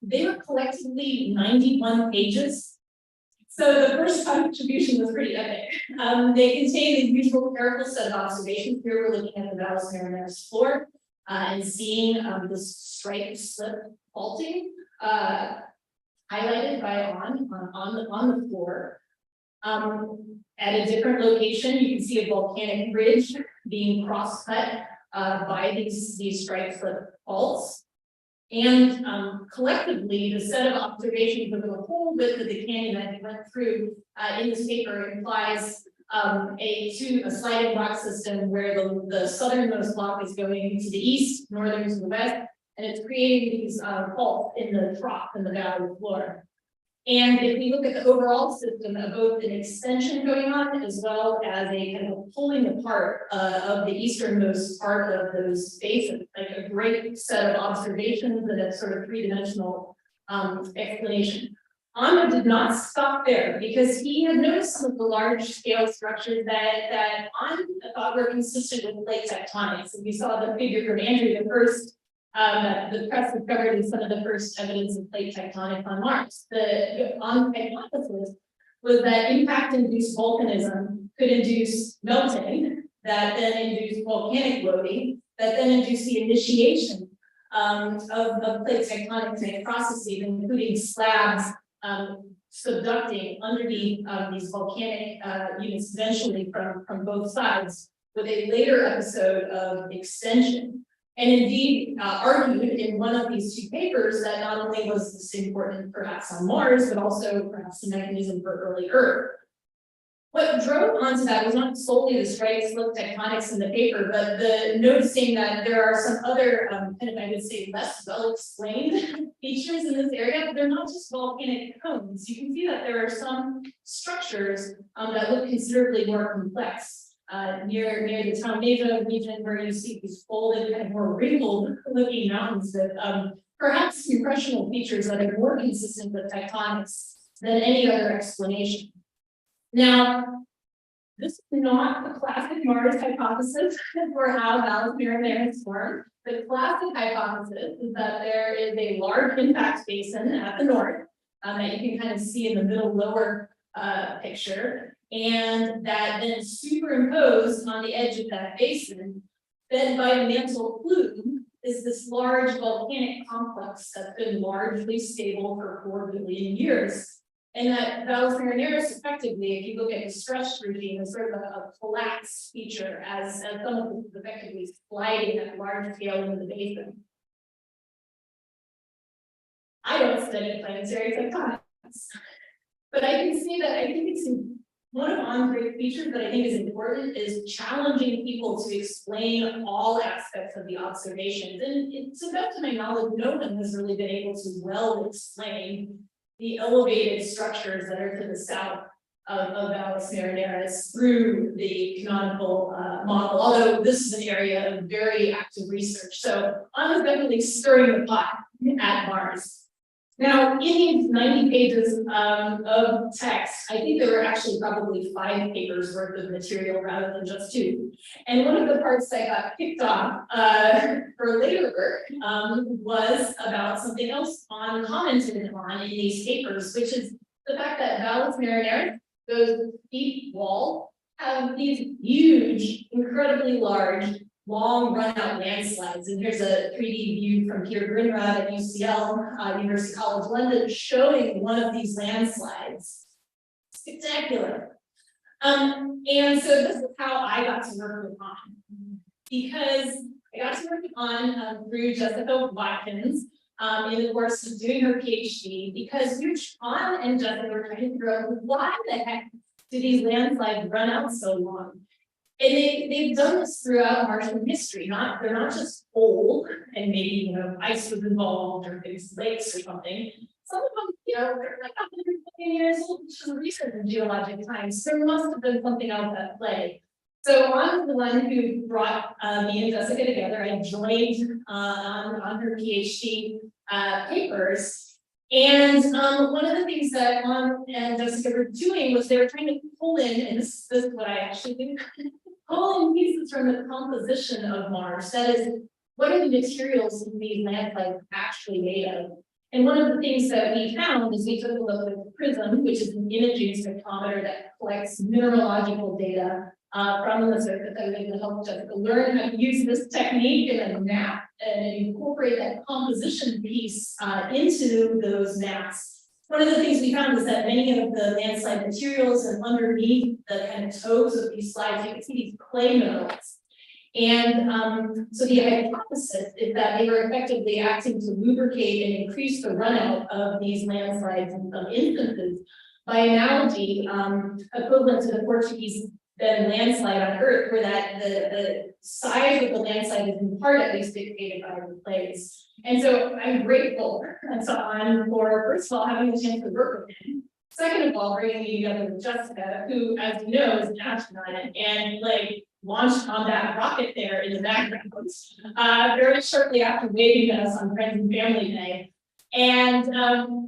They were collectively 91 pages. So the first contribution was pretty epic. They contain the usual careful set of observations. Here we're looking at the Valles Marineris floor and seeing this striped slip faulting highlighted by on the floor. At a different location, you can see a volcanic ridge being cross-cut by these striped slip faults. And collectively, the set of observations over the whole width of the canyon that we went through in this paper implies a sliding block system where the southernmost block is going to the east, northern to the west, and it's creating these faults in the trough in the valley floor. And if we look at the overall system of both an extension going on as well as a kind of pulling apart of the easternmost part of those basins, like a great set of observations and a sort of three-dimensional explanation. Anna did not stop there because he had noticed some of the large-scale structures that I thought were consistent with plate tectonics. And we saw the figure from Andrew, the first. The press discovered in some of the first evidence of plate tectonics on Mars. The hypothesis was that impact-induced volcanism could induce melting, that then induced volcanic loading, that then induced the initiation of plate tectonic processes, including slabs subducting underneath these volcanic units eventually from both sides, with a later episode of extension. And indeed argued in one of these two papers that not only was this important perhaps on Mars, but also perhaps the mechanism for early Earth. What drove onto that was not solely the striped slip tectonics in the paper, but the noticing that there are some other kind of, I would say, less well-explained features in this area, but they're not just volcanic cones. You can see that there are some structures that look considerably more complex. Near the Talmesa region, where you see these folded, kind of more wrinkled looking mountains with perhaps impressional features that are more consistent with tectonics than any other explanation. Now, this is not the classic Mars hypothesis for how Valles Marineris formed. The classic hypothesis is that there is a large impact basin at the north that you can kind of see in the middle lower picture. And that then superimposed on the edge of that basin, fed by a mantle plume, is this large volcanic complex that's been largely stable for 4 billion years. And that Valles Marineris, effectively, if you look at the stress regime, is sort of a collapse feature as some of it is effectively sliding at large scale into the basin. I don't study planetary tectonics, but I can see that I think it's one of Andre's features that I think is important is challenging people to explain all aspects of the observations. And to the best of my knowledge, no one has really been able to well explain the elevated structures that are to the south of Valles Marineris through the canonical model, although this is an area of very active research. So I'm definitely stirring the pot at Mars. Now, in these 90 pages of text, I think there were actually probably 5 papers worth of material rather than just 2. And one of the parts that got picked off for later work was about something else commented on in these papers, which is the fact that Valles Marineris, those deep walls, have these huge, incredibly large, long run-out landslides. And here's a 3D view from Peter Grunrad at UCL, University College London, showing one of these landslides. Spectacular. And so this is how I got to work with On, because I got to work with On through Jessica Watkins in the course of doing her PhD, because On and Jessica were trying to figure out why the heck do these landslides run out so long? And they've done this throughout Martian history, they're not just old and maybe, ice was involved or things, lakes or something. Some of them, they're like 100 million years old, which is recent in geologic times. There must have been something else at play. So I'm the one who brought me and Jessica together. I joined on her PhD papers. And one of the things that and Jessica were doing was they were trying to pull in, and this is what I actually do, pull in pieces from the composition of Mars. That is, what are the materials these landslides actually made of? And one of the things that we found is we took a look at PRISM, which is an imaging spectrometer that collects mineralogical data from the surface, that was able to help Jessica learn how to use this technique and then map and incorporate that composition piece into those maps. One of the things we found is that many of the landslide materials and underneath the kind of toes of these slides, you can see these clay minerals. And so the hypothesis is that they were effectively acting to lubricate and increase the runout of these landslides in some instances. By analogy, equivalent to the Portuguese then landslide on Earth, where that the size of the landslide is in part at least dictated by the plays. And so I'm grateful and so on for, first of all, having the chance to work with him. Second of all, bringing me together with Jessica, who, as you know, is an astronaut and launched on that rocket there in the background very shortly after waving to us on Friends and Family Day. And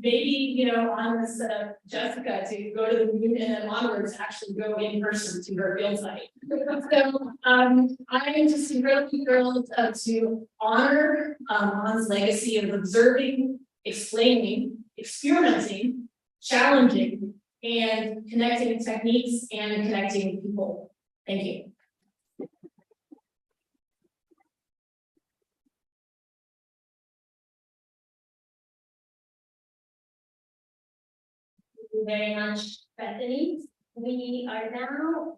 maybe, on this Jessica to go to the moon and then onwards actually go in person to her field site. So I'm just incredibly thrilled to honor Han's legacy of observing, explaining, experimenting, challenging, and connecting techniques and connecting people. Thank you. Thank you very much, Bethany. We are now,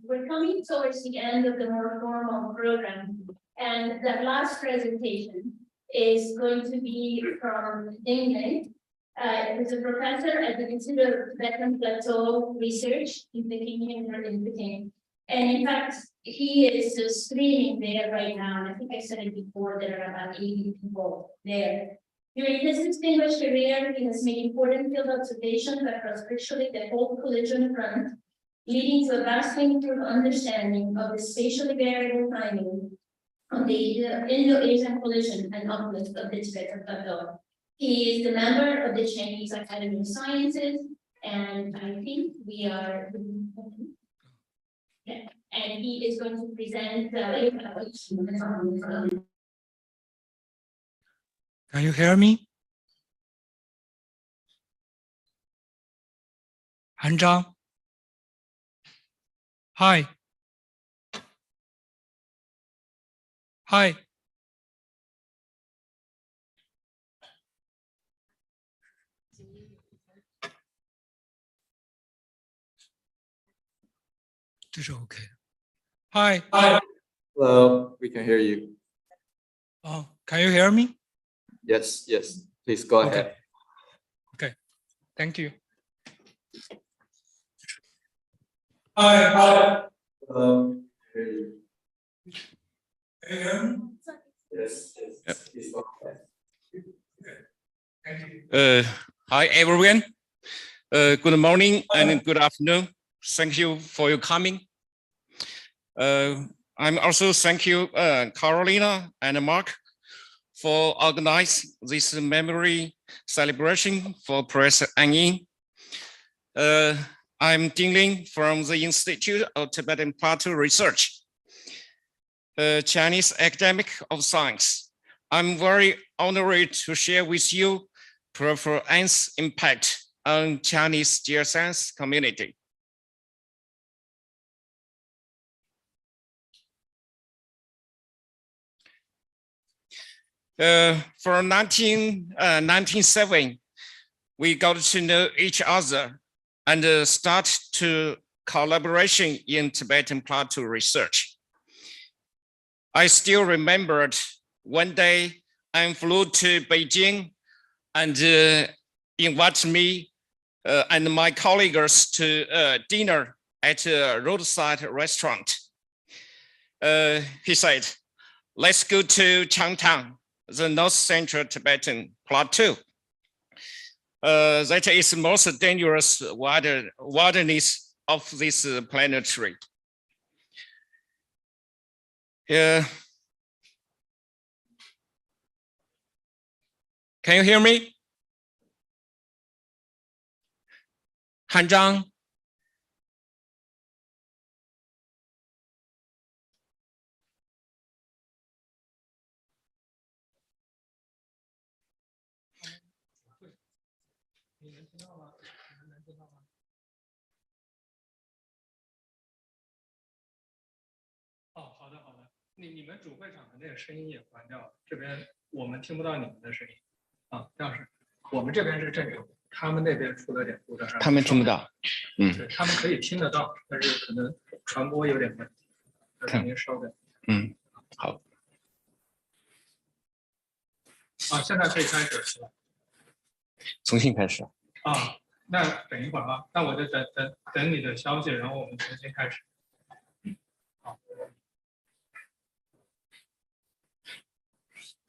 we're coming towards the end of the more formal program. And the last presentation is going to be from England. He's a professor at the Institute of Tibetan Plateau Research in Peking. And in fact, he is streaming there right now. And I think I said it before, there are about 80 people there. During his distinguished career, he has made important field observations across virtually the whole collision front, leading to a vastly improved understanding of the spatially variable timing of the Indo-Asian collision and uplift of the Tibetan Plateau. He is the member of the Chinese Academy of Sciences, and I think we are, yeah, and he is going to present Can you hear me? Han Zhang. Hi. Hi. This is okay. Hi. Hi. Hello, we can hear you. Oh, can you hear me? Yes, yes. Please go ahead. Okay. Thank you. Hi. Hi. Hello. Hear you. Can you hear me? Yes, yes. Yep. Please go ahead. Thank you. Hi, everyone. Good morning and good afternoon. Thank you for your coming. I'm also thank you, Carolina and Mark, for organizing this memory celebration for Press An. I'm Ding Ling from the Institute of Tibetan Plateau Research, Chinese academic of science. I'm very honored to share with you Prof. An's impact on Chinese geoscience community. From 1997, we got to know each other and start to collaboration in Tibetan Plateau research. I still remembered one day I flew to Beijing and invited me and my colleagues to dinner at a roadside restaurant he said, let's go to Changtang, the North Central Tibetan Plateau. That is the most dangerous wilderness of this planetary. Can you hear me? Han Zhang?你们主会场的那个声音也关掉，这边我们听不到你们的声音啊。要是我们这边是正常，他们那边出了点故障，他们听不到。对，他们可以听得到，但是可能传播有点问题。您稍等。好。现在可以开始是吧？重新开始。那等一会儿啊，那我就等你的消息，然后我们重新开始。好。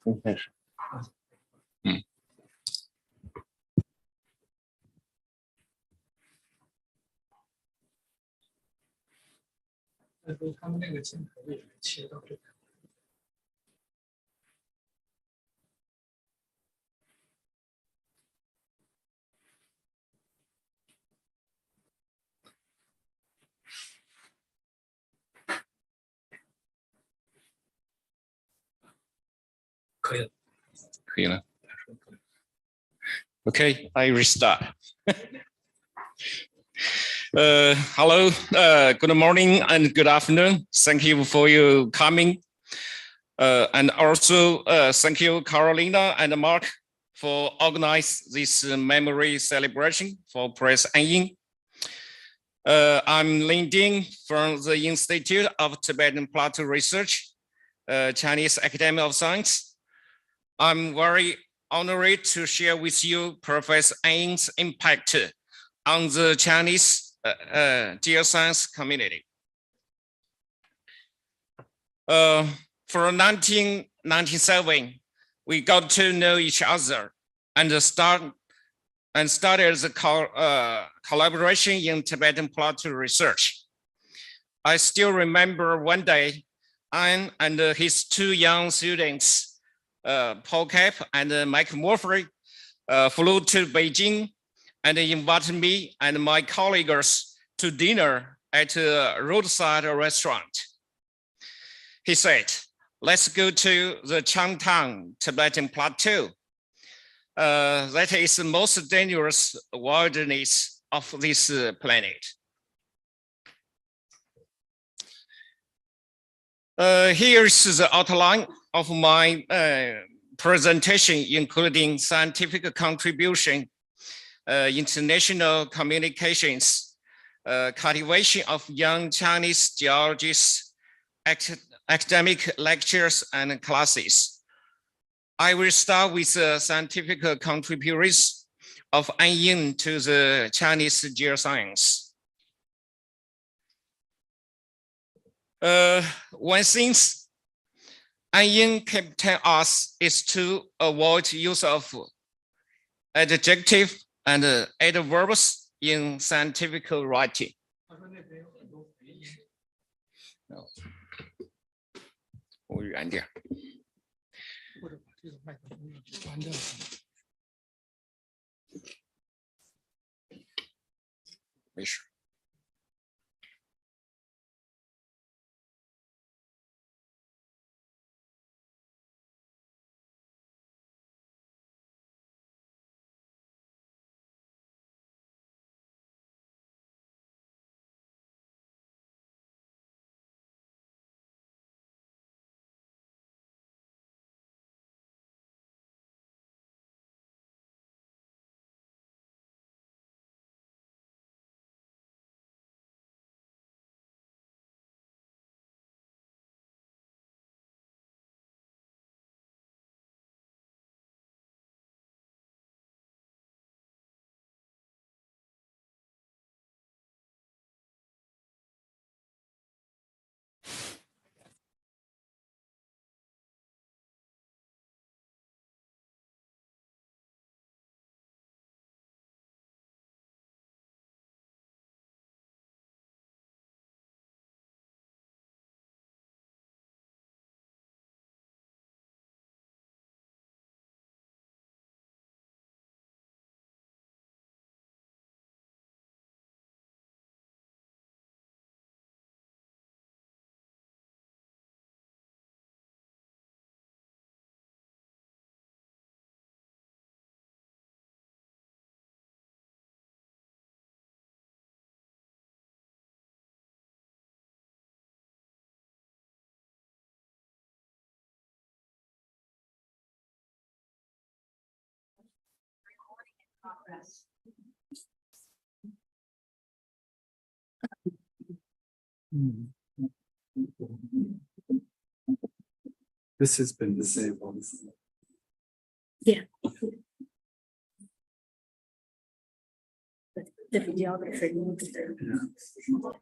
重新开始。但是他们那个镜头也切到这边。可以了。可以了。Okay, I restart. Hello, good morning and good afternoon. Thank you for your coming. And also thank you, Carolina and Mark, for organizing this memory celebration for Press An Ying. I'm Lin Ding from the Institute of Tibetan Plateau Research, Chinese Academy of Science. I'm very honored to share with you Professor An Ying's impact on the Chinese geoscience community. From 1997, we got to know each other and started the collaboration in Tibetan Plateau research. I still remember one day, An and his two young students, Paul Cap and Mike Murphy, flew to Beijing and invited me and my colleagues to dinner at a roadside restaurant. He said, let's go to the Changtang Tibetan Plateau. That is the most dangerous wilderness of this planet. Here is the outline of my presentation, including scientific contribution, international communications, cultivation of young Chinese geologists, academic lectures and classes. I will start with the scientific contributions of An Ying to the Chinese geoscience. One thing An Ying can tell us is to avoid use of adjective and adverbs in scientific writing. No. 我远点。或者把这个麦克风关掉。没事。This has been disabled. Yeah. The videographer needs to.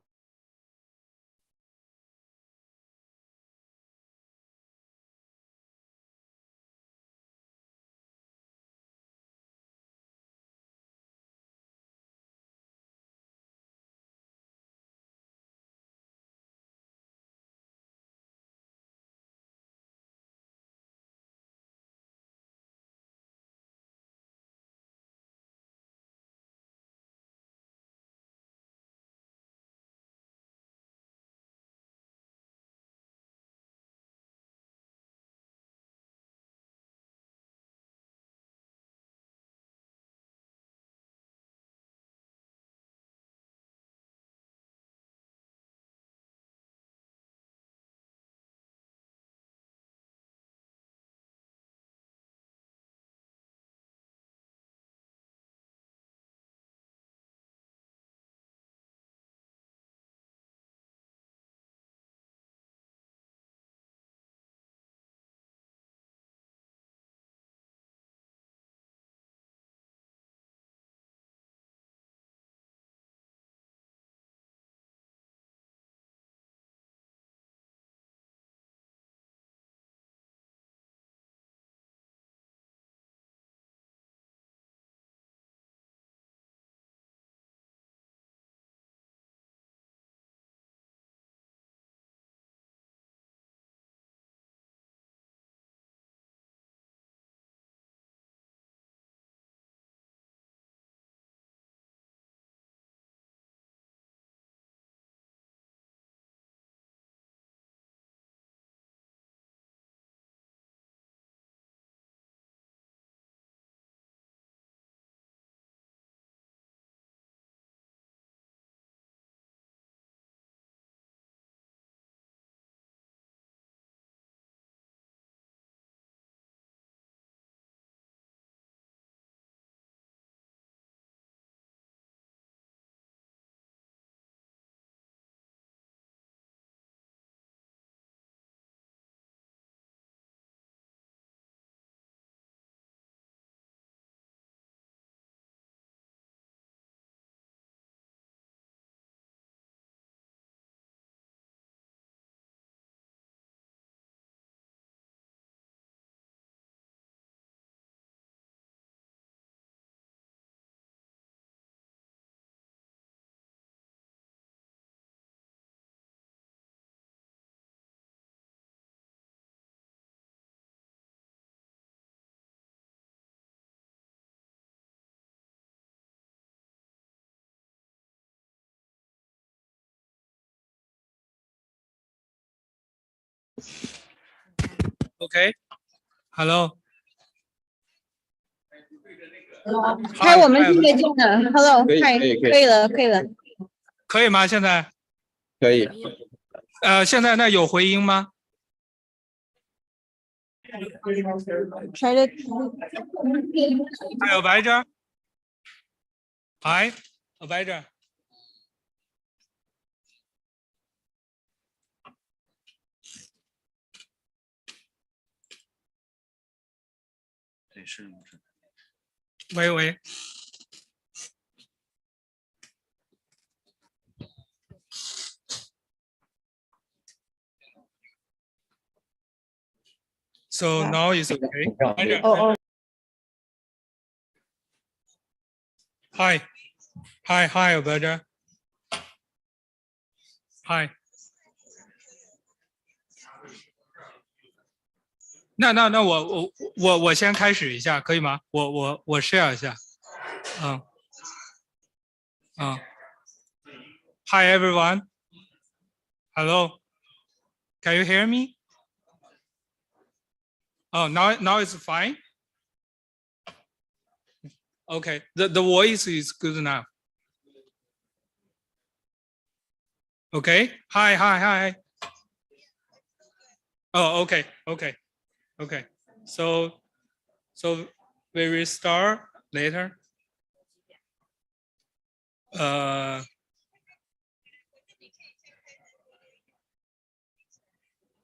OK， Hello， 嗨，我们听得见的，Hello，嗨，可以可以了，可以了。可以吗？现在？可以。现在那有回音吗？ Try to. Hi, Abijah. Hi, Abijah. 喂喂。So now it's okay. Oh. Hi, hi, Abijah. Hi. 那我先开始一下，可以吗？我 share 一下。Hi everyone. Hello. Can you hear me? Oh, now it's fine. Okay, the voice is good enough. Okay. Hi. Oh, okay. So we will start later.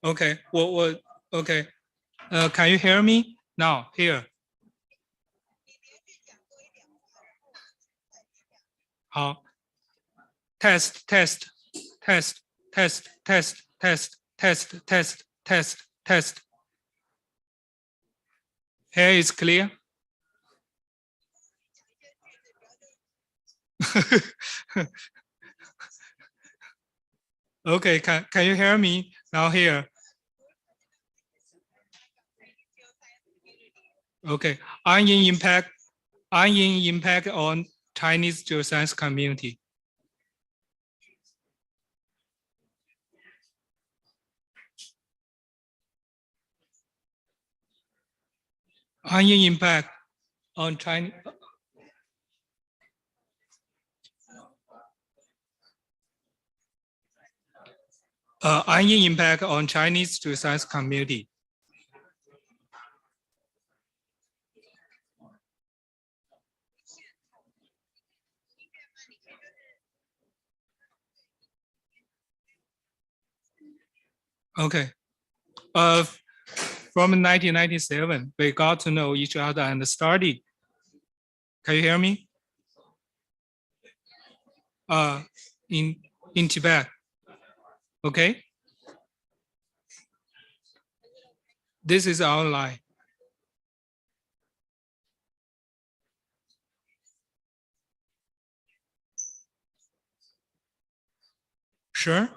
OK，我 OK，can you hear me now here？ 好 ，test test test test test test test test test test。Here is clear. Okay, can you hear me now here? Okay, onion impact on Chinese geoscience community. Onion impact on China. Onion impact on Chinese geoscience community. Okay. From 1997, we got to know each other and studied. Can you hear me? In Tibet. Okay. This is online. Sure.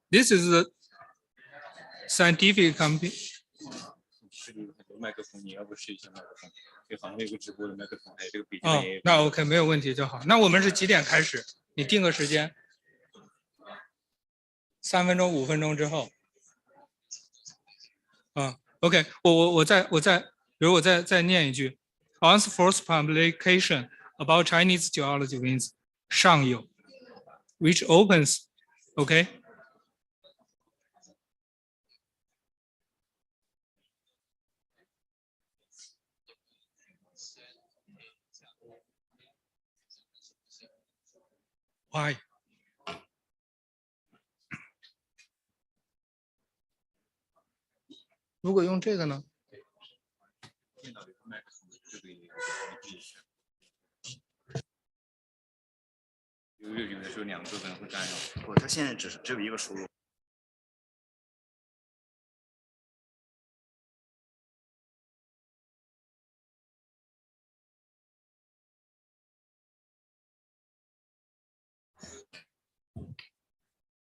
This is a scientific company. 麦克风，你要不试一下麦克风？这好像有个直播的麦克风，还有这个笔记哦本也。那 OK 没有问题就好。那我们是几点开始？你定个时间。3分钟、5分钟之后。OK， 我再念一句 ，On's first publication about Chinese geology wins 上有 ，which opens OK。Why？ 如果用这个呢？电脑里的麦克风这个也闭一下。有的时候2个可能会干扰。不，它现在只有一个输入。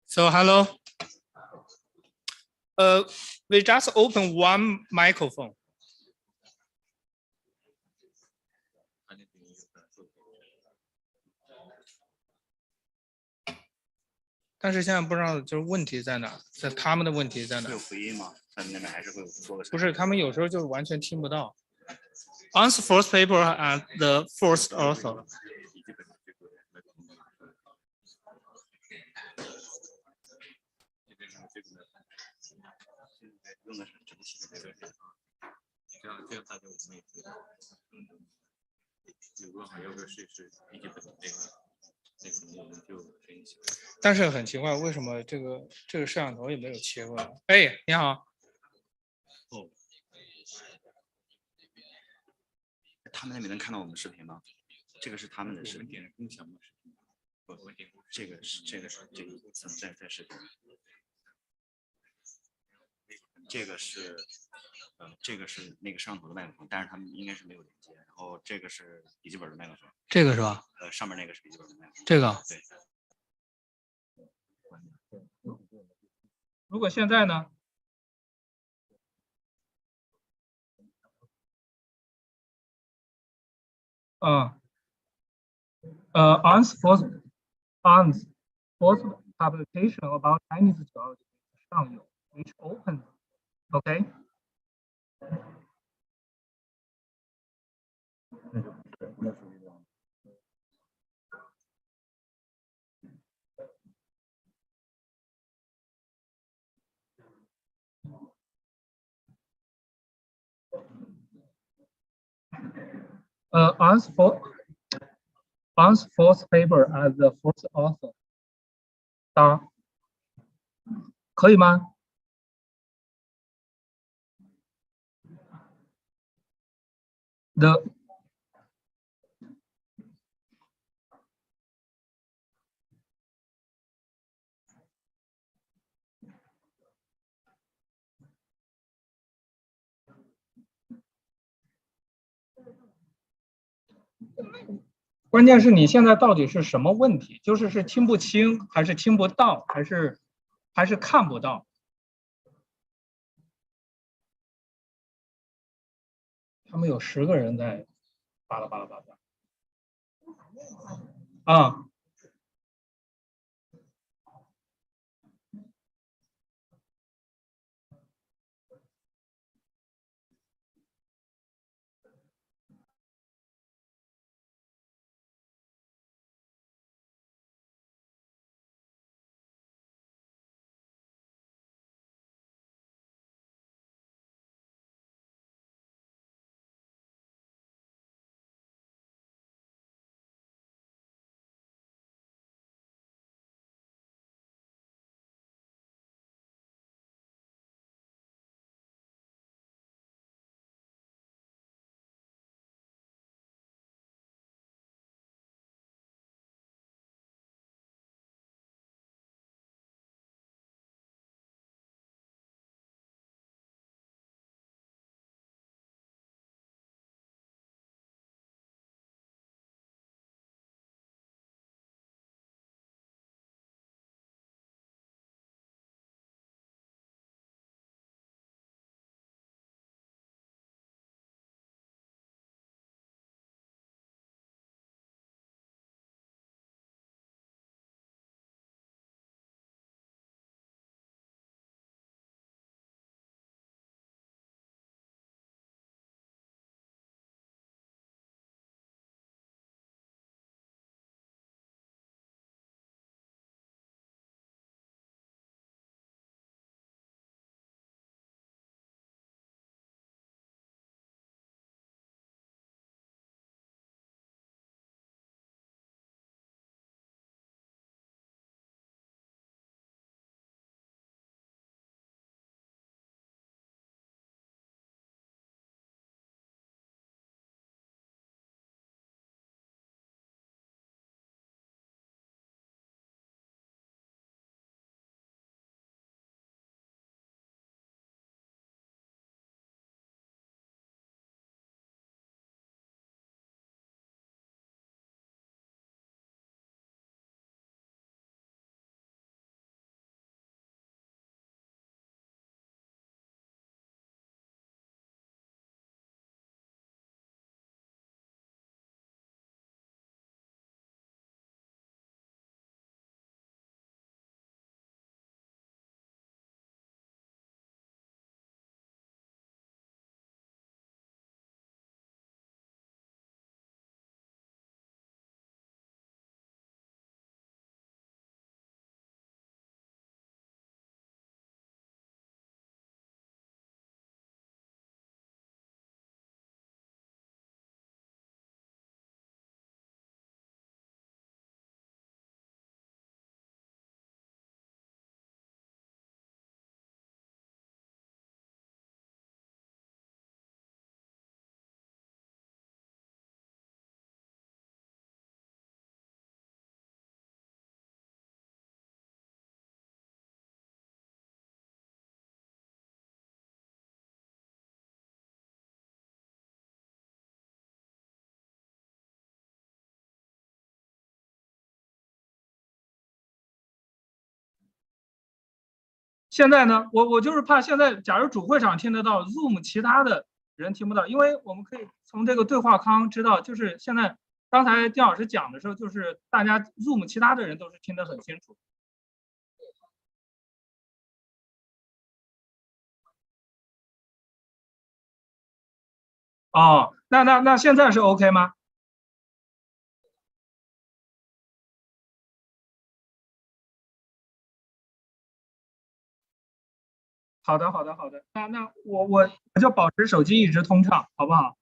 So hello. We just open one microphone. 但是现在不知道就是问题在哪，在他们的问题在哪？会有回音吗？他们那边还是会有说的。不是，他们有时候就是完全听不到。On's first paper and the first author. 用的是整体的这个，这样大家我们也知道。有个好，要不要试一试笔记本这个？那可能我们就分析。但是很奇怪，为什么这个摄像头也没有切过来？哎，你好。哦。他们那边能看到我们视频吗？这个是他们的视频。点共享的视频。我点过。这个是在视频。这个是，这个是那个摄像头的麦克风，但是他们应该是没有连接。然后这个是笔记本的麦克风。这个是吧？上面那个是笔记本的麦克风。这个。对。如果现在呢？On's first publication about Chinese geology 上有 which opens OK。on fourth paper as the first author. 可以吗？关键是你现在到底是什么问题？是听不清，还是听不到，还是看不到？他们有10个人在巴拉巴拉巴拉。啊。现在呢，我就是怕现在，假如主会场听得到，Zoom 其他的人听不到，因为我们可以从这个对话框知道，就是现在刚才丁老师讲的时候，就是大家 Zoom 其他的人都是听得很清楚。哦，那现在是 OK 吗？好的，那我就保持手机一直通畅，好不好？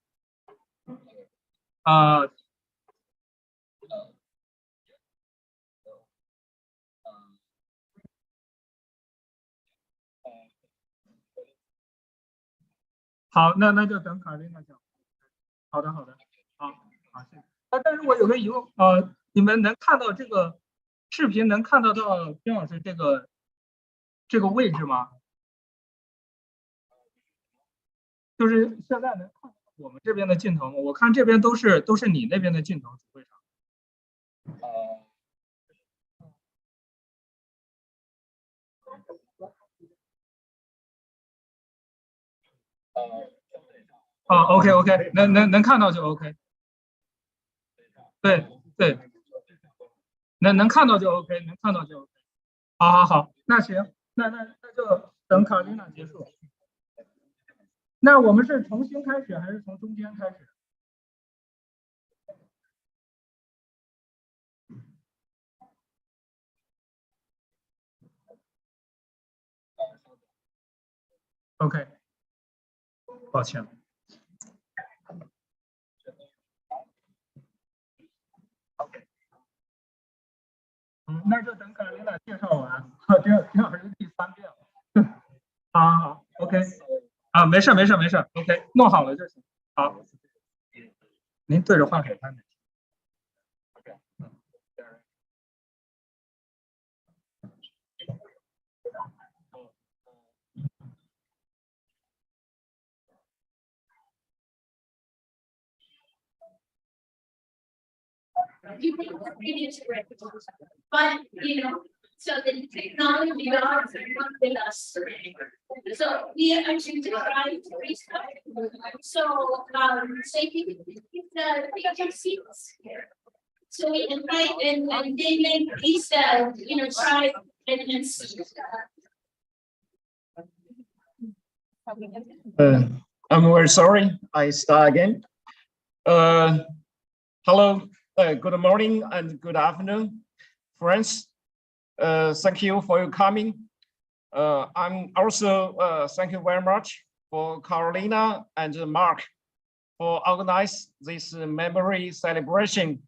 好，那就等卡琳娜讲。好的，好的，好，谢谢。但是我有个疑问，你们能看到这个视频能看得到丁老师这个位置吗？就是现在能看到我们这边的镜头吗？我看这边都是你那边的镜头，主会上。OK，能看到就 OK。对，能看到就 OK， 能看到就 OK。好，那行，那就等卡琳娜结束。那我们是重新开始还是从中间开始？OK， 抱歉。那就等卡琳娜介绍完，丁老师第3遍了。好 ，OK， 没事 ，OK， 弄好了就行。好，您对着话筒拍。You think the previous records, but so the technology gods are not with us. So we actually try to restart. So say the seats here. So we invite and they make these try and see. I'm very sorry. I start again. Hello. Good morning and good afternoon, friends. Thank you for your coming. I'm also thank you very much for Carolina and Mark for organize this memory celebration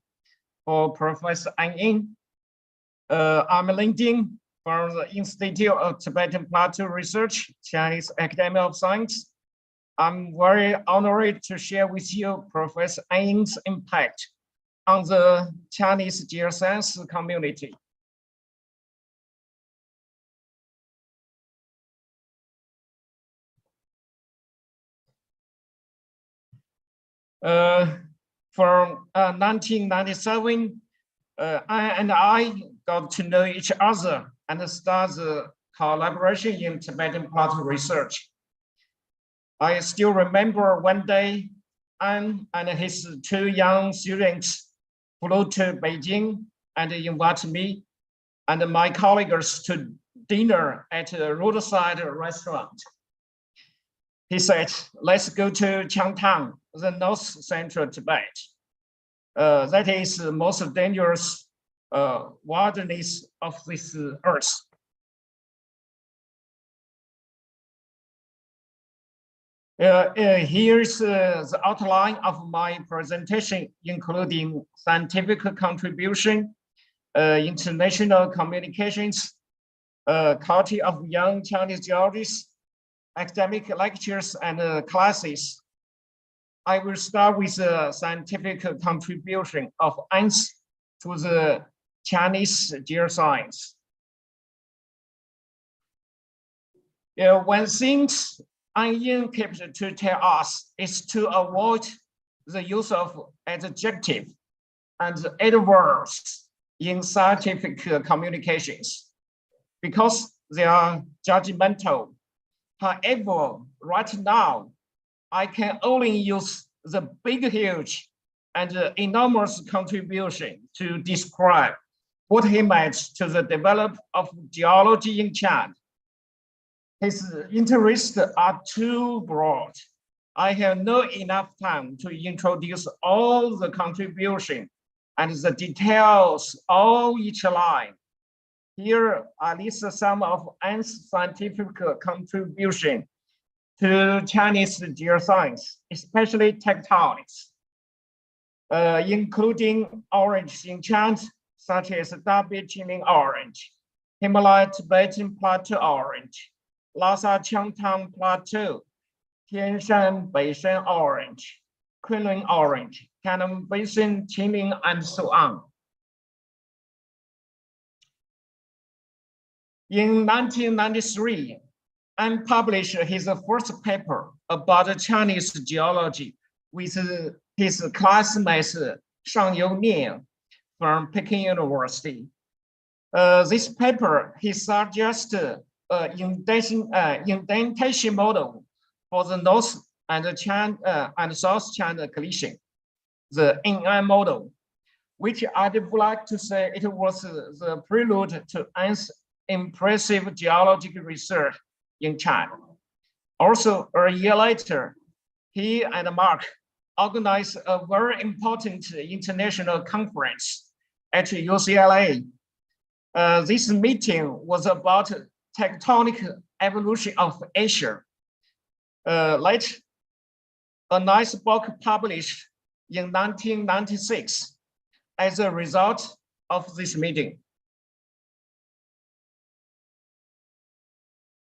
for Professor An Ying. I'm Lin from the Institute of Tibetan Plateau Research, Chinese Academy of Science. I'm very honored to share with you Professor An Ying's impact on the Chinese geoscience community. From 1997, I got to know each other and start the collaboration in Tibetan Plateau research. I still remember one day, An and his 2 young students flew to Beijing and invited me and my colleagues to dinner at a roadside restaurant. He said, let's go to Changtang, the north central Tibet. That is the most dangerous wilderness of this earth. Here's the outline of my presentation, including scientific contribution, international communications, culture of young Chinese geologists, academic lectures and classes. I will start with the scientific contribution of An's to the Chinese geoscience. One thing An Ying kept to tell us is to avoid the use of adjective and adverbs in scientific communications because they are judgmental. However, right now, I can only use the big, huge, and enormous contribution to describe what he meant to the development of geology in China. His interests are too broad. I have not enough time to introduce all the contribution and the details of each line. Here are list some of An's scientific contribution to Chinese geoscience, especially tectonics. including orange Xinjiang, such as Darbeijing orange, Himalaya Tibetan Plateau orange, Lhasa Changtang Plateau, Tian Shan Baishan orange, Kunlun orange, Cannon Basin, Qinling, and so on. In 1993, An published his first paper about Chinese geology with his classmate Shang Younian from Peking University. This paper, he suggested indentation model for the North and South China Glacier, the NI model, which I would like to say it was the prelude to An's impressive geological research in China. Also, a year later, he and Mark organized a very important international conference at UCLA. This meeting was about tectonic evolution of Asia. Later, a nice book published in 1996 as a result of this meeting.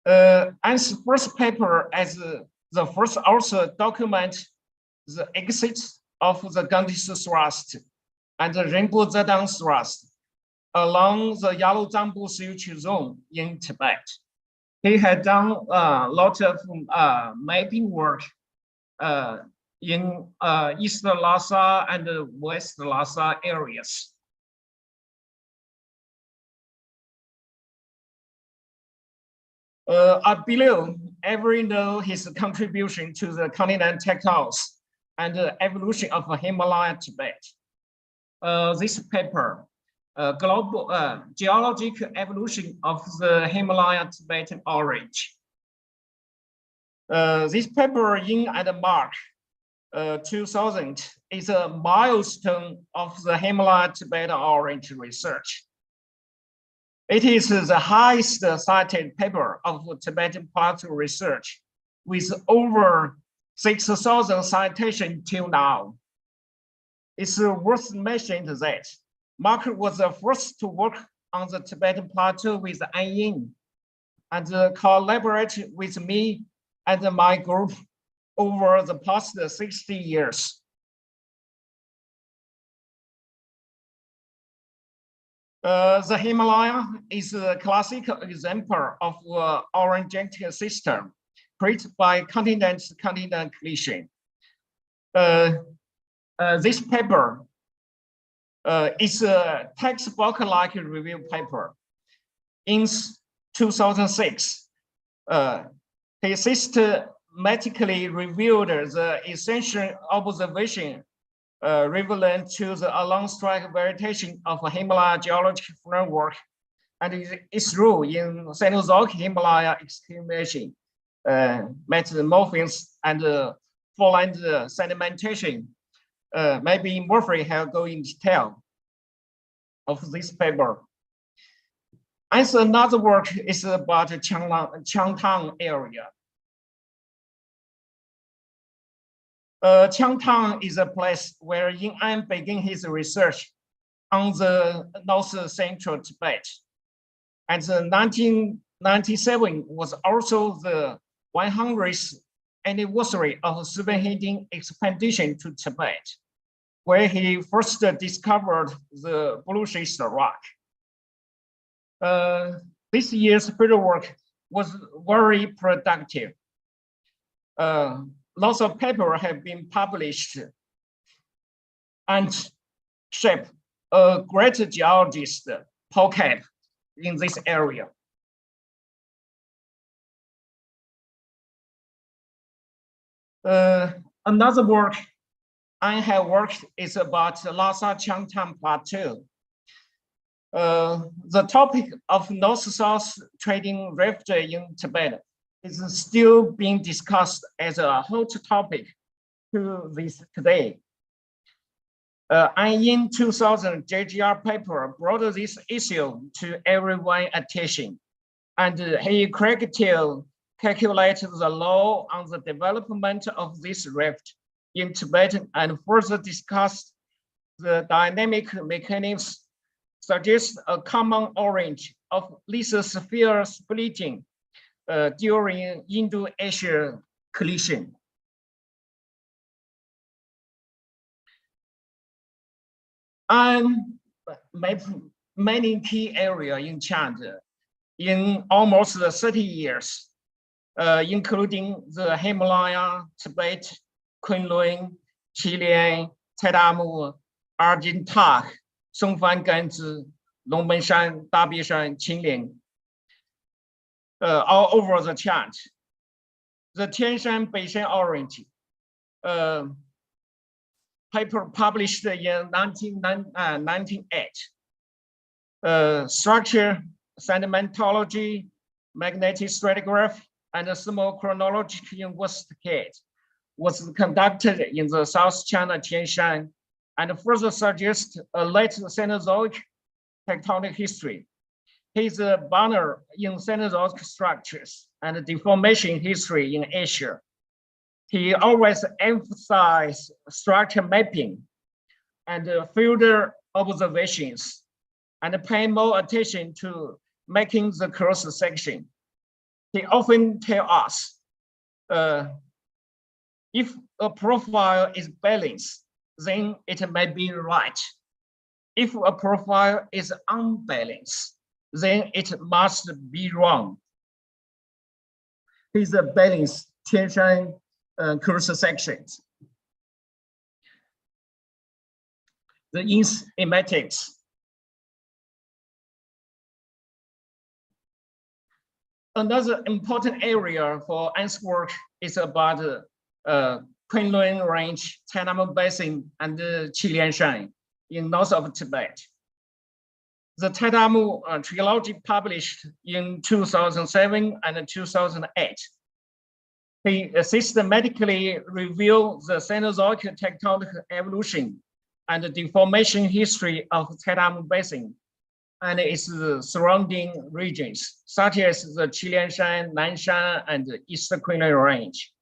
An's first paper as the first author document the exit of the Ganges thrust and the Rainbow Zedong thrust along the Yalozangbu Silk zone in Tibet. He had done a lot of mapping work in East Lhasa and West Lhasa areas. I believe everyone knows his contribution to the continental tectonics and the evolution of Himalaya Tibet. This paper, Global Geological Evolution of the Himalaya Tibetan Orange. This paper in and March 2000 is a milestone of the Himalaya Tibetan Orange research. It is the highest cited paper of Tibetan Plateau research with over 6,000 citations till now. It's worth mentioning that Mark was the first to work on the Tibetan Plateau with An Yin and collaborated with me and my group over the past 60 years. The Himalaya is a classical example of an orogenic system created by continent-continent collision. This paper is a textbook-like review paper. In 2006, he systematically reviewed the essential observation relevant to the along strike variation of a Himalaya geological framework and its role in Cenozoic Himalaya excavation, metamorphism, and foreland sedimentation. Maybe Murphy will go in detail of this paper. As another work is about Changtang area. Changtang is a place where Yin An began his research on the north central Tibet. And 1997 was also the 100th anniversary of Superintending expedition to Tibet, where he first discovered the blue schist rock. This year's fieldwork was very productive. Lots of papers have been published and shaped a great geologist, Paul Kemp, in this area. Another work I have worked is about Lhasa Changtang Plateau. The topic of North-South trading rift in Tibet is still being discussed as a hot topic to this today. And in 2000, JGR paper brought this issue to everyone's attention, and he correctly calculated the law on the development of this rift in Tibet and further discussed the dynamic mechanics suggest a common origin of lithosphere splitting during Indo-Asia collision. And many key areas in China in almost 30 years, including the Himalaya, Tibet, Kunlun, Chilean, Taitamu, Argentina, Songfanganzi, Longmenshan, Dabishan, Qinling, all over the China. The Tianshan Basin Orange paper published in 1998. Structure, sedimentology, magnetic stratigraph, and thermochronological investigation was conducted in the South China Tianshan and further suggests a late Cenozoic tectonic history. He's a pioneer in Cenozoic structures and deformation history in Asia. He always emphasized structure mapping and field observations and pay more attention to making the cross section. He often tells us if a profile is balanced, then it may be right. If a profile is unbalanced, then it must be wrong. He's a balanced Tianshan cross sections. The emetics. Another important area for ANS work is about Kunlun Range, Taitamu Basin, and Qilianshan in north of Tibet. The Taitamu trilogy published in 2007 and 2008. He systematically reviewed the Cenozoic tectonic evolution and the deformation history of Taitamu Basin and its surrounding regions, such as the Qilianshan, Nanshan, and East Kunlun Range.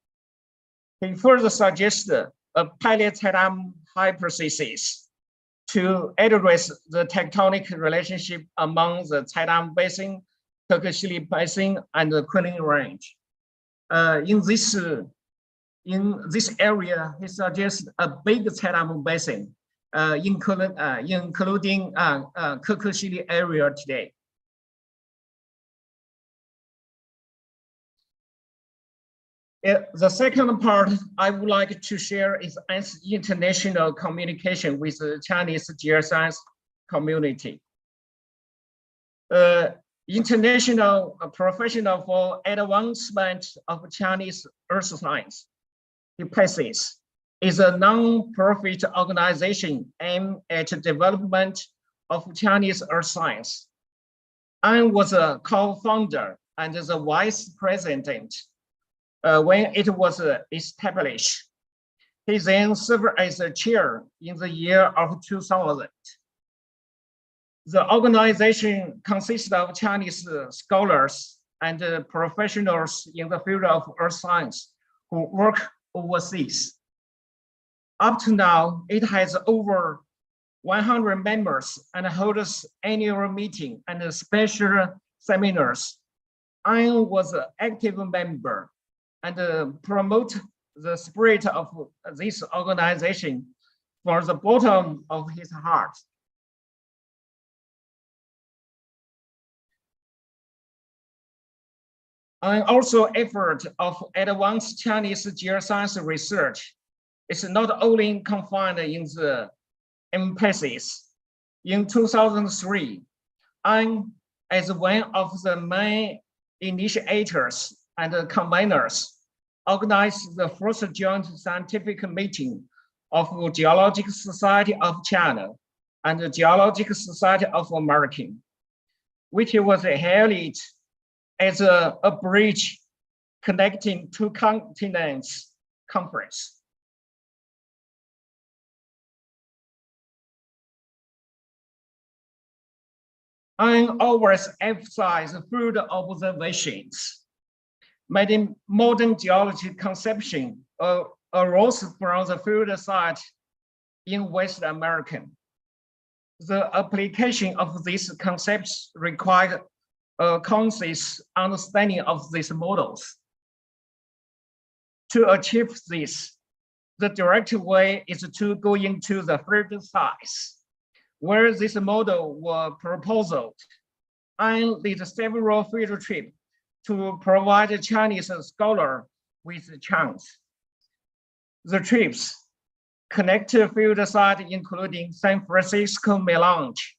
He further suggested a Paleo-Taitamu hypothesis to address the tectonic relationship among the Taitamu Basin, Turkish Basin, and the Kunlun Range. In this area, he suggests a big Taitamu Basin, including Kirkishili area today. The second part I would like to share is international communication with the Chinese geoscience community. International Professional for Advancement of Chinese Earth Science, IPACIS, is a non-profit organization aimed at development of Chinese earth science. I was a co-founder and the vice president when it was established. He then served as a chair in the year of 2000. The organization consists of Chinese scholars and professionals in the field of earth science who work overseas. Up to now, it has over 100 members and holds annual meetings and special seminars. I was an active member and promote the spirit of this organization from the bottom of his heart. And also effort of advanced Chinese geoscience research is not only confined in the IPACIS. In 2003, I'm as one of the main initiators and conveners organized the first joint scientific meeting of Geological Society of China and the Geological Society of America, which was held as a bridge connecting two continents conference. I always emphasize field observations. Modern geology conception arose from the field site in West America. The application of these concepts require a conscious understanding of these models. To achieve this, the direct way is to go into the field size, where this model was proposed, and lead several field trips to provide Chinese scholars with a chance. The trips connect field sites including San Francisco Melange,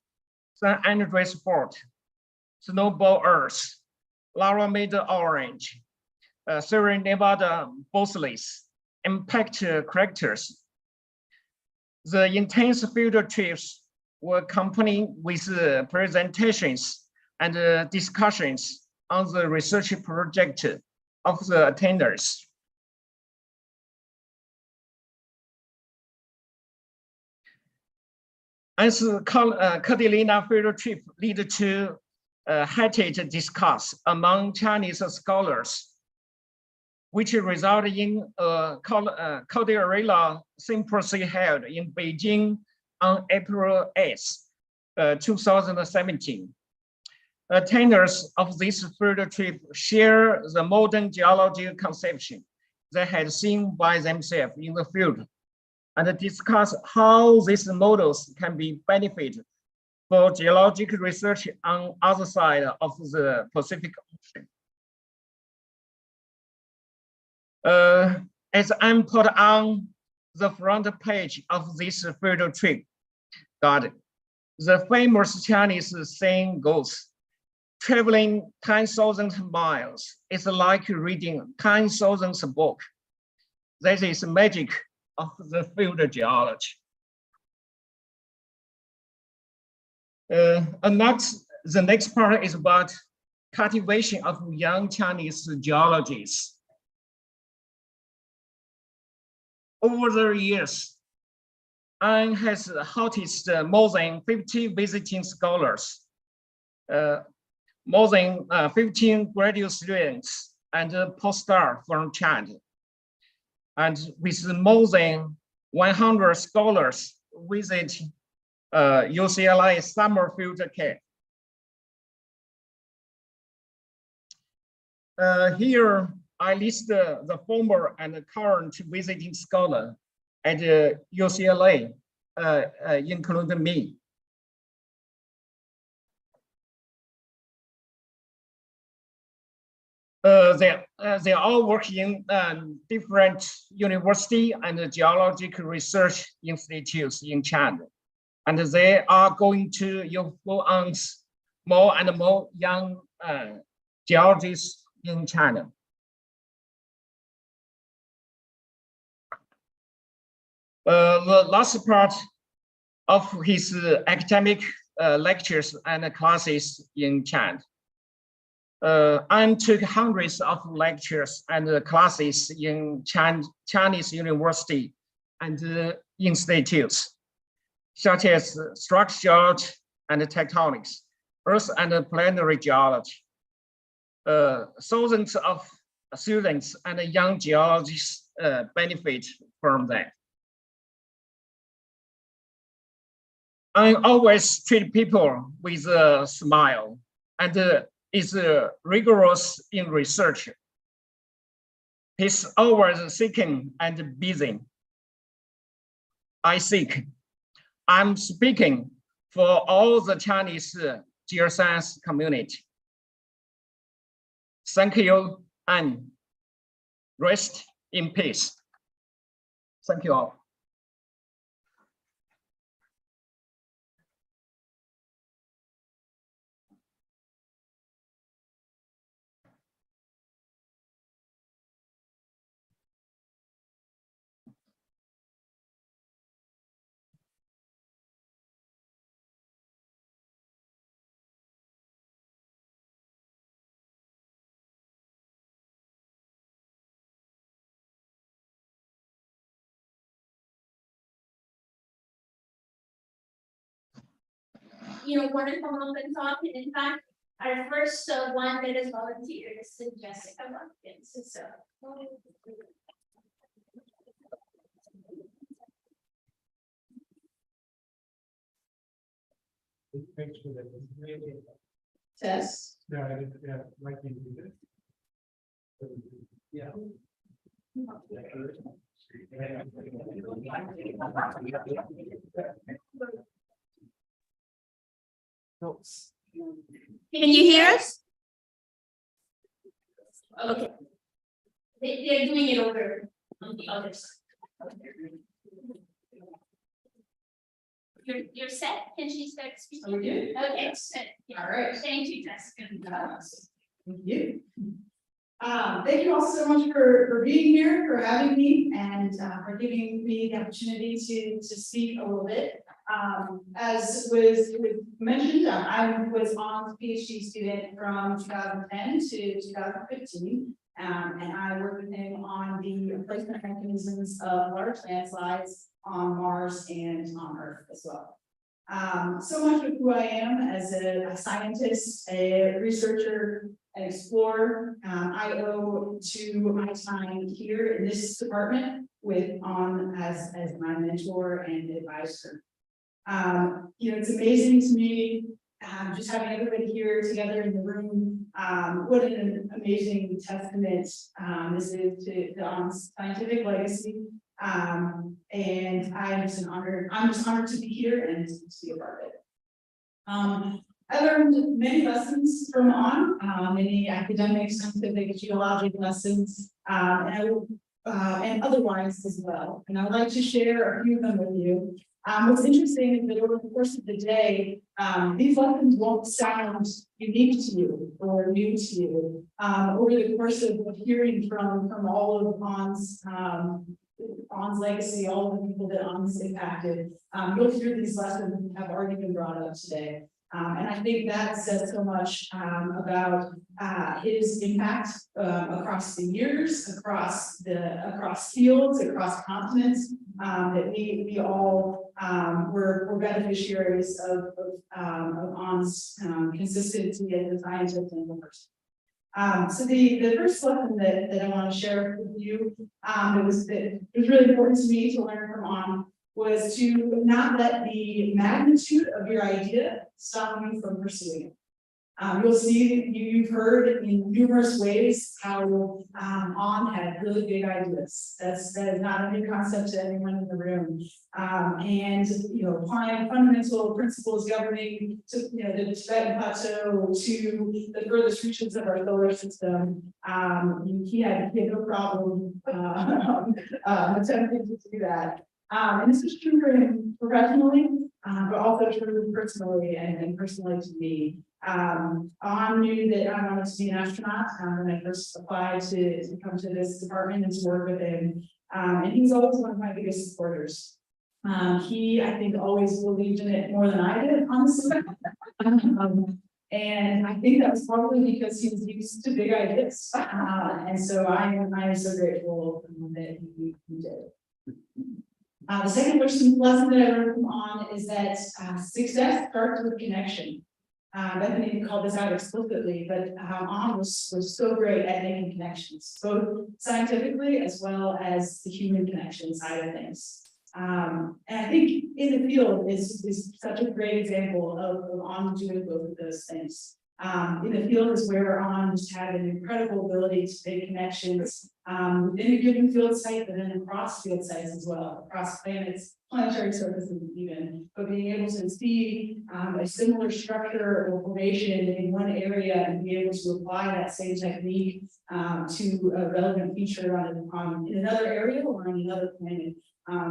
San Andreas Fort, Snowball Earth, Laramida Orange, Sierra Nevada Fossils, Impact Craters. The intense field trips were accompanied with presentations and discussions on the research project of the attenders. As Catalina field trip led to heated discuss among Chinese scholars, which resulted in a Caldera Symposium held in Beijing on April 8, 2017. Attenders of this field trip share the modern geology conception they had seen by themselves in the field and discuss how these models can be benefited for geological research on other side of the Pacific Ocean. As I'm put on the front page of this field trip guide, the famous Chinese saying goes, traveling 10,000 miles is like reading 10,000 books. That is magic of the field geology. The next part is about cultivation of young Chinese geologists. Over the years, Anne has hosted more than 50 visiting scholars, more than 15 graduate students and postdocs from China. And with more than 100 scholars visit UCLA summer field camp. Here I list the former and current visiting scholar at UCLA, including me. They all work in different university and geological research institutes in China. And they are going to influence more and more young geologists in China. The last part of his academic lectures and classes in China. Anne took hundreds of lectures and classes in Chinese university and institutes, such as structural and tectonics, earth and planetary geology. Thousands of students and young geologists benefit from that. I always treat people with a smile and is rigorous in research. He's always seeking and busy. I'm speaking for all the Chinese geoscience community. Thank you and rest in peace. Thank you all. Want to come up and talk. And in fact, our first one that is volunteered is Jessica Watkins. So. Make sure that it's really. Test. Yeah, yeah, might be good. Yeah. Can you hear us? Okay. They're doing it over on the other side. You're set? Can she start speaking? Are we good? Okay, set. Yeah. All right. Thank you, Jessica. Thank you. Thank you all so much for being here, for having me, and for giving me the opportunity to speak a little bit. As was mentioned, I was on PhD student from 2010 to 2015, and I worked with him on the replacement mechanisms of large landslides on Mars and on Earth as well. So much of who I am as a scientist, a researcher, an explorer, I owe to my time here in this department with as my mentor and advisor. It's amazing to me just having everybody here together in the room. What an amazing testament this is to the scientific legacy. And I'm just honored to be here and to be a part of it. I learned many lessons from many academic, scientific, geologic lessons, and otherwise as well. And I'd like to share a few of them with you. What's interesting is that over the course of the day, these lessons won't sound unique to you or new to you. Over the course of hearing from all of On's legacy, all of the people that On's impacted, you'll hear these lessons have already been brought up today. And I think that says so much about his impact across the years, across fields, across continents, that we all were beneficiaries of On's consistency as a scientist and a person. So the first lesson that I want to share with you, it was really important to me to learn from On, was to not let the magnitude of your idea stop you from pursuing it. You'll see, you've heard in numerous ways how On had really big ideas. That is not a new concept to anyone in the room. And applying fundamental principles governing the Tibetan plateau to the furthest reaches of our solar system. He had no problem attempting to do that. And this was true for him professionally, but also true personally and personally to me. On knew that I wanted to be an astronaut when I first applied to come to this department and to work with him. And he was always one of my biggest supporters. He, I think, always believed in it more than I did, honestly. And I think that was probably because he was used to big ideas. And so I am so grateful that he did. The second lesson that I learned from On is that success starts with connection. Bethany called this out explicitly, but On was so great at making connections, both scientifically as well as the human connection side of things. And I think in the field is such a great example of On doing both of those things. In the field is where On just had an incredible ability to make connections within a given field site, but then across field sites as well, across planetary surfaces even, but being able to see a similar structure or formation in one area and be able to apply that same technique to a relevant feature in another area or on another planet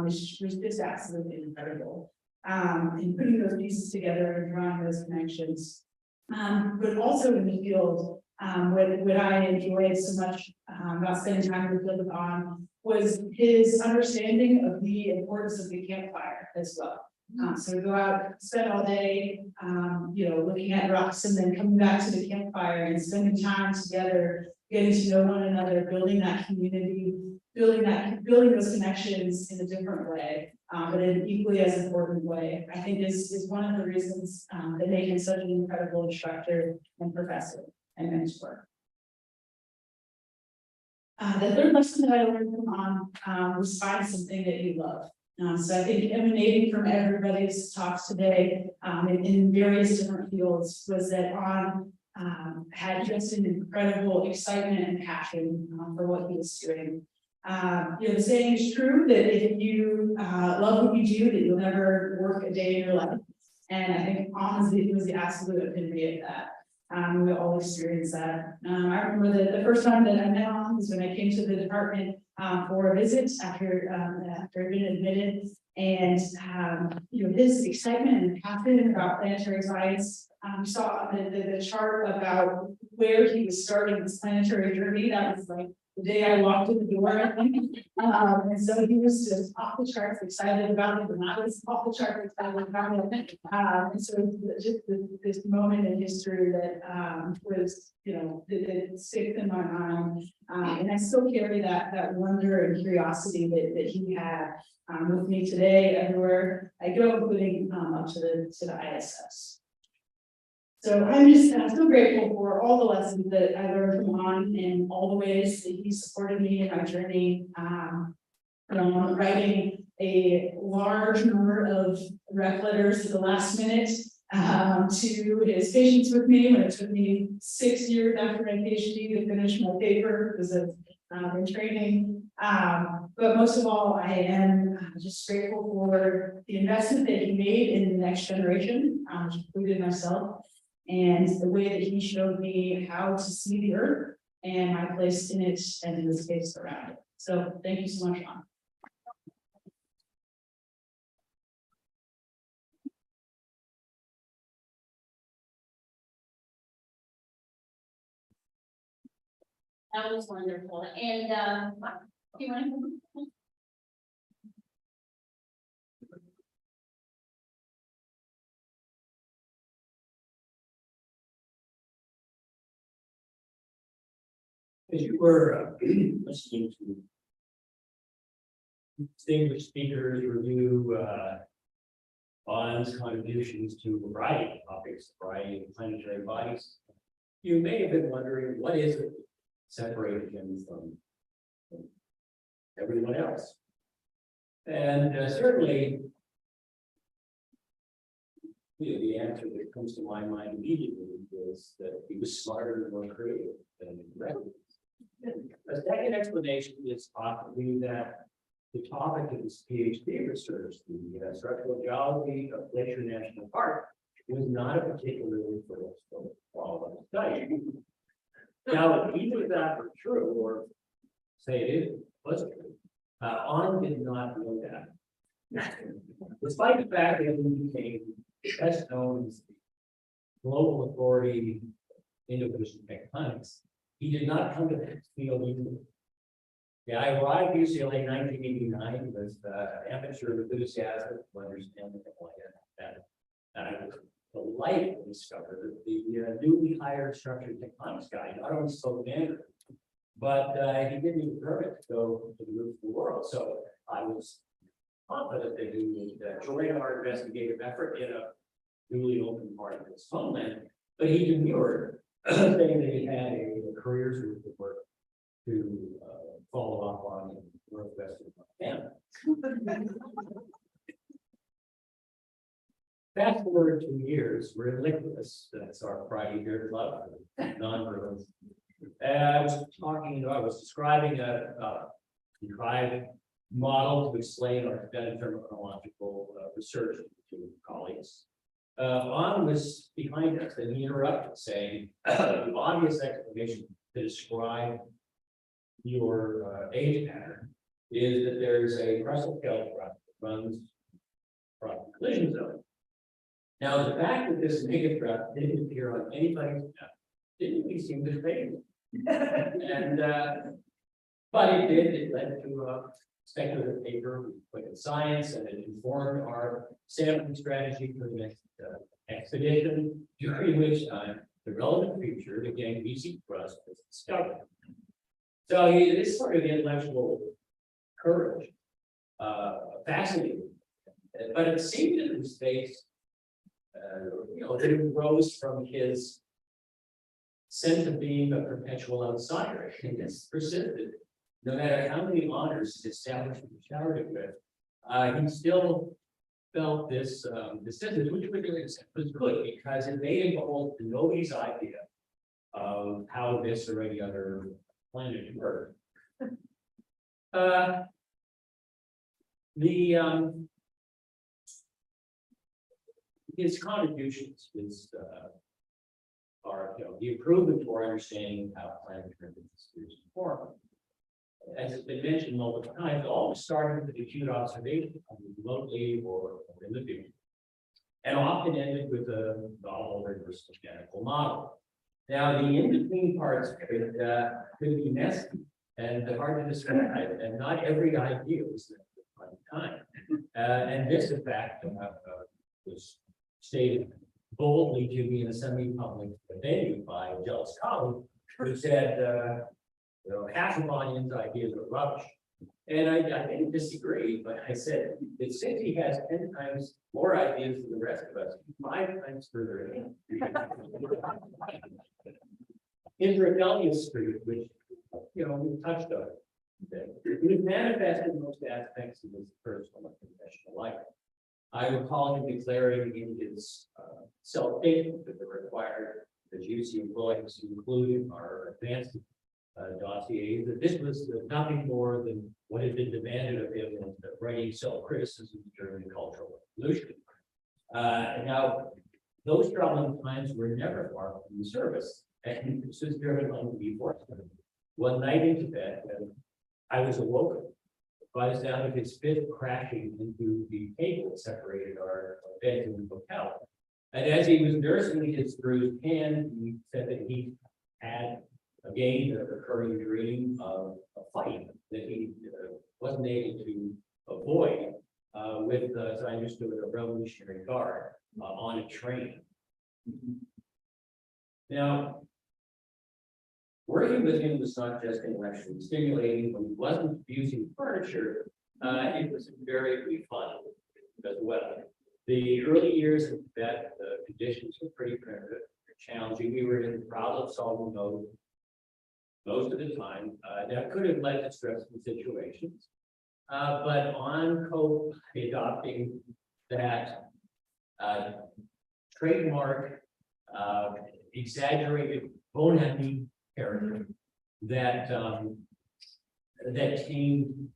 is just absolutely incredible. And putting those pieces together and drawing those connections. But also in the field, what I enjoyed so much about spending time in the field with On was his understanding of the importance of the campfire as well. So go out, spend all day, looking at rocks, and then coming back to the campfire and spending time together, getting to know one another, building that community, building those connections in a different way, but in an equally as important way. I think is one of the reasons that made him such an incredible instructor and professor and mentor. The third lesson that I learned from On was find something that you love. So I think emanating from everybody's talks today, in various different fields, was that had just an incredible excitement and passion for what he was doing. The saying is true that if you love what you do, that you'll never work a day in your life. And I think honestly, it was the absolute epitome of that. We all experienced that. I remember the first time that I met him was when I came to the department for a visit after I'd been admitted. And his excitement and passion about planetary science. We saw the chart about where he was starting this planetary journey. That was like the day I walked in the door, I think. And so he was just off the charts excited about it, and I was off the charts excited about it. And so just this moment in history that was, that sticks in my mind. And I still carry that wonder and curiosity that he had with me today, everywhere I go, including up to the ISS. So I'm so grateful for all the lessons that I learned from Han and all the ways that he supported me in my journey. From writing a large number of rec letters to the last minute, to his patience with me when it took me 6 years after my PhD to finish my paper because of in training. But most of all, I am just grateful for the investment that he made in the next generation, which included myself, and the way that he showed me how to see the earth and my place in it and in the space around it. So thank you so much, Ron. That was wonderful. And do you want to? As you were listening to distinguished speakers review Bond's contributions to a variety of topics, a variety of planetary bodies, you may have been wondering what is it that separated him from everyone else. And certainly, the answer that comes to my mind immediately is that he was smarter and more creative than Reynolds. A second explanation is possibly that the topic of his PhD research, the structural geology of Glacier National Park, was not a particularly fruitful study. Now, either that were true, or say it wasn't true, On did not know that. Despite the fact that he became best known as the global authority in ocean tectonics, he did not come to this field easily. Yeah, I arrived at UCLA in 1989 with amateur enthusiasm to understand the planet, and I was delighted to discover that the newly hired structured tectonics guy not only spoke Mandarin, but he didn't need a permit to go to the roof of the world. So I was confident that he would join our investigative effort in a newly open part of his homeland, but he demurred, saying that he had a career's worth of work to follow up on in northwestern Montana. Fast forward 2 years, we're in Liquidus. That's our Friday Beer Club, non-verbal. I was describing a contrived model to explain our phenomenological research to colleagues. On was behind us, and he interrupted, saying, the obvious explanation to describe your age pattern is that there's a crustal kelp that runs across the collision zone. Now, the fact that this megathreat didn't appear on anybody's map didn't really seem to faze him. And but it did. It led to a speculative paper we put in Science, and it informed our sampling strategy for the next expedition, during which time the relevant feature, again, VC crust, was discovered. So this sort of intellectual courage, fascinating, but it seemed that his face, that it rose from his sense of being a perpetual outsider, and this persisted. No matter how many honors his establishment showered it with, he still felt this decision, which was good because it made it almost nobody's idea of how this or any other planet worked. His contributions are the improvement to our understanding of how planetary distributions form. As has been mentioned multiple times, always started with acute observation, remotely or in the field, and often ended with a novel reverse mechanical model. Now, the in-between parts could be messy and hard to describe, and not every idea was there at the time. And this, in fact, was stated boldly to me in a semi-public venue by a jealous colleague who said, half of Onions' ideas are rubbish. And I didn't disagree, but I said that since he has 10 times more ideas than the rest of us, 5 times further ahead. His rebellious spirit, which we touched on, it was manifested in most aspects of his personal and professional life. I recall him declaring in his self-statement that the required GC employees who included our advanced dossiers, that this was nothing more than what had been demanded of him in writing self-criticism during the Cultural Revolution. Now, those troubling times were never far from the service, and this was driven on the enforcement. One night into bed, I was awoken by the sound of his fist crashing into the cable that separated our bed and hotel. And as he was nursing his bruised hand, he said that he had again a recurring dream of a fight that he wasn't able to avoid with, as I understood, a Revolutionary Guard on a train. Now, working with him was not just intellectually stimulating. When he wasn't using furniture, it was very fun as well. The early years of that, the conditions were pretty primitive, challenging. We were in problem-solving mode most of the time. That could have led to stressful situations. But on Cope adopting that trademark, exaggerated, bone-heavy character that that tamed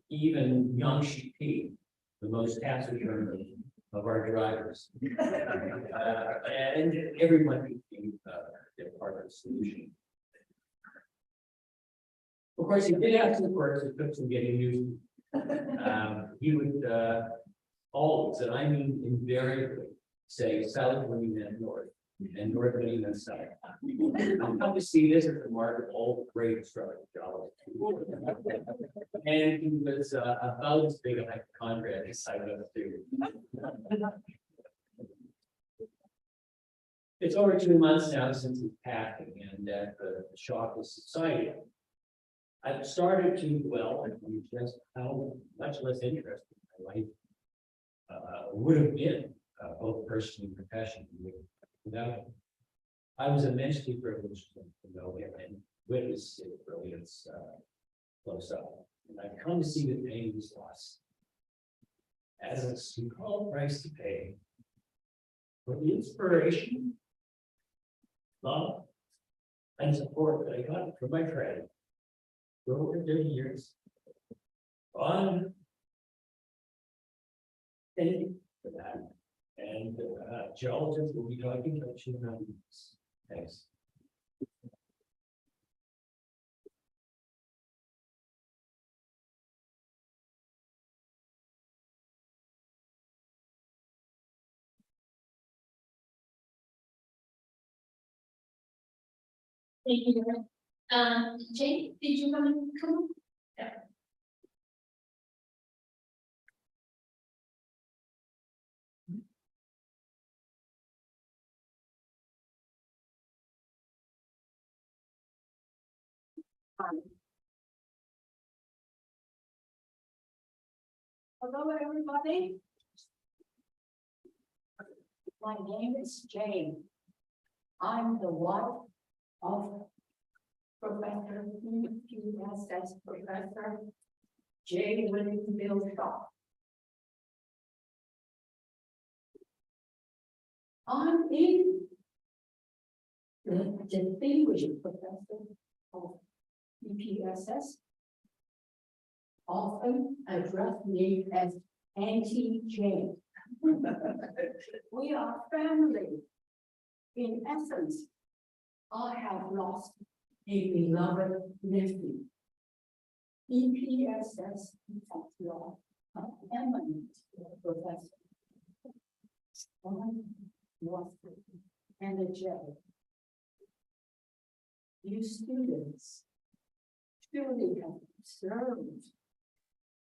even young P, the most taciturn of our drivers, and everyone became part of the solution. Of course, he did have some quirks that took some getting used to. He would always, and I mean invariably, say south when he meant north, and north when he meant south. I've come to see this as a mark of all great structural jobs. And he was about as big a hypochondriac as I was too. It's over 2 months now since his passing, and that the shock has subsided. I've started to dwell on just how much less interesting my life would have been, both personally and professionally, without him. I was immensely privileged to know him and witness his brilliance close up. And I've come to see the pain of his loss as a small price to pay for the inspiration, love, and support that I got from my friend for over 30 years. On thank you for that. And geologists will be talking about you now. Thanks. Thank you. Jane, did you want to come? Yeah. Hello, everybody. My name is Jane. I'm the wife of Professor PSS Professor J. William Bill Shaw. I'm in the distinguished professor of EPSS, often address me as Auntie Jane. We are family. In essence, I have lost a beloved nephew. EPSS law, an eminent professor. One was energetic. You students surely have observed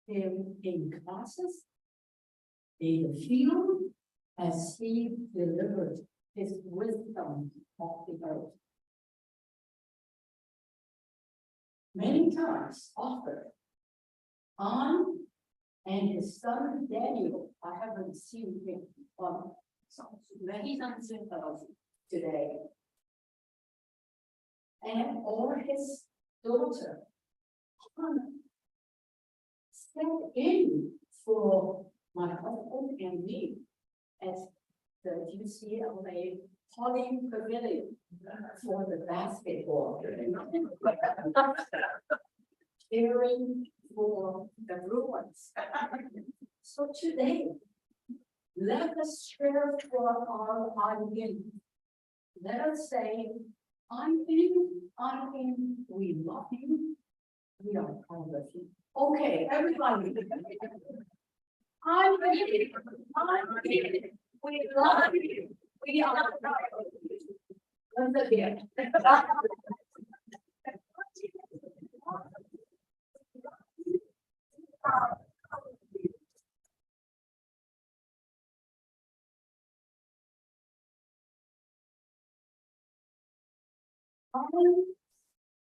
him in classes, in the field, as he delivered his wisdom of the earth. Many times offered on and his son Daniel, I haven't seen him on many times today. And or his daughter, Hannah, stepped in for my husband and me at the UCLA Poly Pavilion for the basketball. Cheering for the Bruins. So today, let us share for our audience. Let us say, I'm in, we love you, we are proud of you. Okay, everybody. I'm in, we love you, we are proud of you. Once again. Our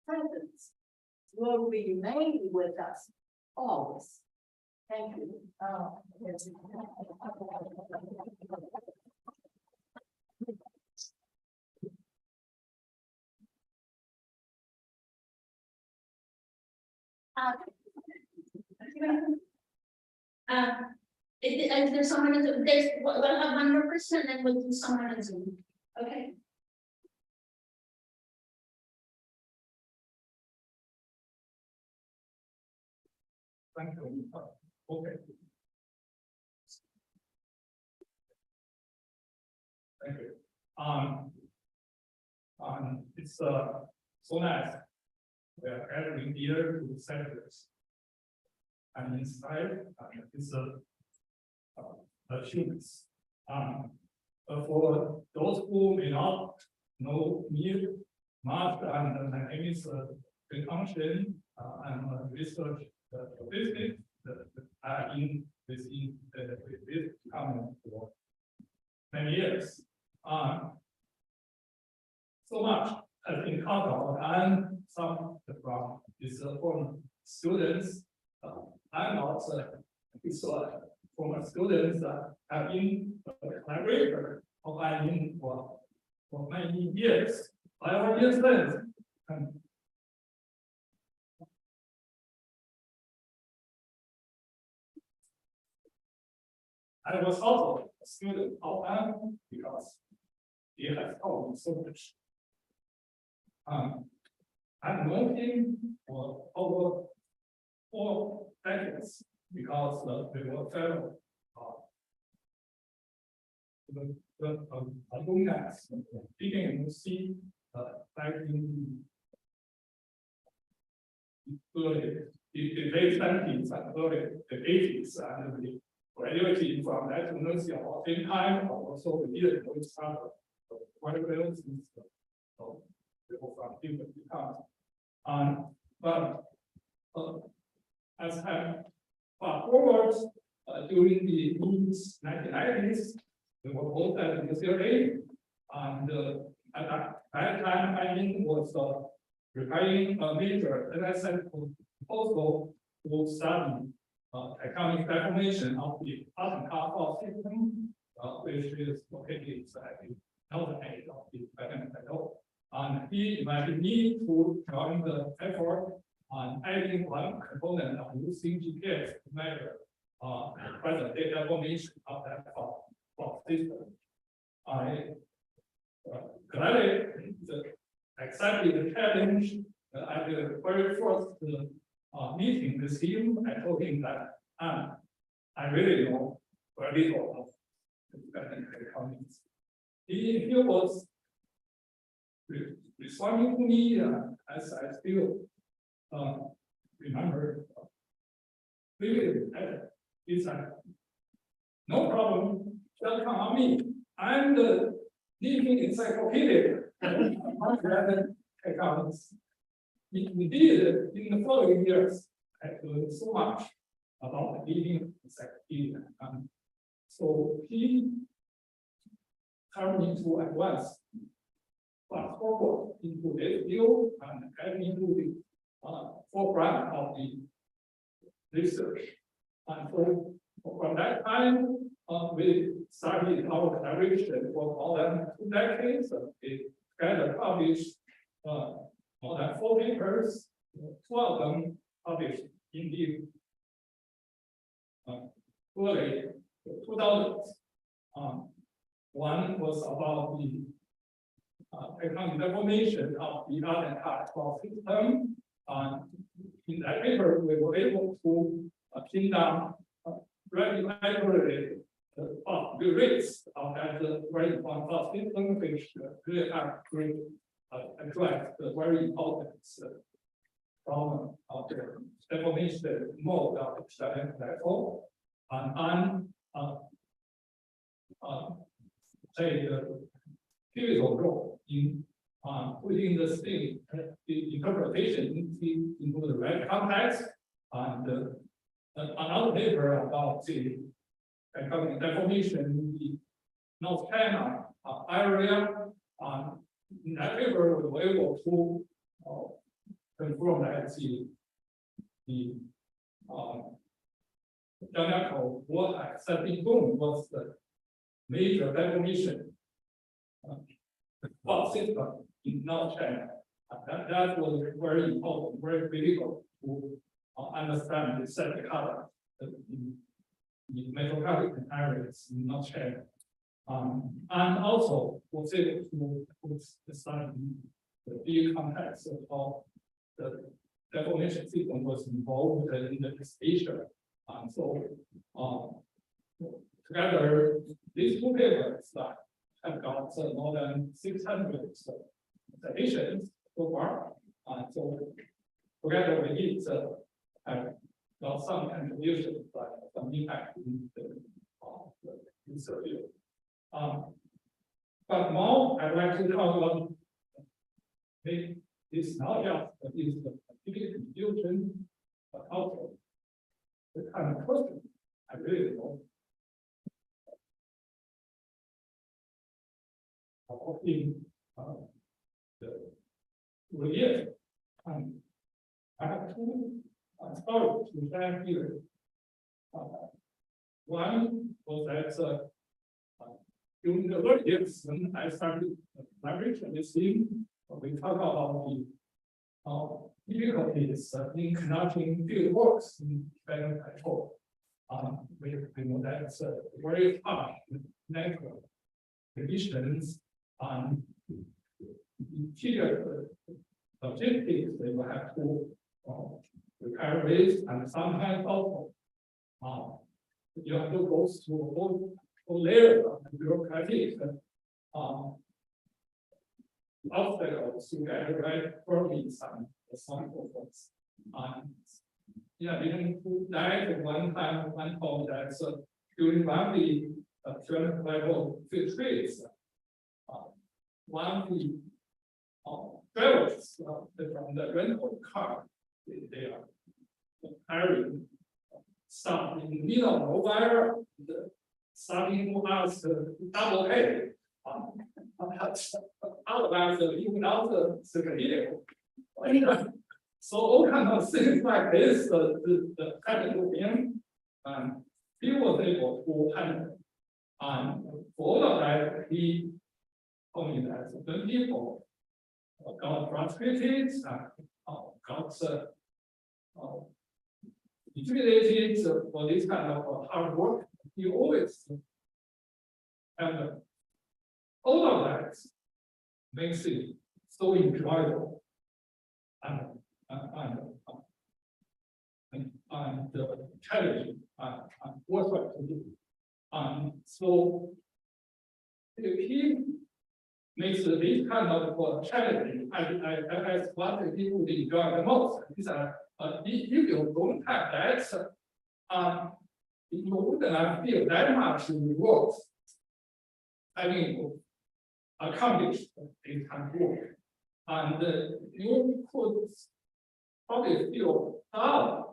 presence will remain with us always. Thank you. Is there someone in Zoom? We'll have one more person and we'll do someone in Zoom. Okay. Thank you. Okay. Thank you. It's so nice. We are gathering here to celebrate. And inside is humans. For those who may not know me much, and my name is Angshen. I'm a research business in this company for many years. So much has been covered, and some from these former students. I'm not these former students that have been a collaborator of IIN for many years. I understand. I was also a student of IIN because he has taught me so much. I've known him for over 4 decades because we were fellow alumni beginning to see back in the late 70s and early 80s, and we graduated from that university at the same time. Also, we didn't know each other quite well since people from different departments. But as time fast forward, during the mid-1990s, we were both at UCLA, and at that time, IIN was preparing a major NSF proposal to study economic deformation of the cotton fault system, which is located at the northern edge of the Atlantic Plateau. And he invited me to join the effort on adding one component of using GPS to measure present data formation of that fault system. I gladly accepted the challenge. At the very first meeting with him, I told him that I really know very little of economics. He was responding to me as I still remember. He said, "No problem, just come on me. I'm the living encyclopedia." Economics. Indeed, in the following years, I learned so much about living encyclopedia. So he turned me to advance fast forward into this field and get me to the forefront of the research. And so from that time, we started our collaboration for more than 2 decades. We together published more than 4 papers, 2 of them published in the early 2000s. One was about the economic deformation of the tax system. In that paper, we were able to pin down very accurately the rates of that very important system, which really have great address the very important problem of the deformation mode of the China platform. Say the pivotal role in putting the state the interpretation into the right context. And another paper about the economic deformation in the North China area. In that paper, we were able to confirm that the Jiangnakou water setting boom was the major deformation system in North China. That was very important, very critical to understand the set color in metropolitan areas in North China. And also was able to put aside the big context of how the deformation system was involved in the East Asia. And so together, these 2 papers have got more than 600 citations so far. And so together we need have got some contributions, some impact in the research field. But now I'd like to talk about this not just is the big confusion, but also the kind of question I really know. In the years, I have 2 stories to share here. One was that during the early years when I started collaboration with him, we talk about the difficulties in conducting field works in Tibetan control. We know that's very hard natural conditions and interior logistics they will have to repair with, and sometimes also you have to go through a whole layer of bureaucratic obstacles to get the right permits and some performance. Yeah, even to that one time, one told that during one week of traffic level filtrates, one of the drivers from the rental car, they are carrying stuff in the middle of nowhere, starting to ask double head. Otherwise, even out the vehicle. So all kinds of things like this, the technical team, he was able to handle. And for all of that, he told me that the people got frustrated and got intimidated for this kind of hard work. He always had all of that makes it so enjoyable and challenging and worthwhile to do. So if he makes this kind of challenging, I what he would enjoy the most is that if you don't have that, you wouldn't feel that much reward. I mean, accomplish this kind of work, and you could probably feel proud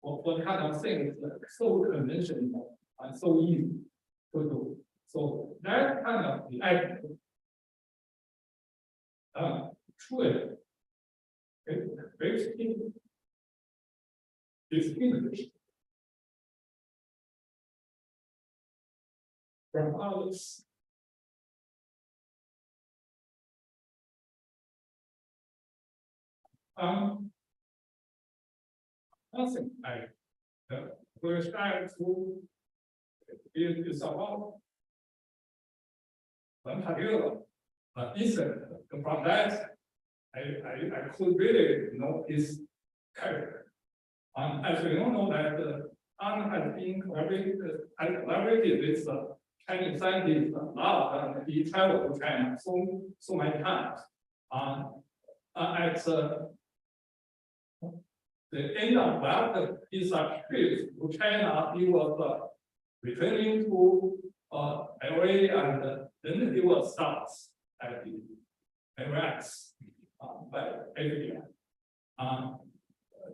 of what kind of things so conventional and so easy to do. So that kind of the attitude, truly, it basically distinguished from others. Nothing I will try to is about one particular incident. From that, I could really know his character. As we all know that An has been collaborated with Chinese scientists a lot, and he traveled to China so many times. At the end of that, his trip to China, he was returning to LA, and then he was stopped at the LAX by FBI.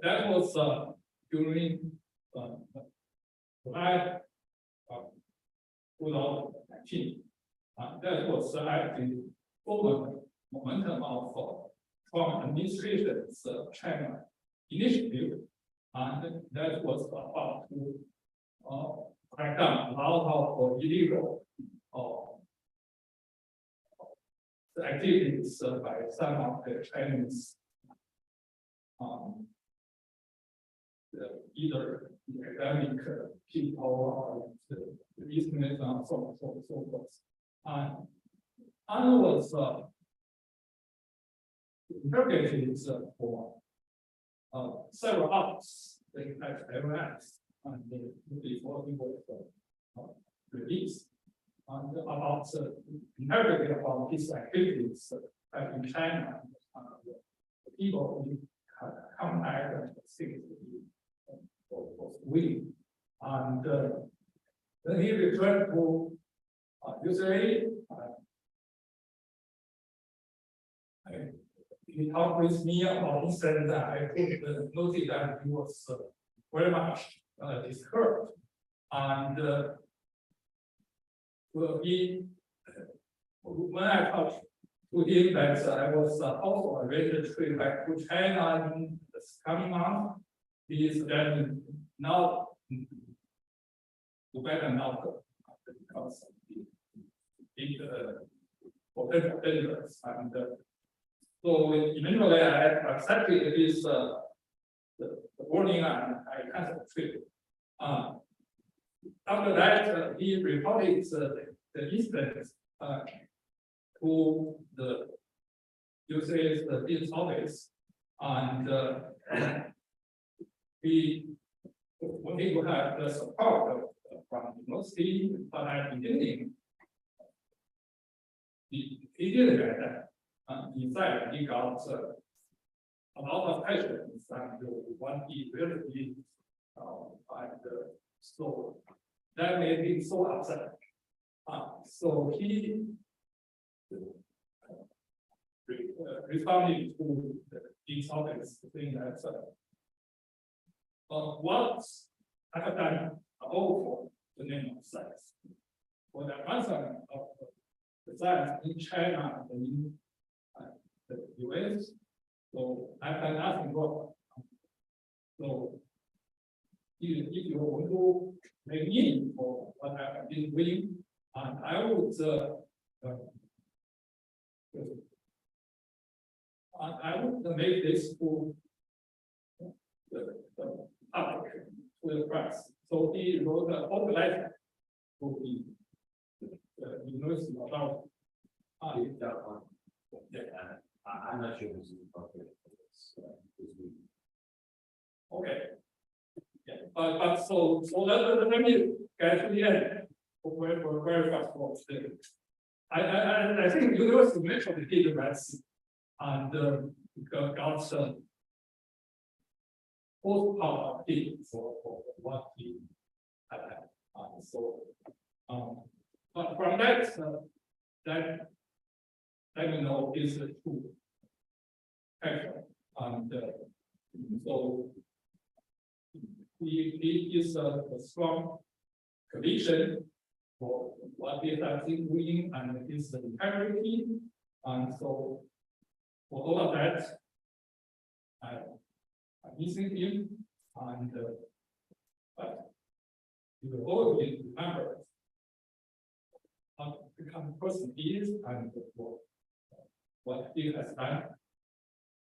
That was during July 2019. That was at the forward momentum of Trump administration's China initiative, and that was about to crack down a lot of illegal activities by some of the Chinese, either academic people or the business and so forth. And was interrogated for several hours at LAX, and before he was released, and about interrogated about his activities back in China, the people who contact and things was willing, and then he returned to USA. He talked with me about incident that I could notice that he was very much disturbed, and when I talked to him that I was also arranged a trip back to China in this coming month, he is then now to better now because of the big potential dangers, and so eventually I accepted his the warning, and I canceled the trip. After that, he reported the incident to the USA's business office, and we wanted to have the support from the university, but at the beginning, he didn't get that. Inside, he got a lot of questions, and what he really did, and so that made him so upset. So he responded to these topics, saying that what I have done all for the name of science, for the advancement of the science in China and in the US, so I've done nothing wrong. So if you want to make meaning for what I have been doing, and I would make this to the public, to the press. So he wrote an open letter to the university about I'm not sure this is appropriate for this meeting. Okay. Yeah, but so let me get to the end. We're very fast forward. I think University mentioned the data rights and got some both part of it for what he had. But from that let me know is the true action. And so he is a strong conviction for what he has been doing and his integrity. And so for all of that, I'm missing him. And but you will always remember the kind of person he is and what he has done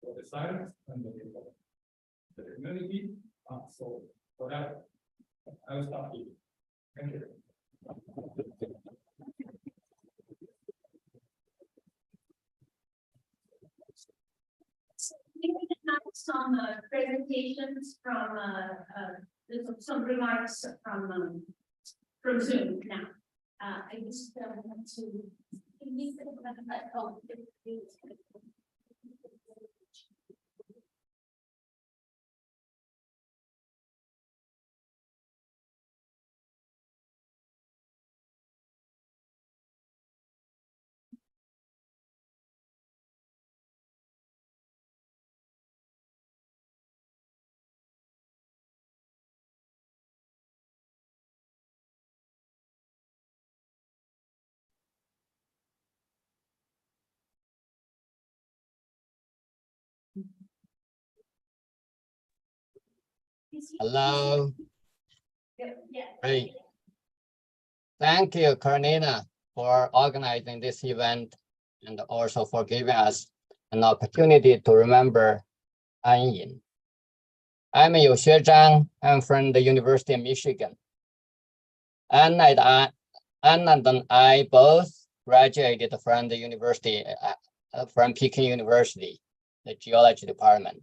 for the science and the community. So for that, I will stop here. Thank you. We have some presentations from some remarks from Zoom now. I just want to. Hello. Yeah. Great. Thank you, Karina, for organizing this event and also for giving us an opportunity to remember An Yin. I'm Yu Xuezhang. I'm from the University of Michigan. Anne and I both graduated from the university, from Peking University, the geology department.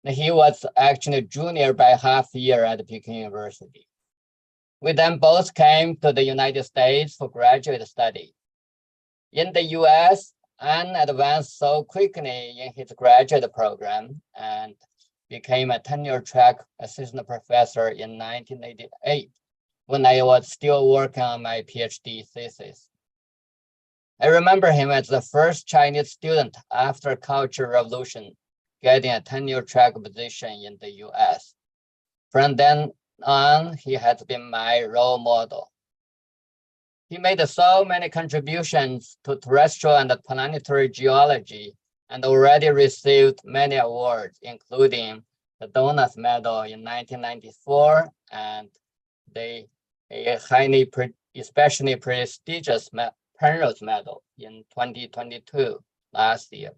He was actually a junior by half a year at Peking University. We then both came to the United States for graduate study. In the US, Anne advanced so quickly in his graduate program and became a tenure-track assistant professor in 1988, when I was still working on my PhD thesis. I remember him as the first Chinese student after Cultural Revolution getting a tenure-track position in the US. From then on, he has been my role model. He made so many contributions to terrestrial and planetary geology and already received many awards, including the Douglas Medal in 1994 and the especially prestigious Penrose Medal in 2022, last year.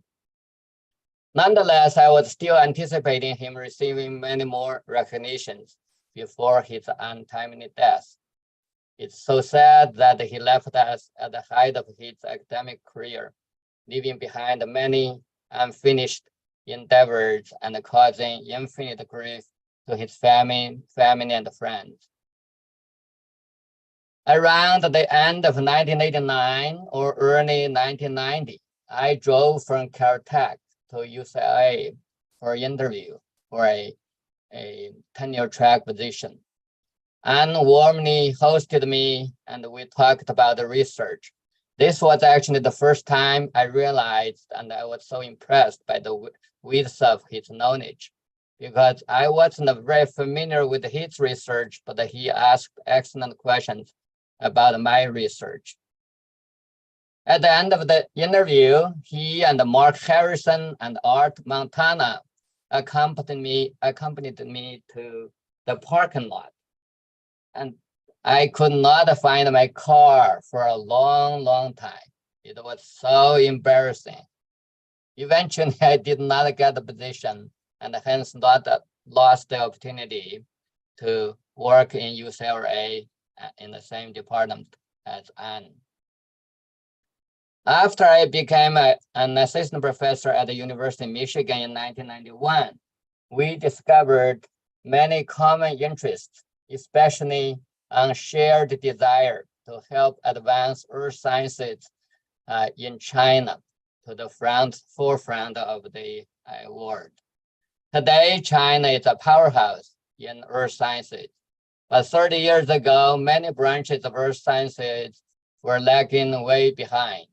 Nonetheless, I was still anticipating him receiving many more recognitions before his untimely death. It's so sad that he left us at the height of his academic career, leaving behind many unfinished endeavors and causing infinite grief to his family and friends. Around the end of 1989 or early 1990, I drove from Caltech to UCLA for an interview for a tenure-track position. Anne warmly hosted me and we talked about the research. This was actually the first time I realized and I was so impressed by the width of his knowledge, because I wasn't very familiar with his research, but he asked excellent questions about my research. At the end of the interview, he and Mark Harrison and Art Montana accompanied me to the parking lot. And I could not find my car for a long time. It was so embarrassing. Eventually, I did not get the position and hence lost the opportunity to work in UCLA in the same department as Anne. After I became an assistant professor at the University of Michigan in 1991, we discovered many common interests, especially on shared desire to help advance earth sciences in China to the forefront of the world. Today, China is a powerhouse in earth sciences, but 30 years ago, many branches of earth sciences were lagging way behind.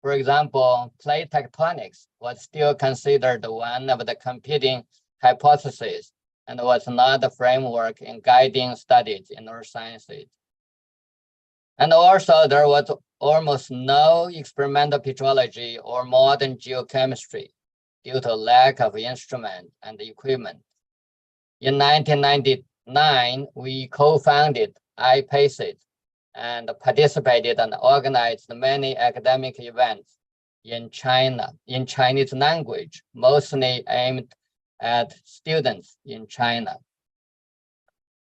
For example, plate tectonics was still considered one of the competing hypotheses and was not the framework in guiding studies in earth sciences. And also, there was almost no experimental petrology or modern geochemistry due to lack of instrument and equipment. In 1999, we co-founded IPACES and participated and organized many academic events in China, in Chinese language, mostly aimed at students in China.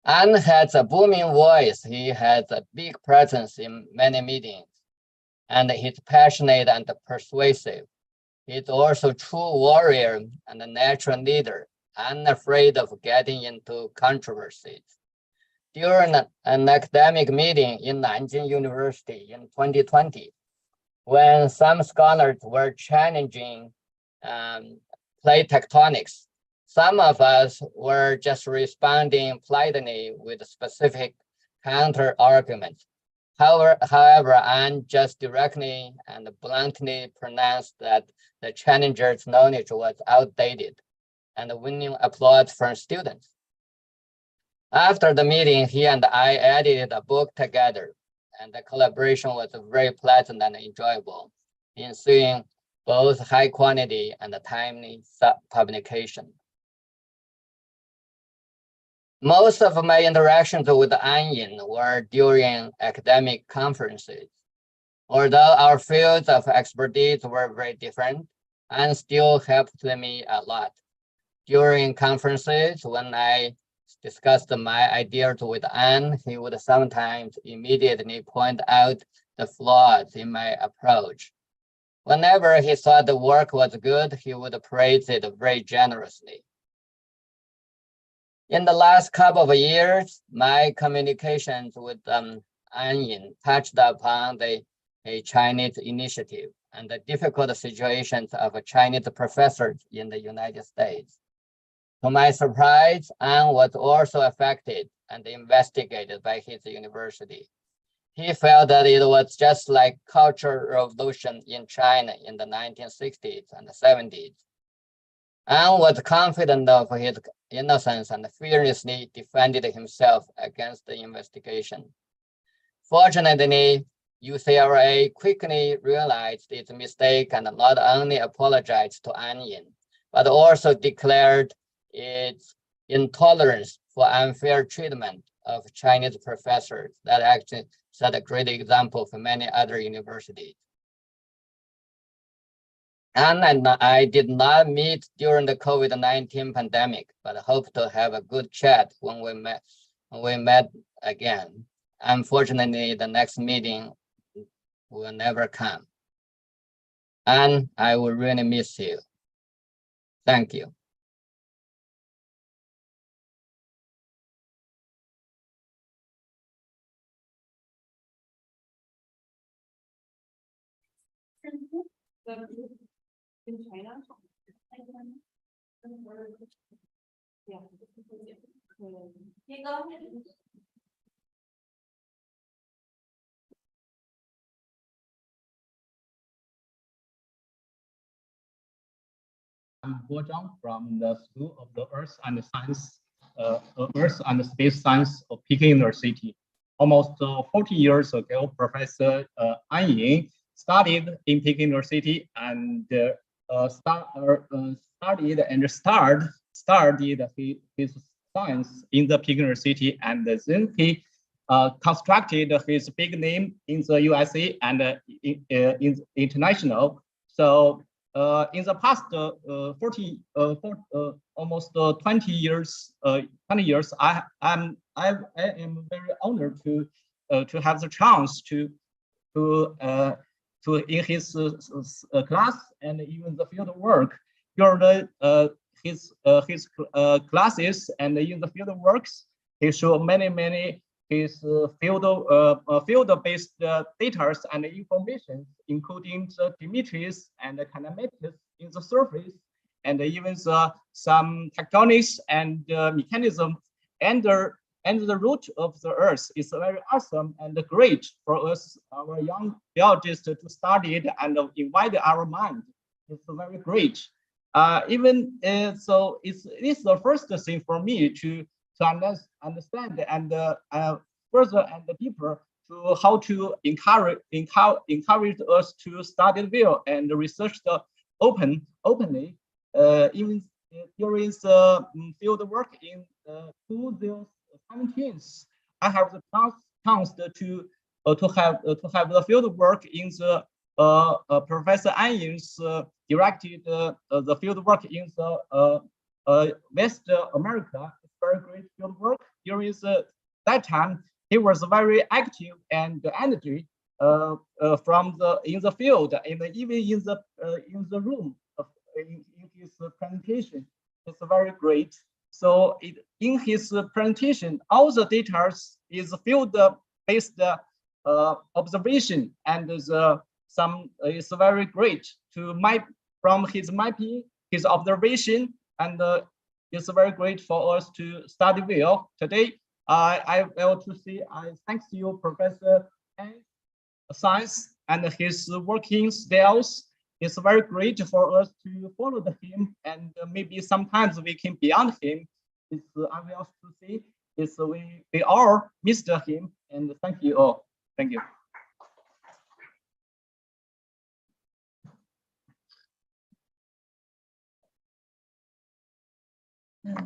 An has a booming voice. He has a big presence in many meetings, and he's passionate and persuasive. He's also a true warrior and a natural leader, unafraid of getting into controversies. During an academic meeting in Nanjing University in 2020, when some scholars were challenging plate tectonics, some of us were just responding politely with specific counter arguments. However, Anne just directly and bluntly pronounced that the challenger's knowledge was outdated and winning applause from students. After the meeting, he and I edited a book together, and the collaboration was very pleasant and enjoyable, ensuing both high quality and timely publication. Most of my interactions with Anyin were during academic conferences. Although our fields of expertise were very different, Anne still helped me a lot. During conferences, when I discussed my ideas with Anne, he would sometimes immediately point out the flaws in my approach. Whenever he thought the work was good, he would praise it very generously. In the last couple of years, my communications with Anyin touched upon a Chinese initiative and the difficult situations of Chinese professors in the United States. To my surprise, An was also affected and investigated by his university. He felt that it was just like Cultural Revolution in China in the 1960s and 70s. An was confident of his innocence and fearlessly defended himself against the investigation. Fortunately, UCLA quickly realized its mistake and not only apologized to Anyin, but also declared its intolerance for unfair treatment of Chinese professors. That actually set a great example for many other universities. Anne and I did not meet during the COVID-19 pandemic, but hope to have a good chat when we met again. Unfortunately, the next meeting will never come. Anne, I will really miss you. Thank you. In China. Yeah. I'm Guo Zhang from the School of the Earth and Science, Earth and Space Science of Peking University. Almost 40 years ago, Professor An Yin studied in Peking University and studied his science in the Peking University, and then he constructed his big name in the USA and in international. So in the past almost 20 years, I am very honored to have the chance to in his class and even the field work. During his classes and in the field works, he showed many his field-based data and information, including the Dimitri's and the kinematics in the surface, and even some tectonics and mechanism and the root of the Earth is very awesome and great for us, our young biologists, to study it and invite our mind. It's very great. So it's the first thing for me to understand and further and deeper to how to encourage us to study the field and research the openly. Even during the field work in 2017, I have the chance to have the field work in the Professor Anyin's directed the field work in the West America. It's very great field work. During that time, he was very active and energy from in the field and even in the room in his presentation. It's very great. So in his presentation, all the data is field-based observation, and it's very great to map from his mapping, his observation, and it's very great for us to study well. Today, I will to see. I thank you, Professor Science, and his working styles. It's very great for us to follow him, and maybe sometimes we can beyond him. It's I will to see. It's we all missed him, and thank you all. Thank you.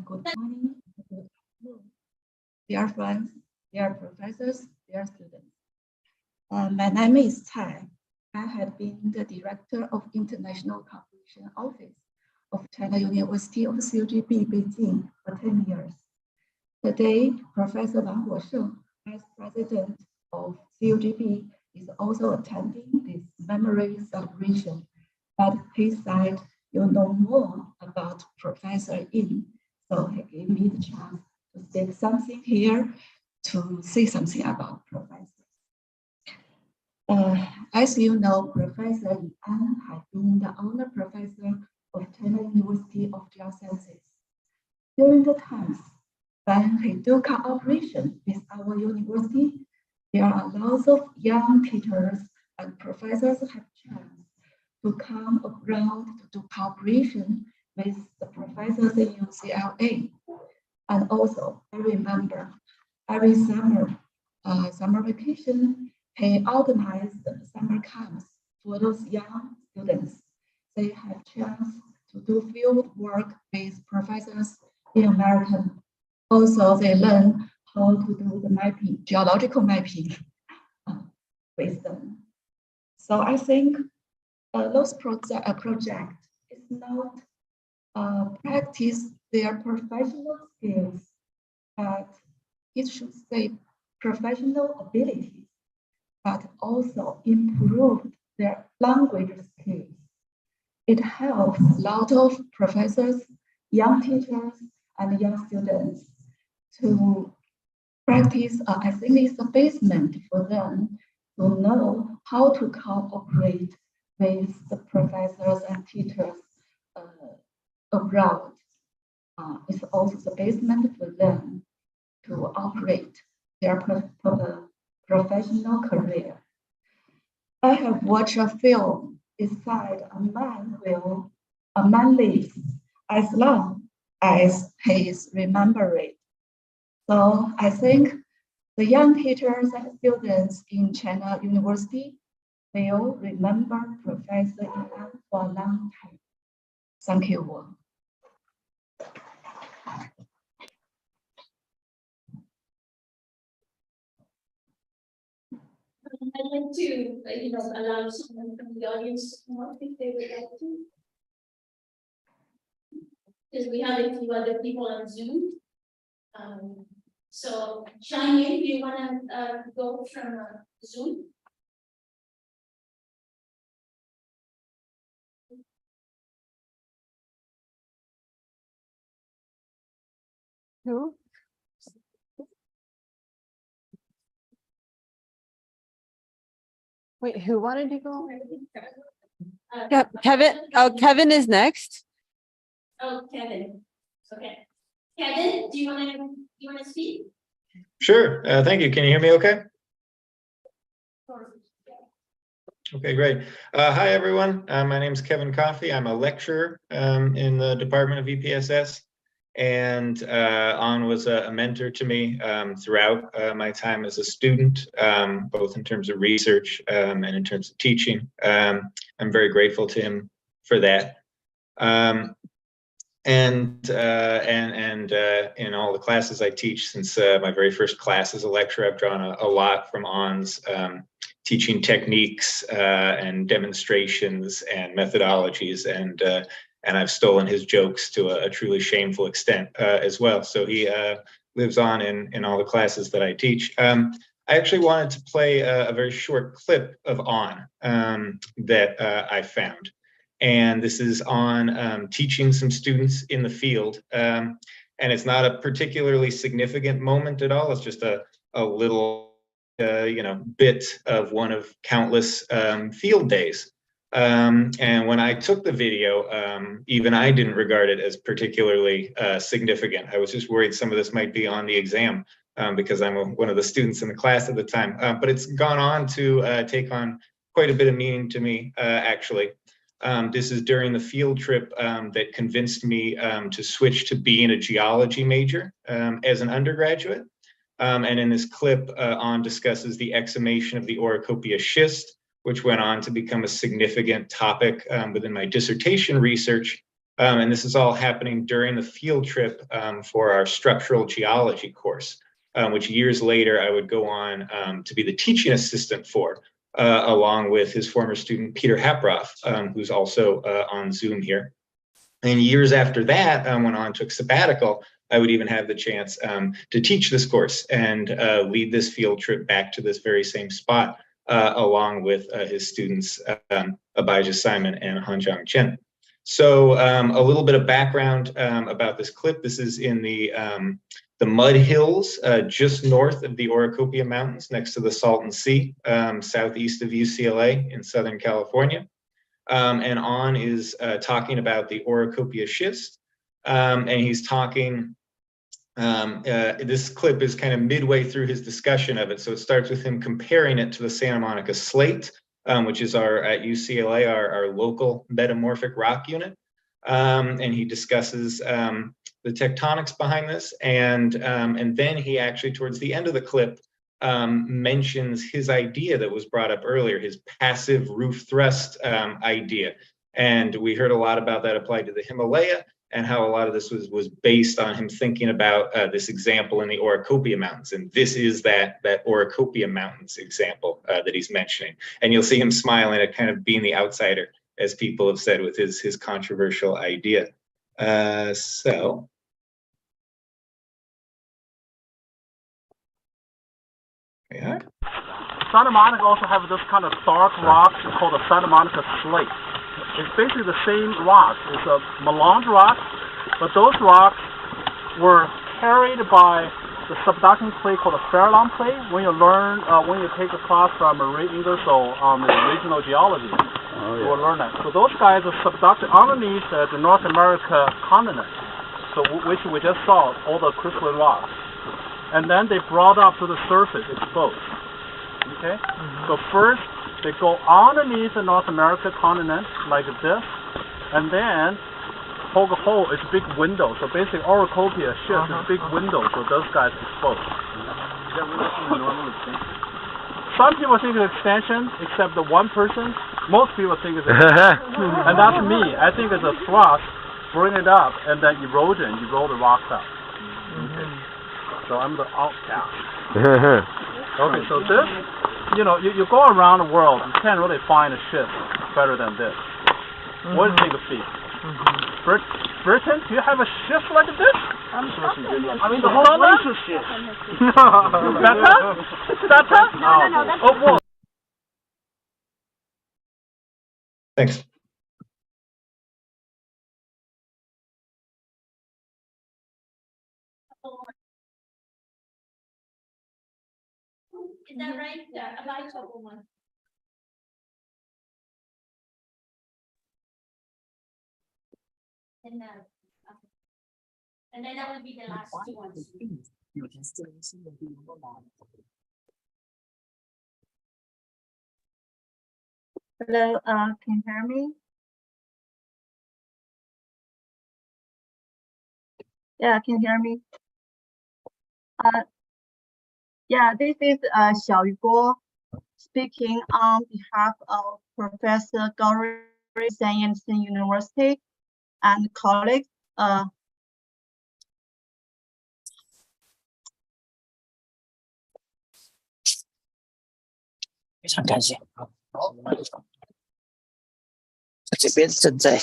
Good morning, dear friends, dear professors, dear students. My name is Cai. I had been the director of International Cooperation Office of China University of CUGB Beijing for 10 years. Today, Professor Wang Guosheng, Vice President of CUGB, is also attending this memory celebration. But he said, you know more about Professor Yin, so he gave me the chance to say something here, to say something about Professor. As you know, Professor Yan has been the honor professor of China University of Geosciences. During the times when he do cooperation with our university, there are lots of young teachers and professors have chance to come around to do cooperation with the professors in UCLA. And also, I remember every summer vacation, he organized summer camps for those young students. They have chance to do field work with professors in America. Also, they learn how to do the mapping, geological mapping with them. So I think those project is not practice their professional skills, but it should say professional abilities, but also improve their language skills. It helps a lot of professors, young teachers, and young students to practice. I think it's the basement for them to know how to cooperate with the professors and teachers abroad. It's also the basement for them to operate their professional career. I have watched a film beside a man lives as long as he is remembered. So I think the young teachers and students in China University will remember Professor Yan for a long time. Thank you all. I'd like to, allow someone from the audience to come up if they would like to. Because we have a few other people on Zoom. So, Shani, do you want to go from Zoom? Wait, who wanted to go? Yeah, Kevin. Oh, Kevin is next. Oh, Kevin. Okay. Kevin, do you want to speak? Sure. Thank you. Can you hear me okay? Okay, great. Hi, everyone. My name is Kevin Coffey. I'm a lecturer in the Department of EPSS, and An was a mentor to me throughout my time as a student, both in terms of research and in terms of teaching. I'm very grateful to him for that. In all the classes I teach since my very first class as a lecturer, I've drawn a lot from An's teaching techniques and demonstrations and methodologies, and I've stolen his jokes to a truly shameful extent as well. So he lives on in all the classes that I teach. I actually wanted to play a very short clip of An that I found. And this is on teaching some students in the field. And it's not a particularly significant moment at all. It's just a little, bit of one of countless field days. And when I took the video, even I didn't regard it as particularly significant. I was just worried some of this might be on the exam because I'm one of the students in the class at the time. But it's gone on to take on quite a bit of meaning to me, actually. This is during the field trip that convinced me to switch to being a geology major as an undergraduate. And in this clip, An discusses the exhumation of the Oricopia schist, which went on to become a significant topic within my dissertation research. And this is all happening during the field trip for our structural geology course, which years later I would go on to be the teaching assistant for. Along with his former student, Peter Haproff, who's also on Zoom here. And years after that, when An took sabbatical, I would even have the chance to teach this course and lead this field trip back to this very same spot, along with his students, Abijah Simon and Hanjiang Chen. So a little bit of background about this clip. This is in the Mud Hills, just north of the Oricopia Mountains, next to the Salton Sea, southeast of UCLA in Southern California. And An is talking about the Oricopia schist, and he's talking, this clip is kind of midway through his discussion of it. So it starts with him comparing it to the Santa Monica Slate, which is at UCLA, our local metamorphic rock unit. And he discusses the tectonics behind this, and then he actually, towards the end of the clip, mentions his idea that was brought up earlier, his passive roof thrust idea. And we heard a lot about that applied to the Himalaya, and how a lot of this was based on him thinking about this example in the Oricopia Mountains. And this is that Oricopia Mountains example that he's mentioning. And you'll see him smiling at kind of being the outsider, as people have said, with his controversial idea. So. Yeah. Santa Monica also have this kind of dark rock called the Santa Monica Slate. It's basically the same rock. It's a melange rock, but those rocks were carried by the subducting plate called the Farallon plate. When you take a class from Marie Ingersoll on the regional geology, you will learn that. So those guys are subducted underneath the North America continent, so which we just saw, all the crystalline rocks. And then they brought up to the surface, exposed. Okay? So first, they go underneath the North America continent, like this, and then poke a hole, it's a big window. So basically, Oricopia schist is a big window, so those guys exposed. Some people think it's extension, except the one person. Most people think it's extension. And that's me. I think it's a thrust, bring it up, and then erosion, you roll the rocks out. Okay. So I'm the outcast. Okay, so this, you go around the world, you can't really find a schist better than this. What do you think of these? Britain, do you have a schist like this? I mean, the whole place is schist. Better? Better? No, that's well. Thanks. Is that right? Yeah, about a couple months. And then that would be the last two ones. Hello, can you hear me? Yeah, can you hear me? Yeah, this is Xiaoyu Guo speaking on behalf of Professor Gauri Science University and colleagues. 非常感谢。好，这边正在。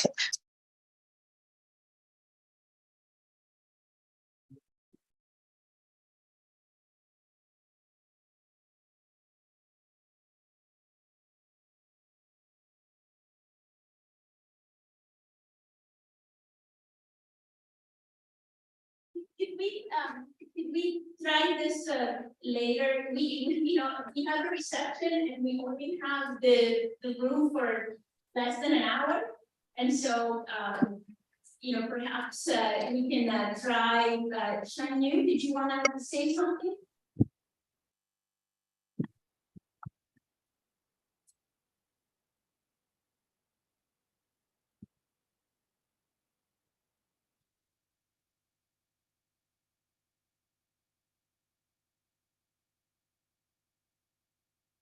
Did we try this later? We have a reception and we only have the room for less than an hour, and so perhaps we can try. Shanyu, did you want to say something?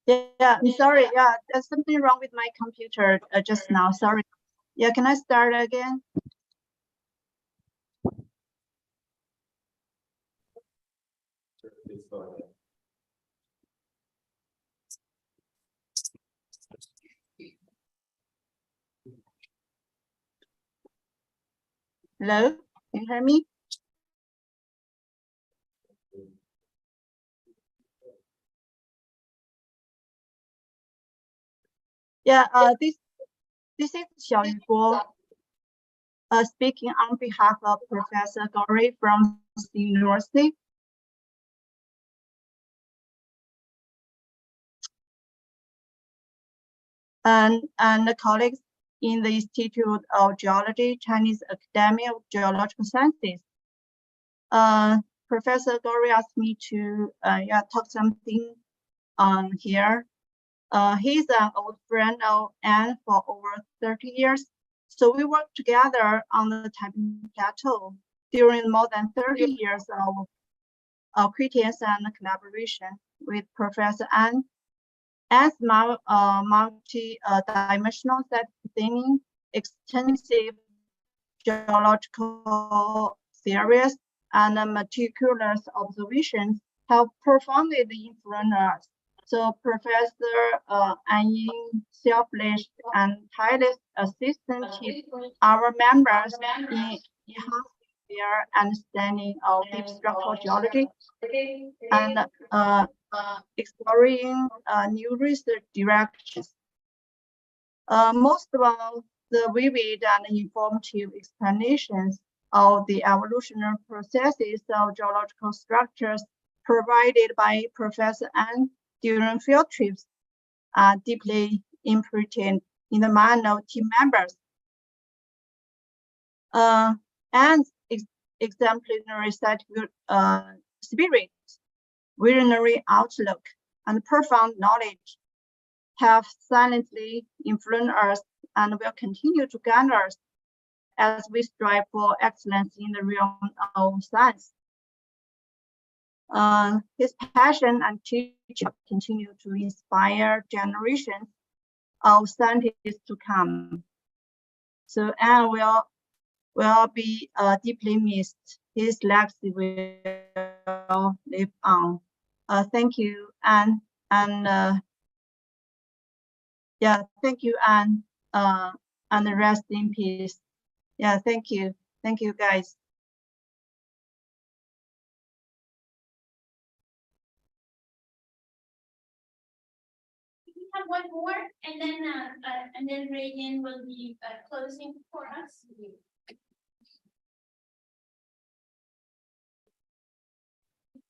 Yeah, I'm sorry. Yeah, there's something wrong with my computer just now. Sorry. Yeah, can I start again? Hello, can you hear me? Yeah, this is Xiaoyu Guo, speaking on behalf of Professor Gauri from the university. And the colleagues in the Institute of Geology, Chinese Academy of Geological Sciences. Professor Gauri asked me to talk something here. He's an old friend of Anne for over 30 years. So we worked together on the Taiping Plateau during more than 30 years of acquaintance and collaboration with Professor Anne. As multi-dimensional set designing, extensive geological theories, and meticulous observations have profoundly influenced us. So Professor An selfless and tireless assistance our members in enhancing their understanding of deep structural geology and exploring new research directions. Most of all, the vivid and informative explanations of the evolutionary processes of geological structures provided by Professor An during field trips are deeply imprinted in the mind of team members. Anne's exemplary scientific spirit, visionary outlook, and profound knowledge have silently influenced us and will continue to guide us as we strive for excellence in the realm of science. His passion and teaching continue to inspire generations of scientists to come. So Anne will be deeply missed. His legacy will live on. Thank you, Anne, and yeah, thank you, Anne, and rest in peace. Yeah, thank you guys. We have one more, and then Reagan will be closing for us.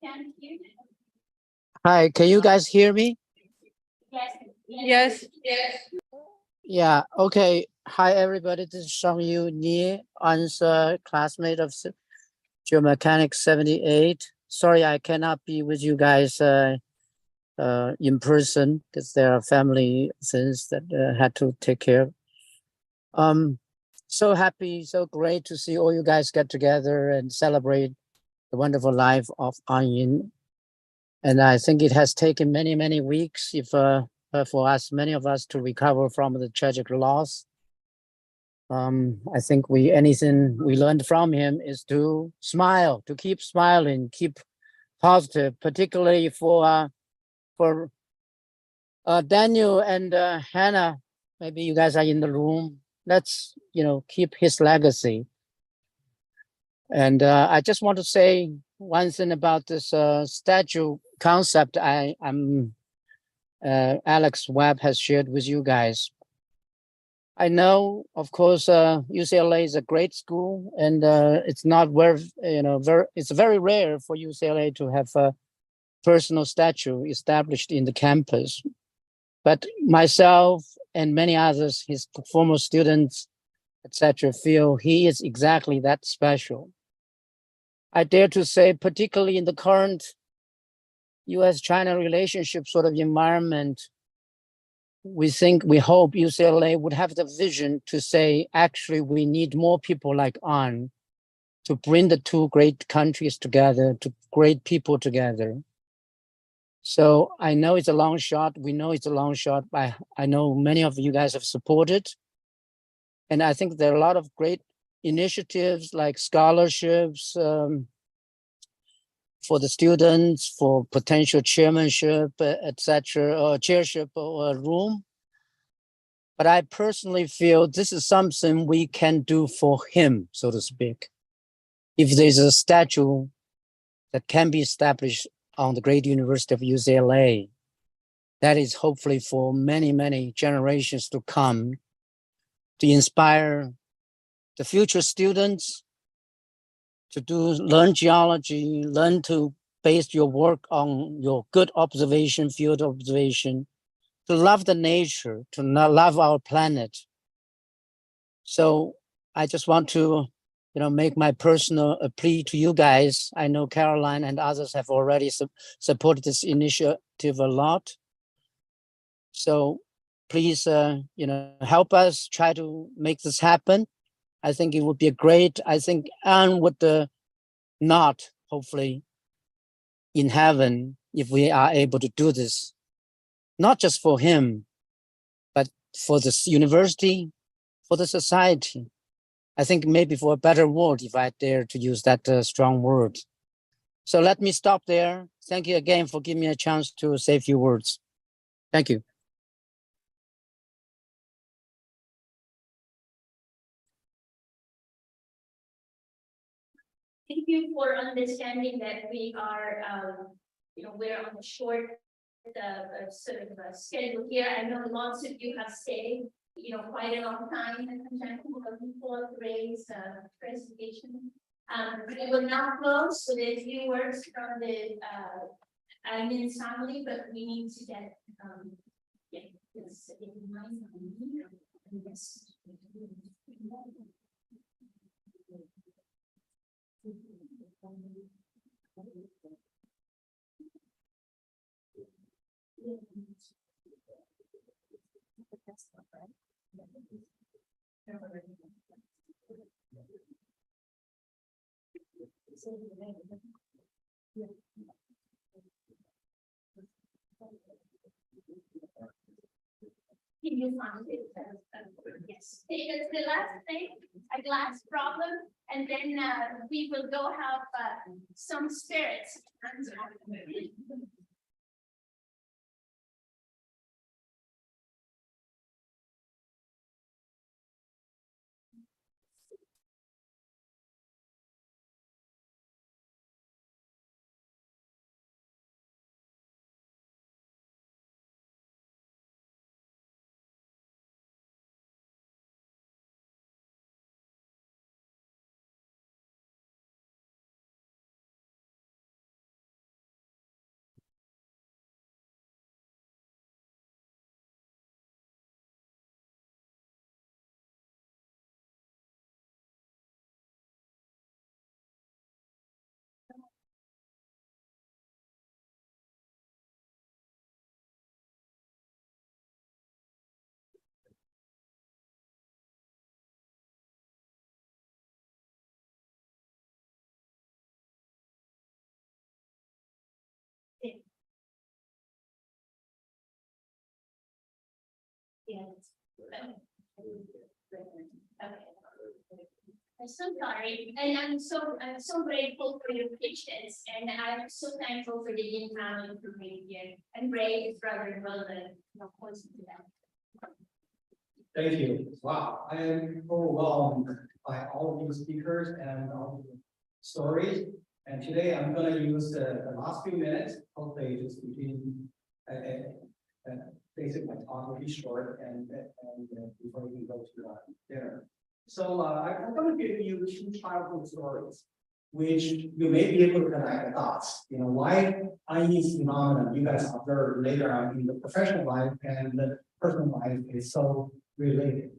Can't hear you. Hi, can you guys hear me? Yes. Yes. Yeah, okay. Hi, everybody. This is Shangyu Ni, An's classmate of Geomechanics 78. Sorry, I cannot be with you guys in person because there are family things that had to take care of. So happy, so great to see all you guys get together and celebrate the wonderful life of An Yin. And I think it has taken many, many weeks if for us, many of us, to recover from the tragic loss. I think anything we learned from him is to smile, to keep smiling, keep positive, particularly for Daniel and Hannah. Maybe you guys are in the room. Let's, keep his legacy. And I just want to say one thing about this statue concept Alex Webb has shared with you guys. I know, of course, UCLA is a great school, and it's not it's very rare for UCLA to have a personal statue established in the campus. But myself and many others, his former students, etc., feel he is exactly that special. I dare to say, particularly in the current US-China relationship sort of environment, we hope UCLA would have the vision to say, actually, we need more people like An to bring the two great countries together, to great people together. So I know it's a long shot. We know it's a long shot. I know many of you guys have supported. And I think there are a lot of great initiatives like scholarships for the students, for potential chairmanship, etc., or chairship or a room. But I personally feel this is something we can do for him, so to speak. If there's a statue that can be established on the great University of UCLA, that is hopefully for many, many generations to come, to inspire the future students to learn geology, learn to base your work on your good observation, field observation, to love the nature, to love our planet. So I just want to, make my personal plea to you guys. I know Caroline and others have already supported this initiative a lot. So please, help us try to make this happen. I think it would be I think Anne would not, hopefully, in heaven, if we are able to do this, not just for him, but for this university, for the society. I think maybe for a better world, if I dare to use that strong word. So let me stop there. Thank you again for giving me a chance to say a few words. Thank you. Thank you for understanding that we are, we're on a short sort of schedule here. I know lots of you have stayed, quite a long time in conjunction with the fourth grade presentation. We will now close with a few words from the admin family, but we need to get this in mind. Yes. Can you find it? Yes. It's the last thing, a glass problem, and then we will go have some spirits. Yes. Okay. I'm so sorry, and I'm so grateful for your patience, and I'm so thankful for the in-town information. And Ray is rather relevant, of course, to that. Thank you. Wow, I am overwhelmed by all of these speakers and all the stories. And today I'm going to use the last few minutes, hopefully just between basically my talk will be short and before we can go to dinner. So I'm going to give you 2 childhood stories, which you may be able to connect the dots. You know, why Einstein's phenomenon you guys observe later on in the professional life and the personal life is so related.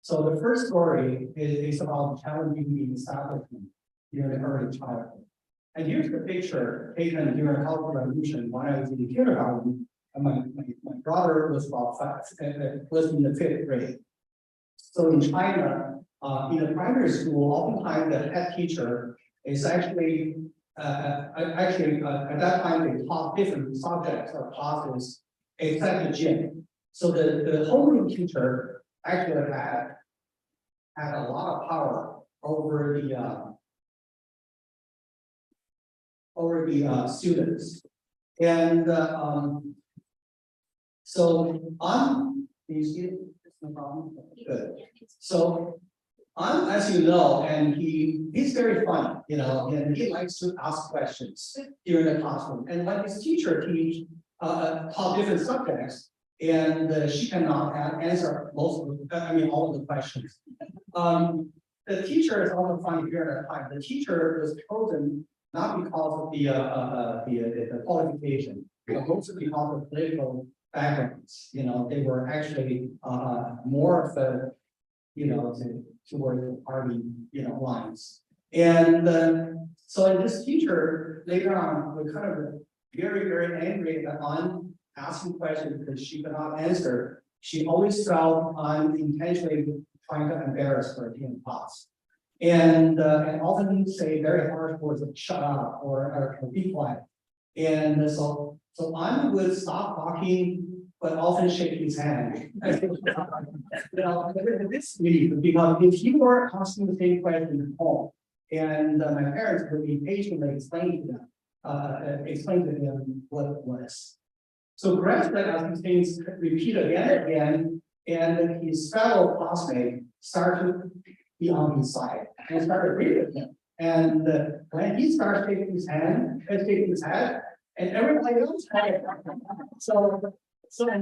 So the first story is about challenging the establishment during the early childhood. And here's the picture taken during the Cultural Revolution when I was in the kindergarten. And my brother was about 5, was in the 5th grade. So in China, in the primary school, oftentimes the head teacher is actually, at that time they taught different subjects or classes except the gym. So the homeroom teacher actually had a lot of power over the students. And so on, do you see it? No problem. Good. So as you know, and he's very funny, you know, and he likes to ask questions during the classroom. And when his teacher taught different subjects, and she cannot answer all of the questions. The teacher is also funny during that time. The teacher was chosen not because of the qualification, but mostly because of political backgrounds. You know, they were actually more of the, you know, toward the party, you know, lines. And so this teacher later on was kind of very, very angry on asking questions because she could not answer. She always felt I'm intentionally trying to embarrass her in class. And often say very harsh words like shut up or be quiet. And so I would stop talking, but often shake his hand. You know, this reason, because if you were asking the same question at home, and my parents would be patiently explain to them what it was. So gradually, as these things repeat again and again, and his fellow classmates started to be on his side and started agreeing with him. And when he starts shaking his head, and everybody else had it. So now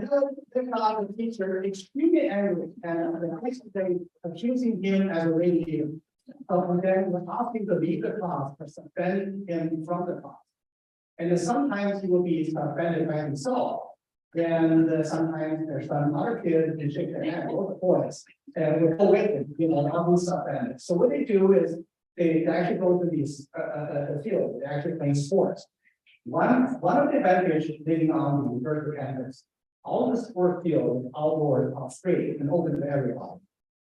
they got the teacher extremely angry and basically accusing him as a radiator. And then was asking to leave the class or suspend him from the class. And then sometimes he will be suspended by himself. And sometimes there's some other kids that shake their hand, both boys, and we're all waiting, you know, all these suspended. So what they do is they actually go to these the field, they actually play sports. One of the advantages living on the university campus, all the sport field outdoors are free and open to everyone.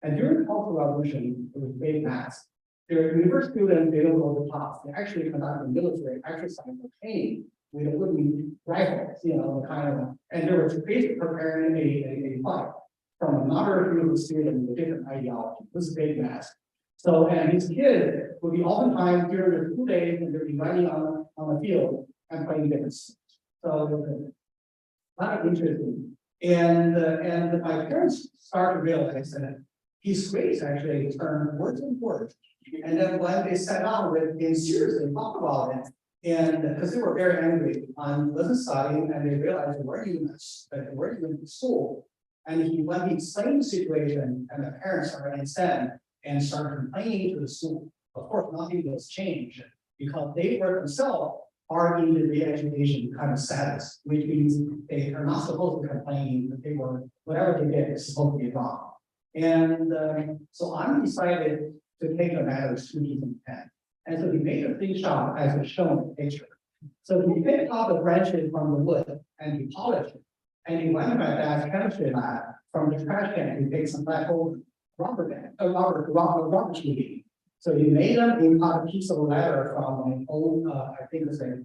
And during the Cultural Revolution, it was big mass. Their university students, they don't go to class. They actually conduct a military exercise or training with a wooden rifles, you know, kind of, and they were basically preparing a fight from another group of students with different ideology. This is big mass. So, and these kids would be oftentimes during the 2 days, and they'd be running on the field and playing games. So, kind of interesting. And my parents started to realize that his grades actually turned worse and worse. And then when they sat down with him seriously talk about it, and because they were very angry on wasn't studying, and they realized where you in school. And when he explained the situation, and the parents started incensed and started complaining to the school. Of course, nothing was changed because they were themselves are in the re-education kind of status, which means they are not supposed to complain that they were whatever they did is supposed to be wrong. And so I decided to take the matter seriously in hand. And so he made a big shot as shown in the picture. So he picked up the branches from the wood and he polished it. And he went to my dad's chemistry lab from the trash can. He picked some leftover rubber tubing. So he made them. He cut a piece of leather from an old, I think it's a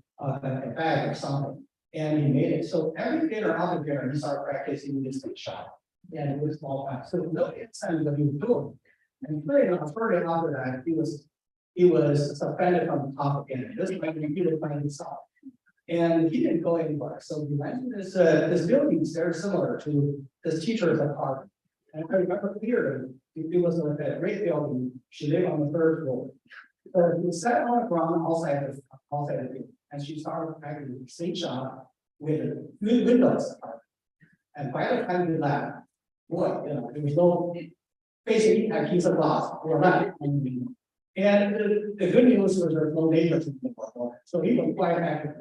bag or something. And he made it. So every dinner, other dinner, he started practicing this big shot. And it was small time, so no insight what he was doing. And shortly after that, he was suspended from the top again. This time he did it by himself. And he didn't go anywhere. So we went to this building is very similar to this teacher's apartment. And I remember clearly, it was like a great building. She lived on the third floor. So we sat on the ground outside the building, and she started practicing the same shot with windows. And by the time we left, boy, there was no basic impact piece of glass or that. And the good news was there's no neighbors in the portfolio, so he was quite active.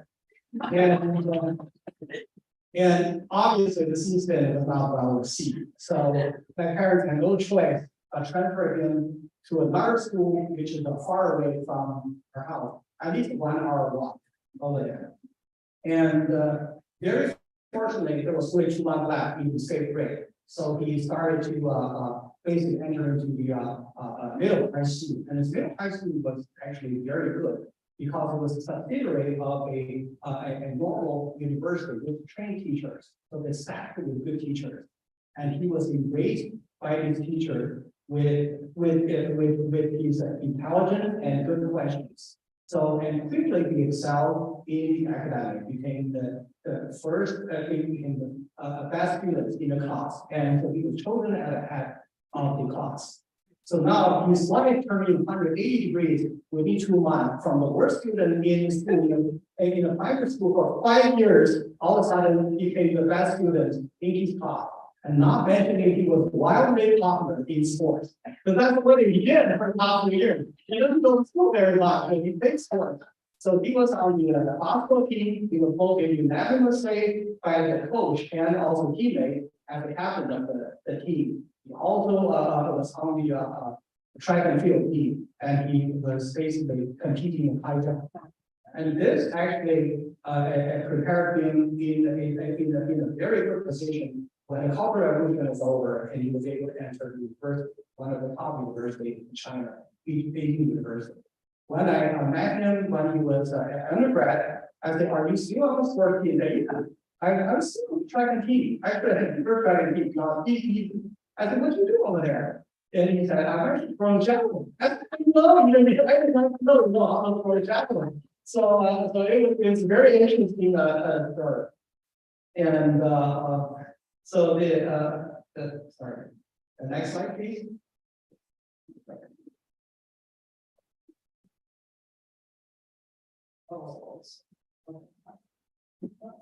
And obviously the season was not well received. So my parents had no choice but transfer him to another school, which is far away from her house, at least 1 hour walk over there. And very fortunately, there was only 2 months left in the sixth grade. So he started to basically enter into the middle high school. And his middle high school was actually very good, because it was a subsidiary of a normal university with trained teachers. So they staffed with good teachers. And he was embraced by his teacher with his intelligent and good questions. So, and quickly he excelled in the academic, became the first, became the best student in the class. And so he was chosen at the head of the class. So now his life turning 180 degrees within 2 months, from the worst student in school, in a private school for 5 years, all of a sudden he became the best student in his class. And not mentioning he was wildly popular in sports. So that's what he did for the past 2 years. He doesn't go to school very much, but he played sports. So he was on the basketball team. He was voted unanimously by the coach and also teammate as the captain of the team. He also was on the track and field team, and he was basically competing in high jump. And this actually prepared him in a very good position when the Cultural Revolution is over, and he was able to enter the university, one of the top universities in China, Beijing University. When I met him when he was an undergrad, I said, "Are you still on the sport team?" He said, "Yeah, I was still on track and field. I could have first track and field, not PE." I said, "What do you do over there?" And he said, "I'm actually throwing javelin." I said, "No, I didn't know how to throw a javelin." So it was very interesting story. And so sorry, the next slide, please.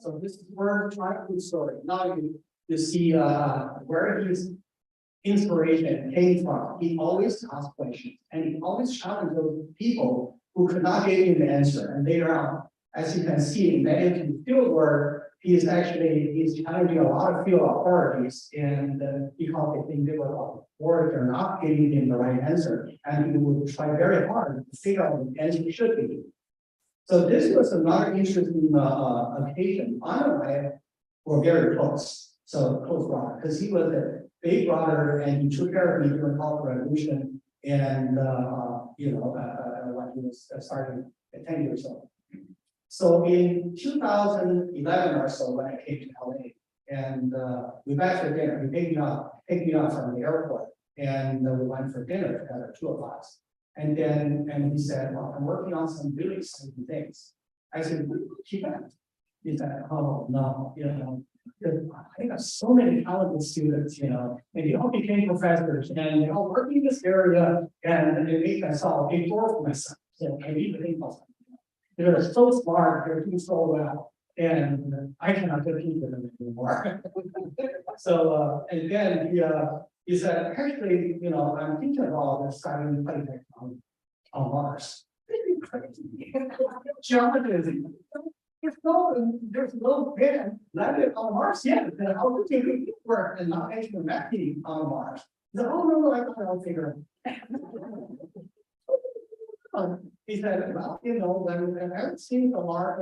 So this is where childhood story. Now you see where his inspiration came from. He always asked questions, and he always challenged those people who could not give him the answer. And later on, as you can see, in many of the field work, he's challenging a lot of field authorities, and because they think they were or they're not giving him the right answer, and he would try very hard to figure out what the answer should be. So this was another interesting occasion. On the way, we're very close. So close brother, because he was a big brother, and he took care of me during the Cultural Revolution, and when he was starting at 10 years old. So in 2011 or so, when I came to LA, and we met for dinner, he picked me up from the airport, and we went for dinner together, 2 of us. And then he said, "Well, I'm working on some really exciting things." I said, "What you got?" He said, "Oh no, I got so many talented students, and they all became professors, and they all work in this area, and they can solve a door for myself. So I need to think about something. They're so smart, they're doing so well, and I cannot compete with them anymore." So and then he said, "Actually, I'm thinking about starting to play technology on Mars." Geology. There's no bed landed on Mars yet. Then how would you work and not actually mapping on Mars? He said, "Oh no, I'll figure it out." He said, "Well, when I haven't seen the Mars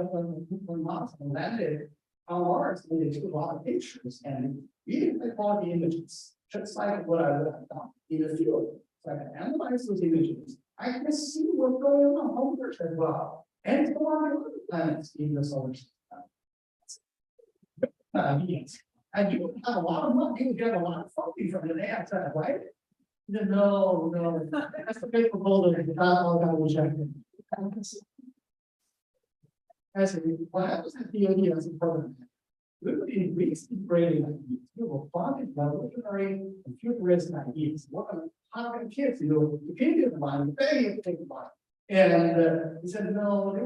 when Mars landed on Mars, they took a lot of pictures and really high quality images, just like what I would have done in the field. So I can analyze those images. I can see what's going on Mars as well, and so on other planets in the solar system." And you would have a lot of money, you would get a lot of funding from the outside, right? He said, no, that's the paper folder, the all got rejected. I said, well, that was the idea as a program. We would increase the grading ideas. We will fund it, revolutionary and futuristic ideas. What how can kids do? You can't get the money, they have to take the money. And he said, no, they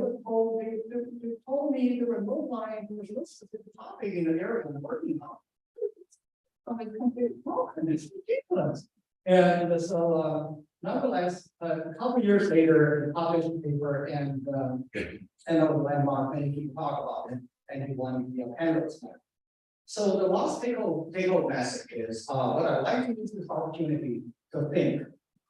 told me there were no line, there was no specific topic in the area I'm working on. I completely wrong, and it's ridiculous. And so nonetheless, a couple years later, I published a paper and on the landmark, many people talk about it, and he won panels. So the last take-home message is what I'd like to use this opportunity to think.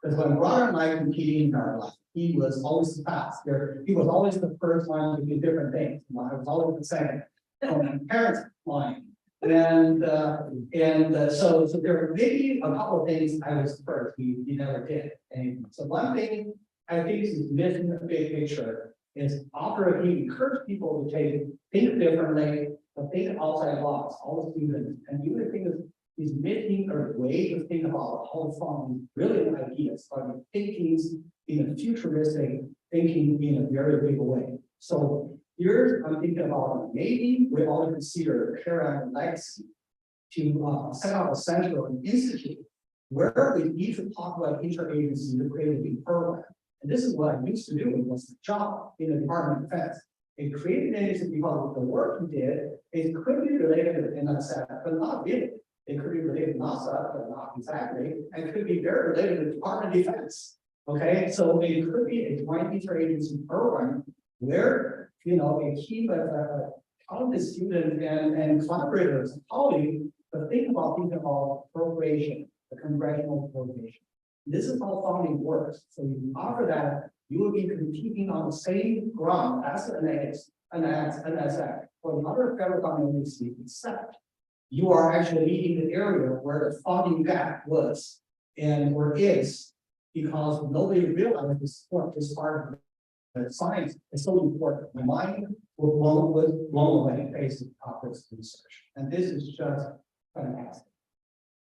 Because when brother and I competing in our life, he was always the fast. He was always the first one to do different things. I was always the second from my parents' line. And so there were maybe a couple of things I was first, he never did. And so one thing I think is missing the big picture is after he encouraged people to think differently, but think outside the box, all the students. And the other thing is he's missing a way to think about how to form brilliant ideas, or thinking in a futuristic thinking in a very big way. So here I'm thinking about maybe we ought to consider carrying legacy to set up a central institute where we need to talk about interagency to create a big program. And this is what I used to do. It was the job in the Department of Defense. It created an agency because of the work we did. It could be related to NSF, but not really. It could be related to NASA, but not exactly. And it could be very related to the Department of Defense. Okay, so it could be a joint interagency program where a team of talented students and collaborators and colleagues to think about appropriation, the congressional appropriation. This is how funding works. So after that, you will be competing on the same ground as an NSF or the other federal government agency, except you are actually leading the area where the funding gap was or is, because nobody realized this part of science is so important. My mind was blown away facing this research, and this is just fantastic.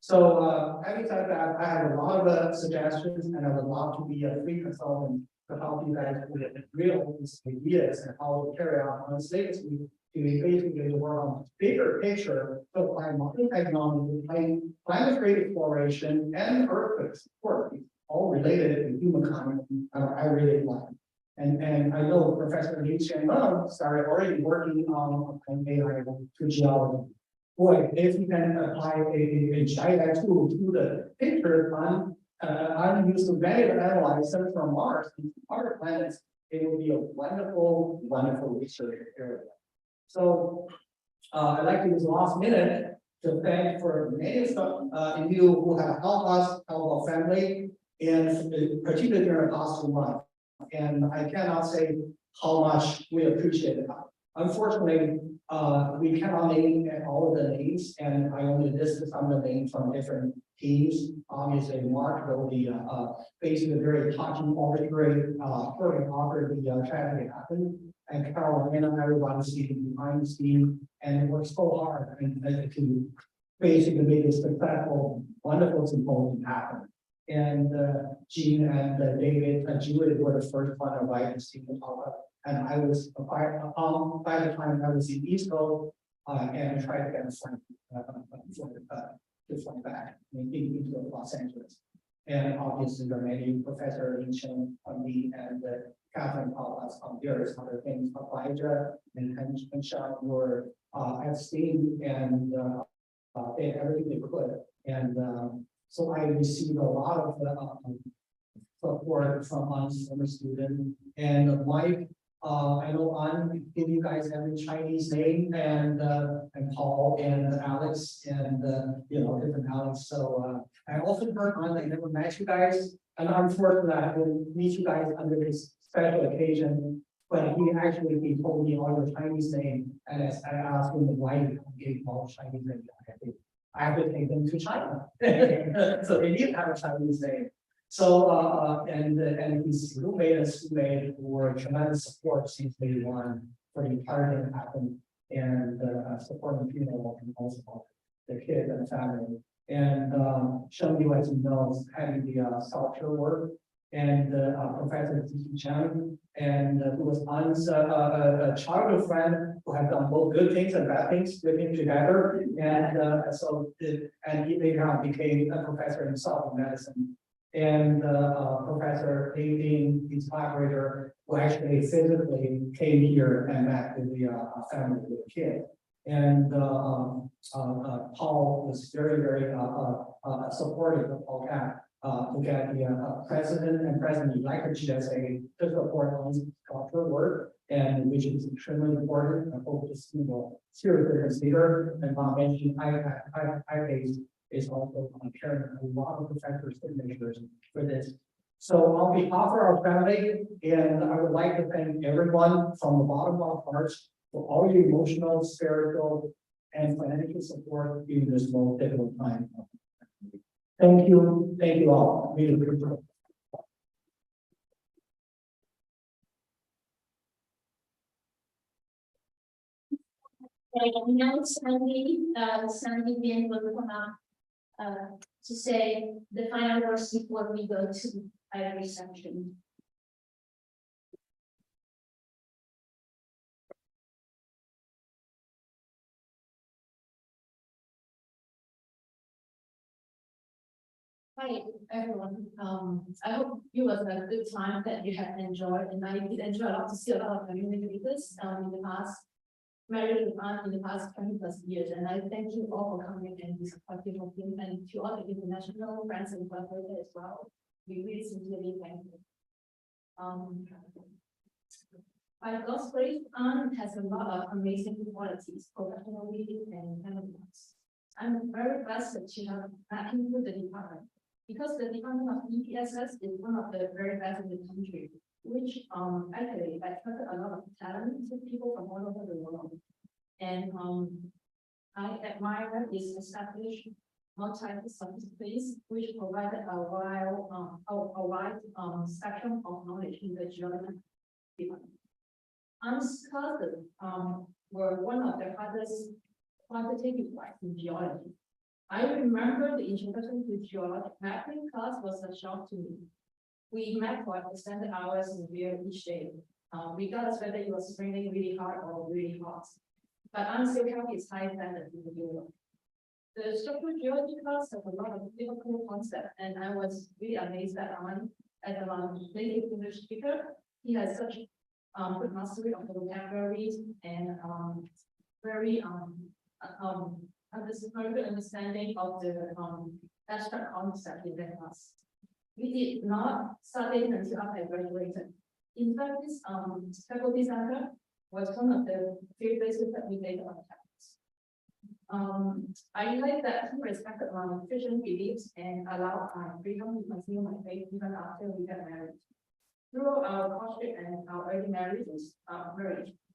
So having said that, I have a lot of suggestions, and I would love to be a free consultant to help you guys with real ideas and how to carry out on this legacy to basically work on bigger picture to apply modern technology, applying planetary exploration and earthquakes, of course, all related to humankind. I really like. And I know Professor Liu Xianlong started already working on AI to geology. Boy, if you can apply a GIS tool to the picture on used to value analyze them from Mars and other planets, it will be a wonderful, wonderful research area. So I'd like to use the last minute to thank for many of you who have helped us, help our family, and particularly during the past 2 months. And I cannot say how much we appreciate it. Unfortunately, we cannot name all of the names, and I only listed some of the names from different teams. Obviously, Mark will be facing a very touching, arbitrary hurricane after the tragedy happened. And Carolina, everyone is sitting behind the scene and worked so hard and to basically make this successful, wonderful symposium happen. And Jean and David and Julie were the first one to invite us to talk about. And I was by the time I was in East Coast and tried to get a flight to fly back into Los Angeles. And obviously there are many Professor Lin Chen, me, and Catherine taught us on various other things. Elijah and Sean were at steam and they had everything they could. And so I received a lot of support from us, from a student. And Mike, I know I'm giving you guys every Chinese name, and Paul and Alex and different Alex. So I also heard on I never met you guys, and unfortunately I will meet you guys under this special occasion. But he told me all your Chinese name, and as I asked him why he gave all Chinese name. I have to take them to China, so they need to have a Chinese name. So and his roommate and schoolmate were tremendous support since day one for the entire thing happened, and supporting people and also. the kids and family. And Sheng Yu, as you know, is having the sculpture work, and Professor Ziqi Chang, and who was An's a childhood friend who have done both good things and bad things with him together, and and he later on became a professor himself in medicine. And Professor Ding, his collaborator, who actually physically came here and met with the family with the kid. And Paul was very supportive of Paul Cat to get the president and president-elect GSA to support on cultural work, and which is extremely important. I hope this will seriously consider. And mentioned IPACE is also carrying a lot of professor signatures for this. So on behalf of our family, and I would like to thank everyone from the bottom of our hearts for all your emotional, spiritual, and financial support in this most difficult time. Thank you all. Really appreciate it. And now Sandy Bien will come up to say the final words before we go to our reception. Hi, everyone. I hope you was a good time that you have enjoyed, and I did enjoy a lot to see a lot of community leaders in the past, married in the past 20+ years. And I thank you all for coming and be supportive of him, and to all the international friends and collaborators as well. We really sincerely thank you. By God's grace, Anne has a lot of amazing qualities, professionally and talent-wise. I'm very blessed to have met him with the department, because the Department of EPSS is one of the very best in the country, which actually attracted a lot of talented people from all over the world. And I admire this established multi-disciplinary space, which provided a wide spectrum of knowledge in the geology department. Anne's classes were one of the hardest quantitative ones in geology. I remember the introduction to geology mapping class was a shock to me. We met for extended hours in real each day, regardless whether it was raining really hard or really hot. But I'm still happy it's high standard in the field. The structural geology class has a lot of difficult concepts, and I was really amazed that as a native English speaker, he has such good mastery of the vocabulary and very good understanding of the abstract concept in that class. We did not study until after I graduated. In fact, this faculty center was one of the few places that we made on campus. I like that he respected my Christian beliefs and allowed my freedom to continue my faith even after we got married. Through our courtship and our early marriage,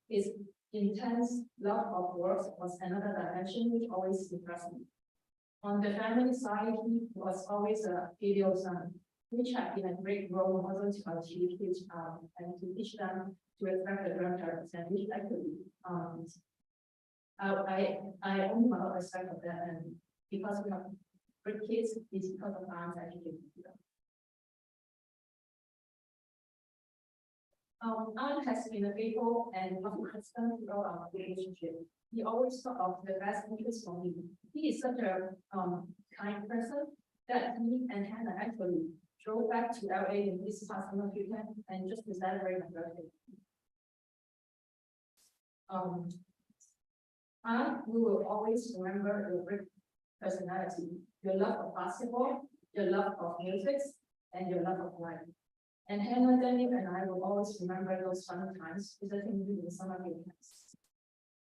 his intense love of works was another dimension which always impressed me. On the family side, he was always a filial son, which had been a great role model to our kids and to teach them to respect the grandparents, and which actually I own a lot of respect for that, and because we have great kids, it's because of parents educating them. Anne has been a faithful and loving husband throughout our relationship. He always thought of the best interest for me. He is such a kind person that he and Hannah actually drove back to LA in this past summer weekend and just to celebrate my birthday. Anne, we will always remember your great personality, your love of basketball, your love of music, and your love of life. And Hannah, Daniel, and I will always remember those fun times visiting you in summer weekends.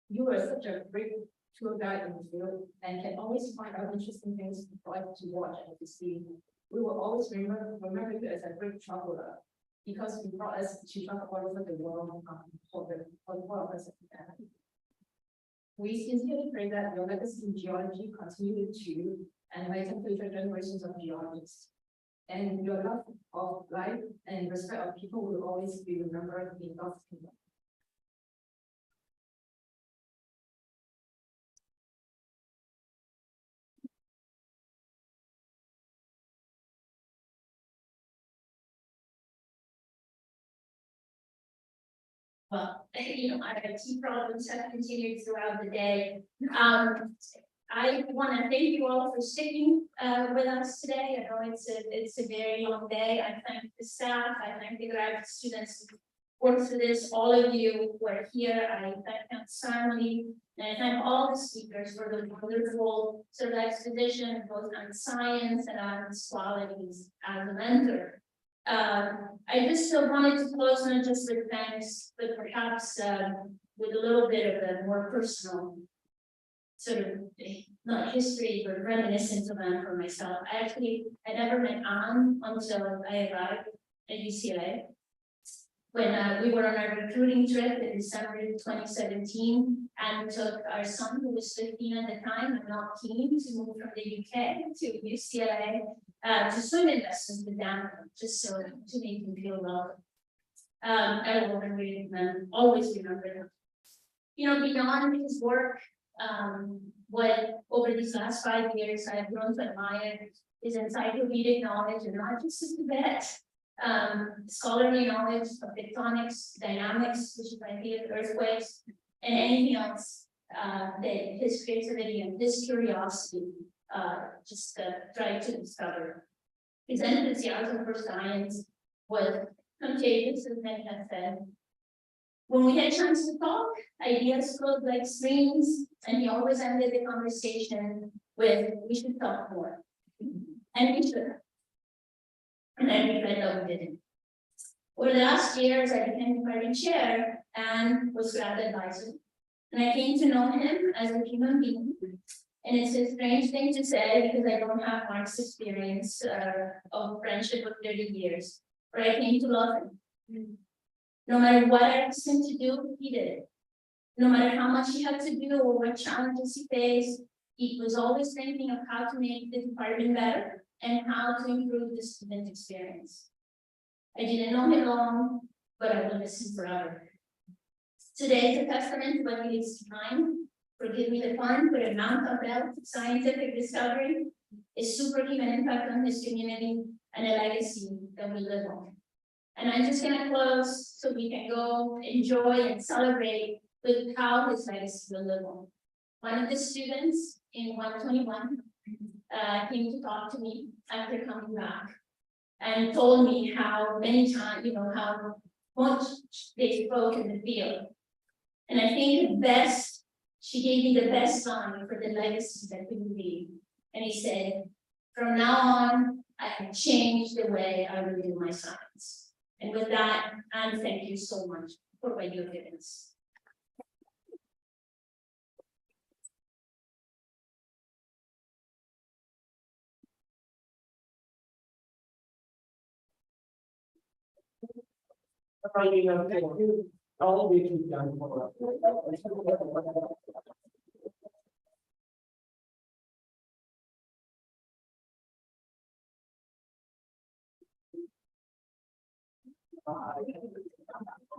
You were such a great tour guide in the field and can always find out interesting things for us to watch and to see. We will always remember you as a great traveler because you brought us to travel all over the world for the four of us. We sincerely pray that your legacy in geology continue to enlighten future generations of geologists. And your love of life and respect of people will always be remembered in God's kingdom. well, our IT problems have continued throughout the day. I want to thank you all for sticking with us today. I know it's a very long day. I thank the staff. I thank the graduate students who worked for this. All of you who are here, I thank them family, and I thank all the speakers for the wonderful sort of exposition, both on science and on its qualities as a mentor. I just wanted to close not just with thanks, but perhaps with a little bit of a more personal sort of, not history, but reminiscence of Anne for myself. I never met Anne until I arrived at UCLA. When we were on our recruiting trip in December 2017, and took our son, who was 15 at the time, and not keen to move from the UK to UCLA to swim in lessons with Dan, just so to make him feel welcome. I will always remember him. Beyond his work, what over these last 5 years I've grown to admire is encyclopedic knowledge, and not just as the best. Scholarly knowledge of tectonics, dynamics, which is my field, earthquakes, and anything else that his creativity and his curiosity just tried to discover. His enthusiasm for science was contagious, as many have said. When we had a chance to talk, ideas flowed like streams, and he always ended the conversation with, "We should talk more." And we should. And I regret that we didn't. Over the last years, I became party chair and was grad advisor. And I came to know him as a human being. And it's a strange thing to say because I don't have Mark's experience of friendship of 30 years, but I came to love him. No matter what I asked him to do, he did it. No matter how much he had to do or what challenges he faced, he was always thinking of how to make the department better and how to improve the student experience. I didn't know him long, but I will listen forever. Today is a testament to what he leaves behind. Forgive me the pun, but a mountain of scientific discovery, a superhuman impact on his community, and a legacy that we live on. And I'm just going to close so we can go enjoy and celebrate with how his legacy will live on. One of the students in 121 came to talk to me after coming back and told me how many times, how much they spoke in the field. And I think she gave me the best sign for the legacy that he would leave. And he said, "From now on, I have changed the way I will do my science." And with that, Anne, thank you so much for what you've given us.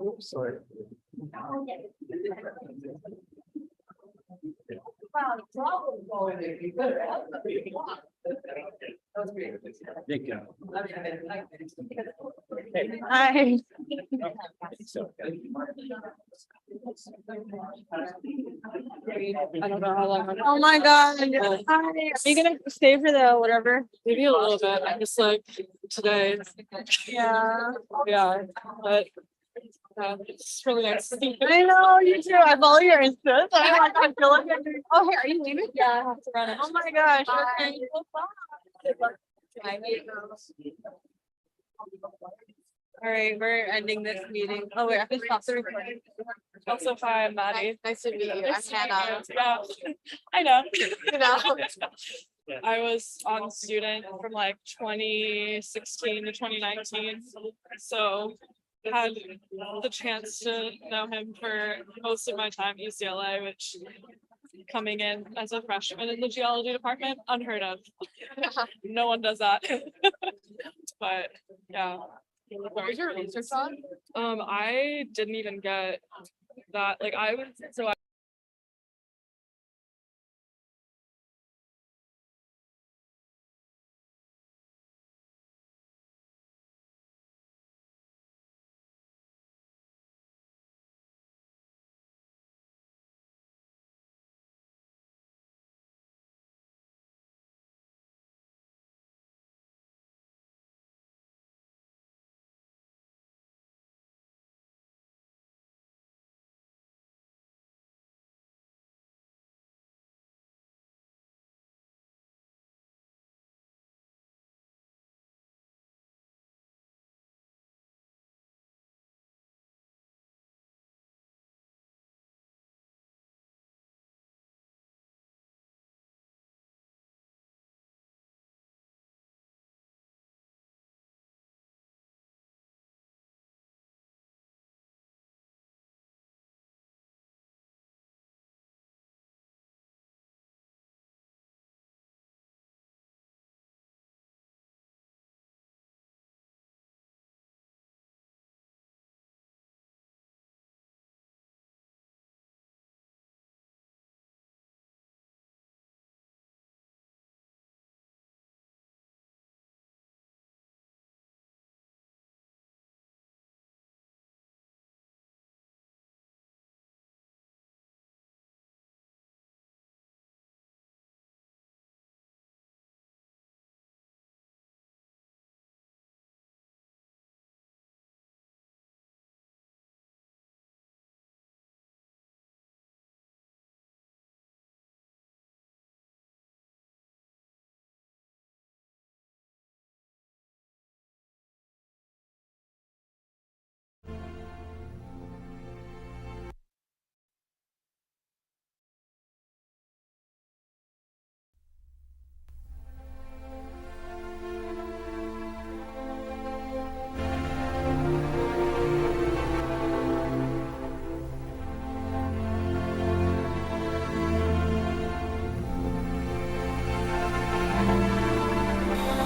Oops, sorry. Wow, problem going there. You better have it. That was great. Thank you. Hi. I don't know how long. Oh my God. Hi. Are you gonna stay for the whatever? Maybe a little bit. I'm just like today. Yeah. Yeah, but it's really nice to see you. I know, you too. I follow your Insta. So I'm like, I feel like I'm doing. Oh, here, are you leaving? Yeah, I have to run it. Oh my gosh. Okay. All right, we're ending this meeting. Oh wait, I have to stop the recording. Also, hi, I'm Maddie. Nice to meet you. Nice I'm to meet Hannah. you. Yeah, I know. You know. I was on student from like 2016 to 2019, so had the chance to know him for most of my time at UCLA, which coming in as a freshman in the geology department, unheard of. No one does that. But yeah. What was your research on? I didn't even get that. Like I was so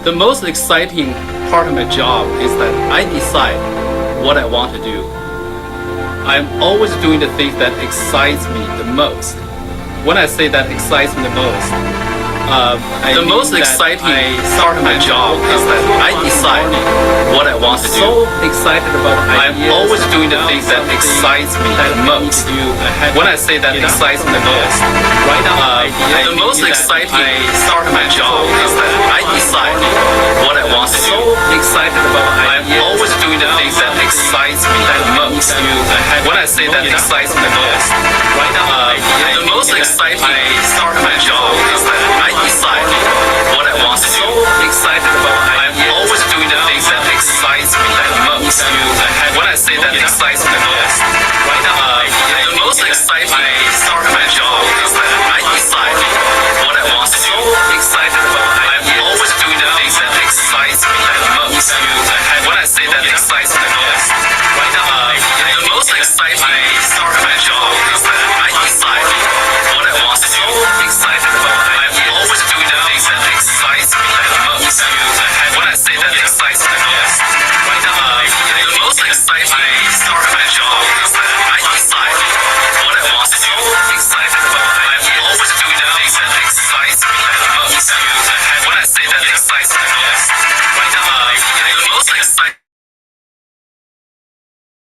The most exciting part of my job is that I decide what I want to do. I'm always doing the things that excites me the most. When I say that excites me the most, the most exciting part of my job is that I decide what I want to do. So excited about ideas. I'm always doing the things that excites me the most. When I say that excites me the most, right now, the most exciting part of my job is that I decide what I want to do. So excited about ideas. I'm always doing the things that excites me the most. When I say that excites me the most, right now, the most exciting part of my job is